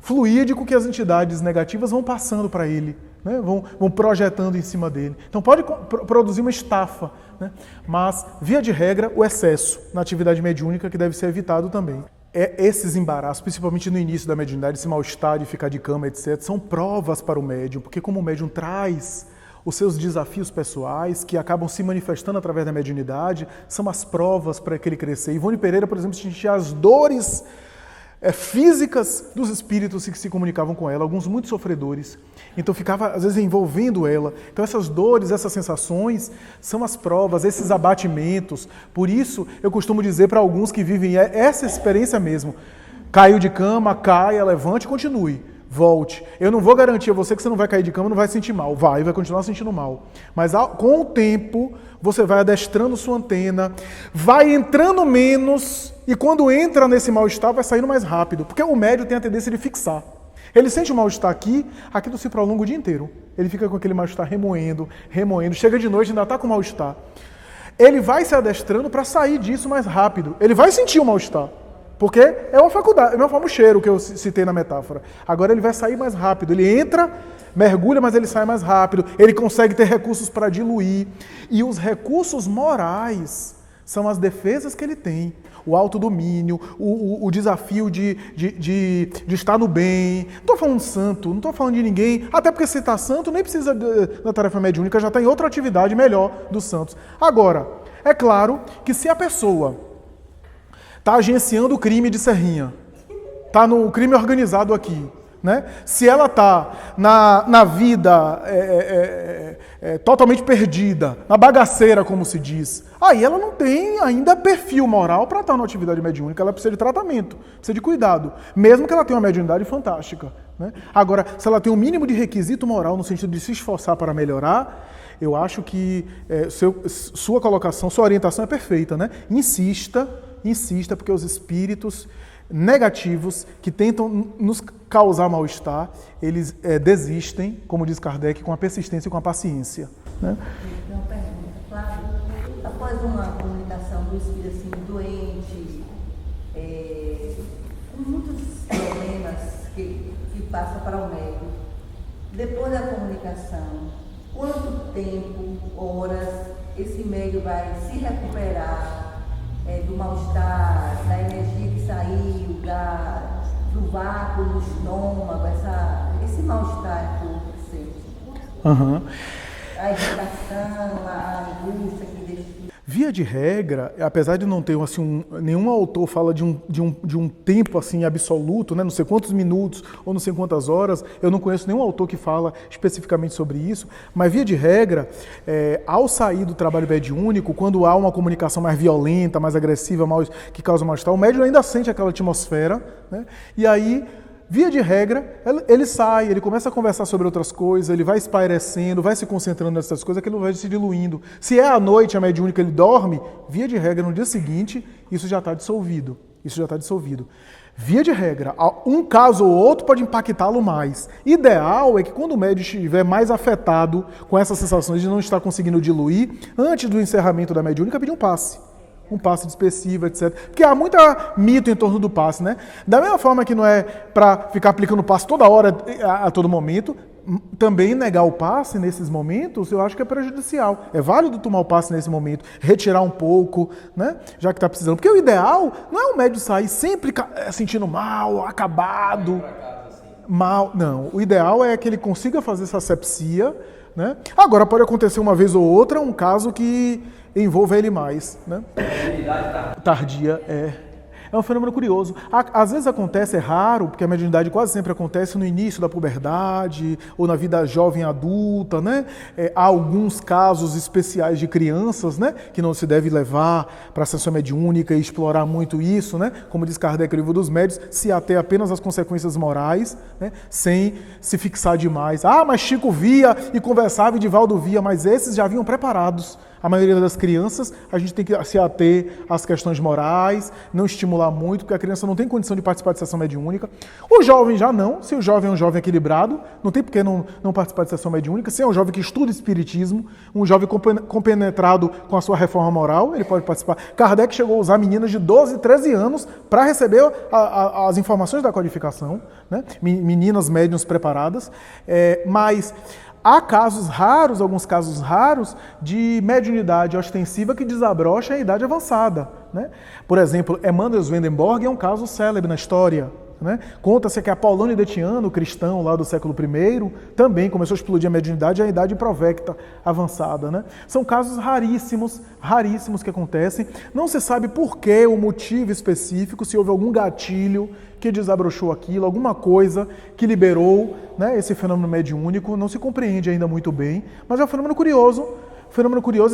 fluídico que as entidades negativas vão passando para ele, né? Vão projetando em cima dele. Então pode produzir uma estafa, né? Mas, via de regra, o excesso na atividade mediúnica que deve ser evitado também. Esses embaraços, principalmente no início da mediunidade, esse mal-estar de ficar de cama, etc., são provas para o médium, porque como o médium traz os seus desafios pessoais, que acabam se manifestando através da mediunidade, são as provas para que ele crescer. Ivone Pereira, por exemplo, sentia as dores físicas dos espíritos que se comunicavam com ela, alguns muito sofredores. Então ficava, às vezes, envolvendo ela. Então essas dores, essas sensações são as provas, esses abatimentos. Por isso, eu costumo dizer para alguns que vivem essa experiência mesmo. Caiu de cama, caia, levante e continue. Volte. Eu não vou garantir a você que você não vai cair de cama, não vai sentir mal. Vai continuar sentindo mal. Mas com o tempo, você vai adestrando sua antena, vai entrando menos e quando entra nesse mal-estar, vai saindo mais rápido. Porque o médium tem a tendência de fixar. Ele sente o mal-estar aquilo se prolonga o dia inteiro. Ele fica com aquele mal-estar remoendo. Chega de noite e ainda está com mal-estar. Ele vai se adestrando para sair disso mais rápido. Ele vai sentir o mal-estar. Porque é uma faculdade, é uma forma o cheiro que eu citei na metáfora. Agora ele vai sair mais rápido. Ele entra, mergulha, mas ele sai mais rápido. Ele consegue ter recursos para diluir. E os recursos morais são as defesas que ele tem. O autodomínio, o desafio de estar no bem. Não estou falando de santo, não estou falando de ninguém. Até porque se está santo, nem precisa da tarefa mediúnica, já está em outra atividade melhor dos santos. Agora, é claro que se a pessoa está agenciando o crime de Serrinha, está no crime organizado aqui, né? Se ela está na vida totalmente perdida, na bagaceira, como se diz, aí ela não tem ainda perfil moral para estar na atividade mediúnica, ela precisa de tratamento, precisa de cuidado, mesmo que ela tenha uma mediunidade fantástica, né? Agora, se ela tem um mínimo de requisito moral no sentido de se esforçar para melhorar, eu acho que sua colocação, sua orientação é perfeita, né? Insista, porque os espíritos negativos que tentam nos causar mal-estar, eles desistem, como diz Kardec, com a persistência e com a paciência, né? Uma pergunta, claro. Após uma comunicação do espírito assim, doente, com muitos problemas que passa para o médico, depois da comunicação, quanto tempo, horas, esse médium vai se recuperar do mal-estar, da energia que saiu, do vácuo no estômago, esse mal-estar que o corpo sente? Uhum. A irritação, a angústia que deixa. Via de regra, apesar de não ter assim, nenhum autor fala de um tempo assim absoluto, né, não sei quantos minutos ou não sei quantas horas, eu não conheço nenhum autor que fala especificamente sobre isso, mas via de regra, ao sair do trabalho mediúnico, quando há uma comunicação mais violenta, mais agressiva, que causa mal-estar, o médium ainda sente aquela atmosfera, né, e aí, via de regra, ele sai, ele começa a conversar sobre outras coisas, ele vai espairecendo, vai se concentrando nessas coisas, aquilo vai se diluindo. Se é à noite a mediúnica, ele dorme, via de regra, no dia seguinte, isso já está dissolvido. Via de regra, um caso ou outro pode impactá-lo mais. Ideal é que quando o médium estiver mais afetado com essas sensações de não estar conseguindo diluir, antes do encerramento da mediúnica, pedir um passe dispersivo, etc. Porque há muito mito em torno do passe, né? Da mesma forma que não é para ficar aplicando passe toda hora, a todo momento, também negar o passe nesses momentos, eu acho que é prejudicial. É válido tomar o passe nesse momento, retirar um pouco, né? Já que está precisando. Porque o ideal não é o médium sair sempre sentindo mal, acabado, mal. Não, o ideal é que ele consiga fazer essa asepsia, né? Agora pode acontecer uma vez ou outra um caso que envolva ele mais, né? Tardia, É um fenômeno curioso. Às vezes acontece, é raro, porque a mediunidade quase sempre acontece no início da puberdade ou na vida jovem adulta, né? Há alguns casos especiais de crianças, né? Que não se deve levar para a sessão mediúnica e explorar muito isso, né? Como diz Kardec no Livro dos Médiuns, se ater apenas às consequências morais, né? Sem se fixar demais. Ah, mas Chico via e conversava e Divaldo via, mas esses já vinham preparados. A maioria das crianças, a gente tem que se ater às questões morais, não estimular muito, porque a criança não tem condição de participar de sessão mediúnica. O jovem já não, se o jovem é um jovem equilibrado, não tem por que não participar de sessão mediúnica. Se é um jovem que estuda espiritismo, um jovem compenetrado com a sua reforma moral, ele pode participar. Kardec chegou a usar meninas de 12, 13 anos para receber as informações da codificação, né? Meninas médiuns preparadas, mas... há casos raros, alguns casos raros, de mediunidade ostensiva que desabrocha em idade avançada, né? Por exemplo, Emanuel Swedenborg é um caso célebre na história, né? Conta-se que Apolônio Deciano, cristão lá do século I, também começou a explodir a mediunidade à idade provecta avançada, né? São casos raríssimos que acontecem. Não se sabe por que, o motivo específico, se houve algum gatilho que desabrochou aquilo, alguma coisa que liberou, né, esse fenômeno mediúnico, não se compreende ainda muito bem, mas é um fenômeno curioso,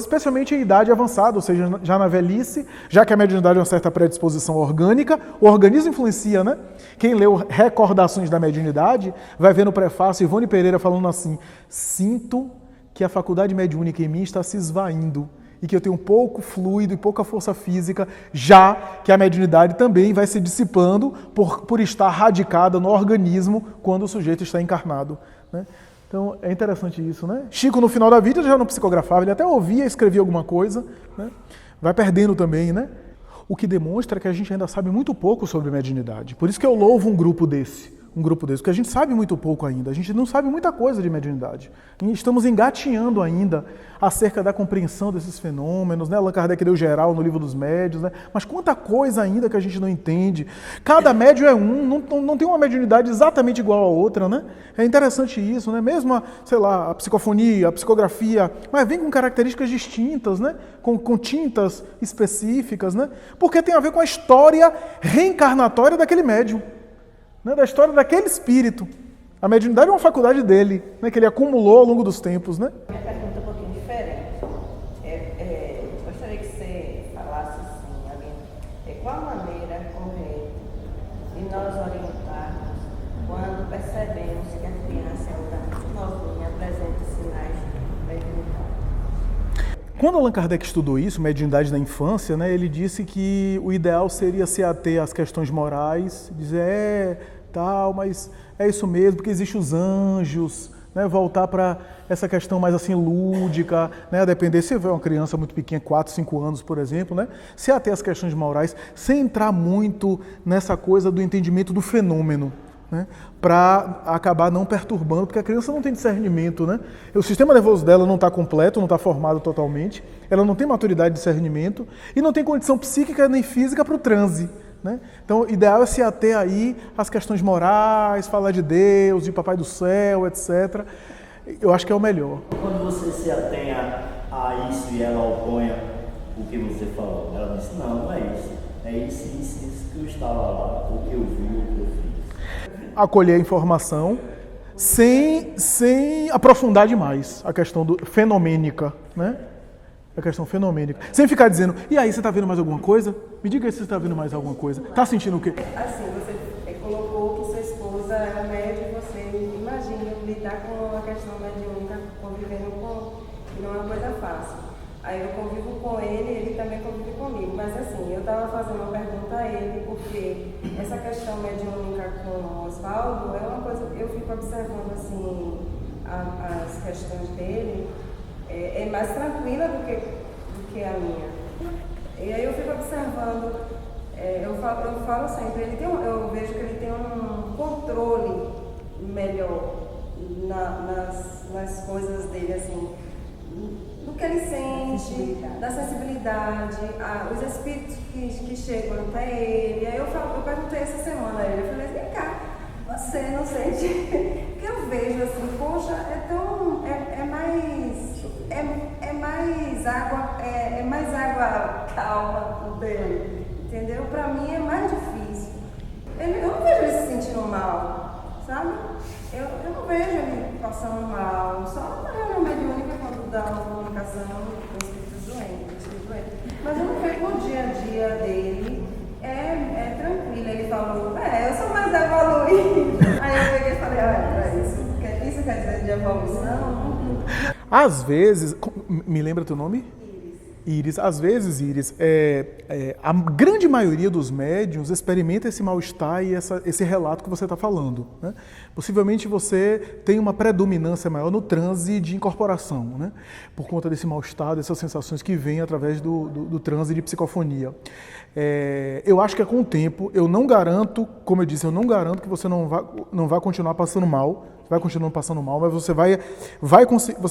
especialmente em idade avançada, ou seja, já na velhice, já que a mediunidade é uma certa predisposição orgânica, o organismo influencia, né? Quem leu Recordações da Mediunidade vai ver no prefácio Ivone Pereira falando assim: sinto que a faculdade mediúnica em mim está se esvaindo e que eu tenho pouco fluido e pouca força física, já que a mediunidade também vai se dissipando por estar radicada no organismo quando o sujeito está encarnado, né? Então, é interessante isso, né? Chico, no final da vida, já não psicografava, ele até ouvia, escrevia alguma coisa, né? Vai perdendo também, né? O que demonstra que a gente ainda sabe muito pouco sobre mediunidade. Por isso que eu louvo um grupo desse, porque a gente sabe muito pouco ainda, a gente não sabe muita coisa de mediunidade. Estamos engatinhando ainda acerca da compreensão desses fenômenos, né? Allan Kardec deu geral no Livro dos Médiuns, né? Mas quanta coisa ainda que a gente não entende. Cada médium é não tem uma mediunidade exatamente igual a outra, né? É interessante isso, né? Mesmo a psicofonia, a psicografia, mas vem com características distintas, né? Com tintas específicas, né? Porque tem a ver com a história reencarnatória daquele médium, né, da história daquele espírito. A mediunidade é uma faculdade dele, né, que ele acumulou ao longo dos tempos, né? Minha pergunta é um pouquinho diferente. Gostaria que você falasse assim, qual a maneira correta de nós orientarmos quando percebemos que a criança ainda muito novinha apresenta sinais mediúnicos? Quando Allan Kardec estudou isso, mediunidade na infância, né, ele disse que o ideal seria se ater às questões morais, dizer, mas é isso mesmo, porque existem os anjos, né, voltar para essa questão mais assim lúdica, né, a depender, se houver uma criança muito pequena, 4, 5 anos, por exemplo, né, se ater às questões morais, sem entrar muito nessa coisa do entendimento do fenômeno, né, para acabar não perturbando, porque a criança não tem discernimento, né? O sistema nervoso dela não está completo, não está formado totalmente, ela não tem maturidade de discernimento e não tem condição psíquica nem física para o transe, né? Então, o ideal é se ater aí às questões morais, falar de Deus, de Papai do Céu, etc. Eu acho que é o melhor. Quando você se atenha a isso e ela oponha o que você falou, ela disse, não é isso. É isso que eu estava lá, o que eu vi, o que eu fiz. Acolher a informação sem aprofundar demais a questão fenomênica, né? A questão fenomênica. Sem ficar dizendo, e aí, você está vendo mais alguma coisa? Me diga aí se você está vendo mais alguma coisa. Está sentindo o quê? Assim, você colocou que sua esposa é médica e você imagina lidar com a questão mediúnica, convivendo com, que não é uma coisa fácil. Aí eu convivo com ele também convive comigo. Mas assim, eu estava fazendo uma pergunta a ele, porque essa questão mediúnica com o Oswaldo é uma coisa que eu fico observando assim, as questões dele, é mais tranquila do que a minha. E aí eu fico observando, eu falo sempre, eu vejo que ele tem um controle melhor nas coisas dele, assim, do que ele sente, da sensibilidade, os espíritos que chegam até ele. Aí eu perguntei essa semana a ele, eu falei, vem cá, você não sente? Porque eu vejo assim, poxa, é mais água calma dele, entendeu? Para mim é mais difícil. Eu não vejo ele se sentindo mal, sabe? Eu não vejo ele passando mal, só na reunião mediúnica quando dá uma comunicação com espíritos doentes, mas eu não vejo no dia a dia dele, é tranquilo. Ele falou, eu sou mais evoluído. Aí eu peguei e falei, isso quer dizer de evolução? Às vezes, me lembra teu nome? Íris. Às vezes, Íris, a grande maioria dos médiuns experimenta esse mal-estar e esse relato que você está falando, né? Possivelmente você tem uma predominância maior no transe de incorporação, né? Por conta desse mal-estar, dessas sensações que vêm através do transe de psicofonia. Eu acho que é com o tempo, eu não garanto, como eu disse, eu não garanto que você não vai continuar passando mal, vai continuar passando mal, mas você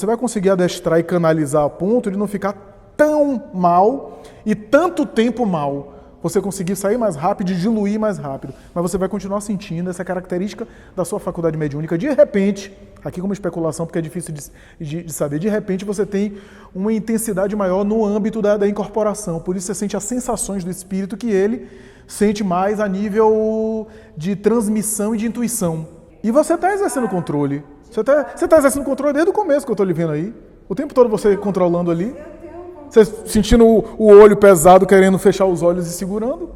vai conseguir adestrar e canalizar a ponto de não ficar tão mal e tanto tempo mal. Você conseguir sair mais rápido e diluir mais rápido. Mas você vai continuar sentindo essa característica da sua faculdade mediúnica. De repente, aqui como especulação, porque é difícil de saber, de repente você tem uma intensidade maior no âmbito da incorporação. Por isso você sente as sensações do espírito que ele sente mais a nível de transmissão e de intuição. E você está exercendo controle. Você está exercendo controle desde o começo que eu estou lhe vendo aí. O tempo todo você controlando ali. Você sentindo o olho pesado, querendo fechar os olhos e segurando.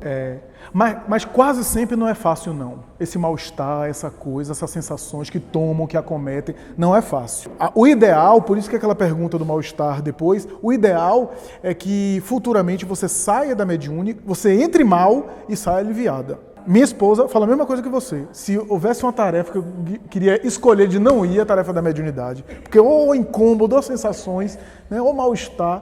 Mas quase sempre não é fácil, não. Esse mal-estar, essa coisa, essas sensações que tomam, que acometem, não é fácil. O ideal, por isso que aquela pergunta do mal-estar depois, o ideal é que futuramente você saia da mediúnica, você entre mal e saia aliviada. Minha esposa fala a mesma coisa que você. Se houvesse uma tarefa que eu queria escolher de não ir, a tarefa da mediunidade. Porque ou incômodo, ou sensações, né, ou mal-estar.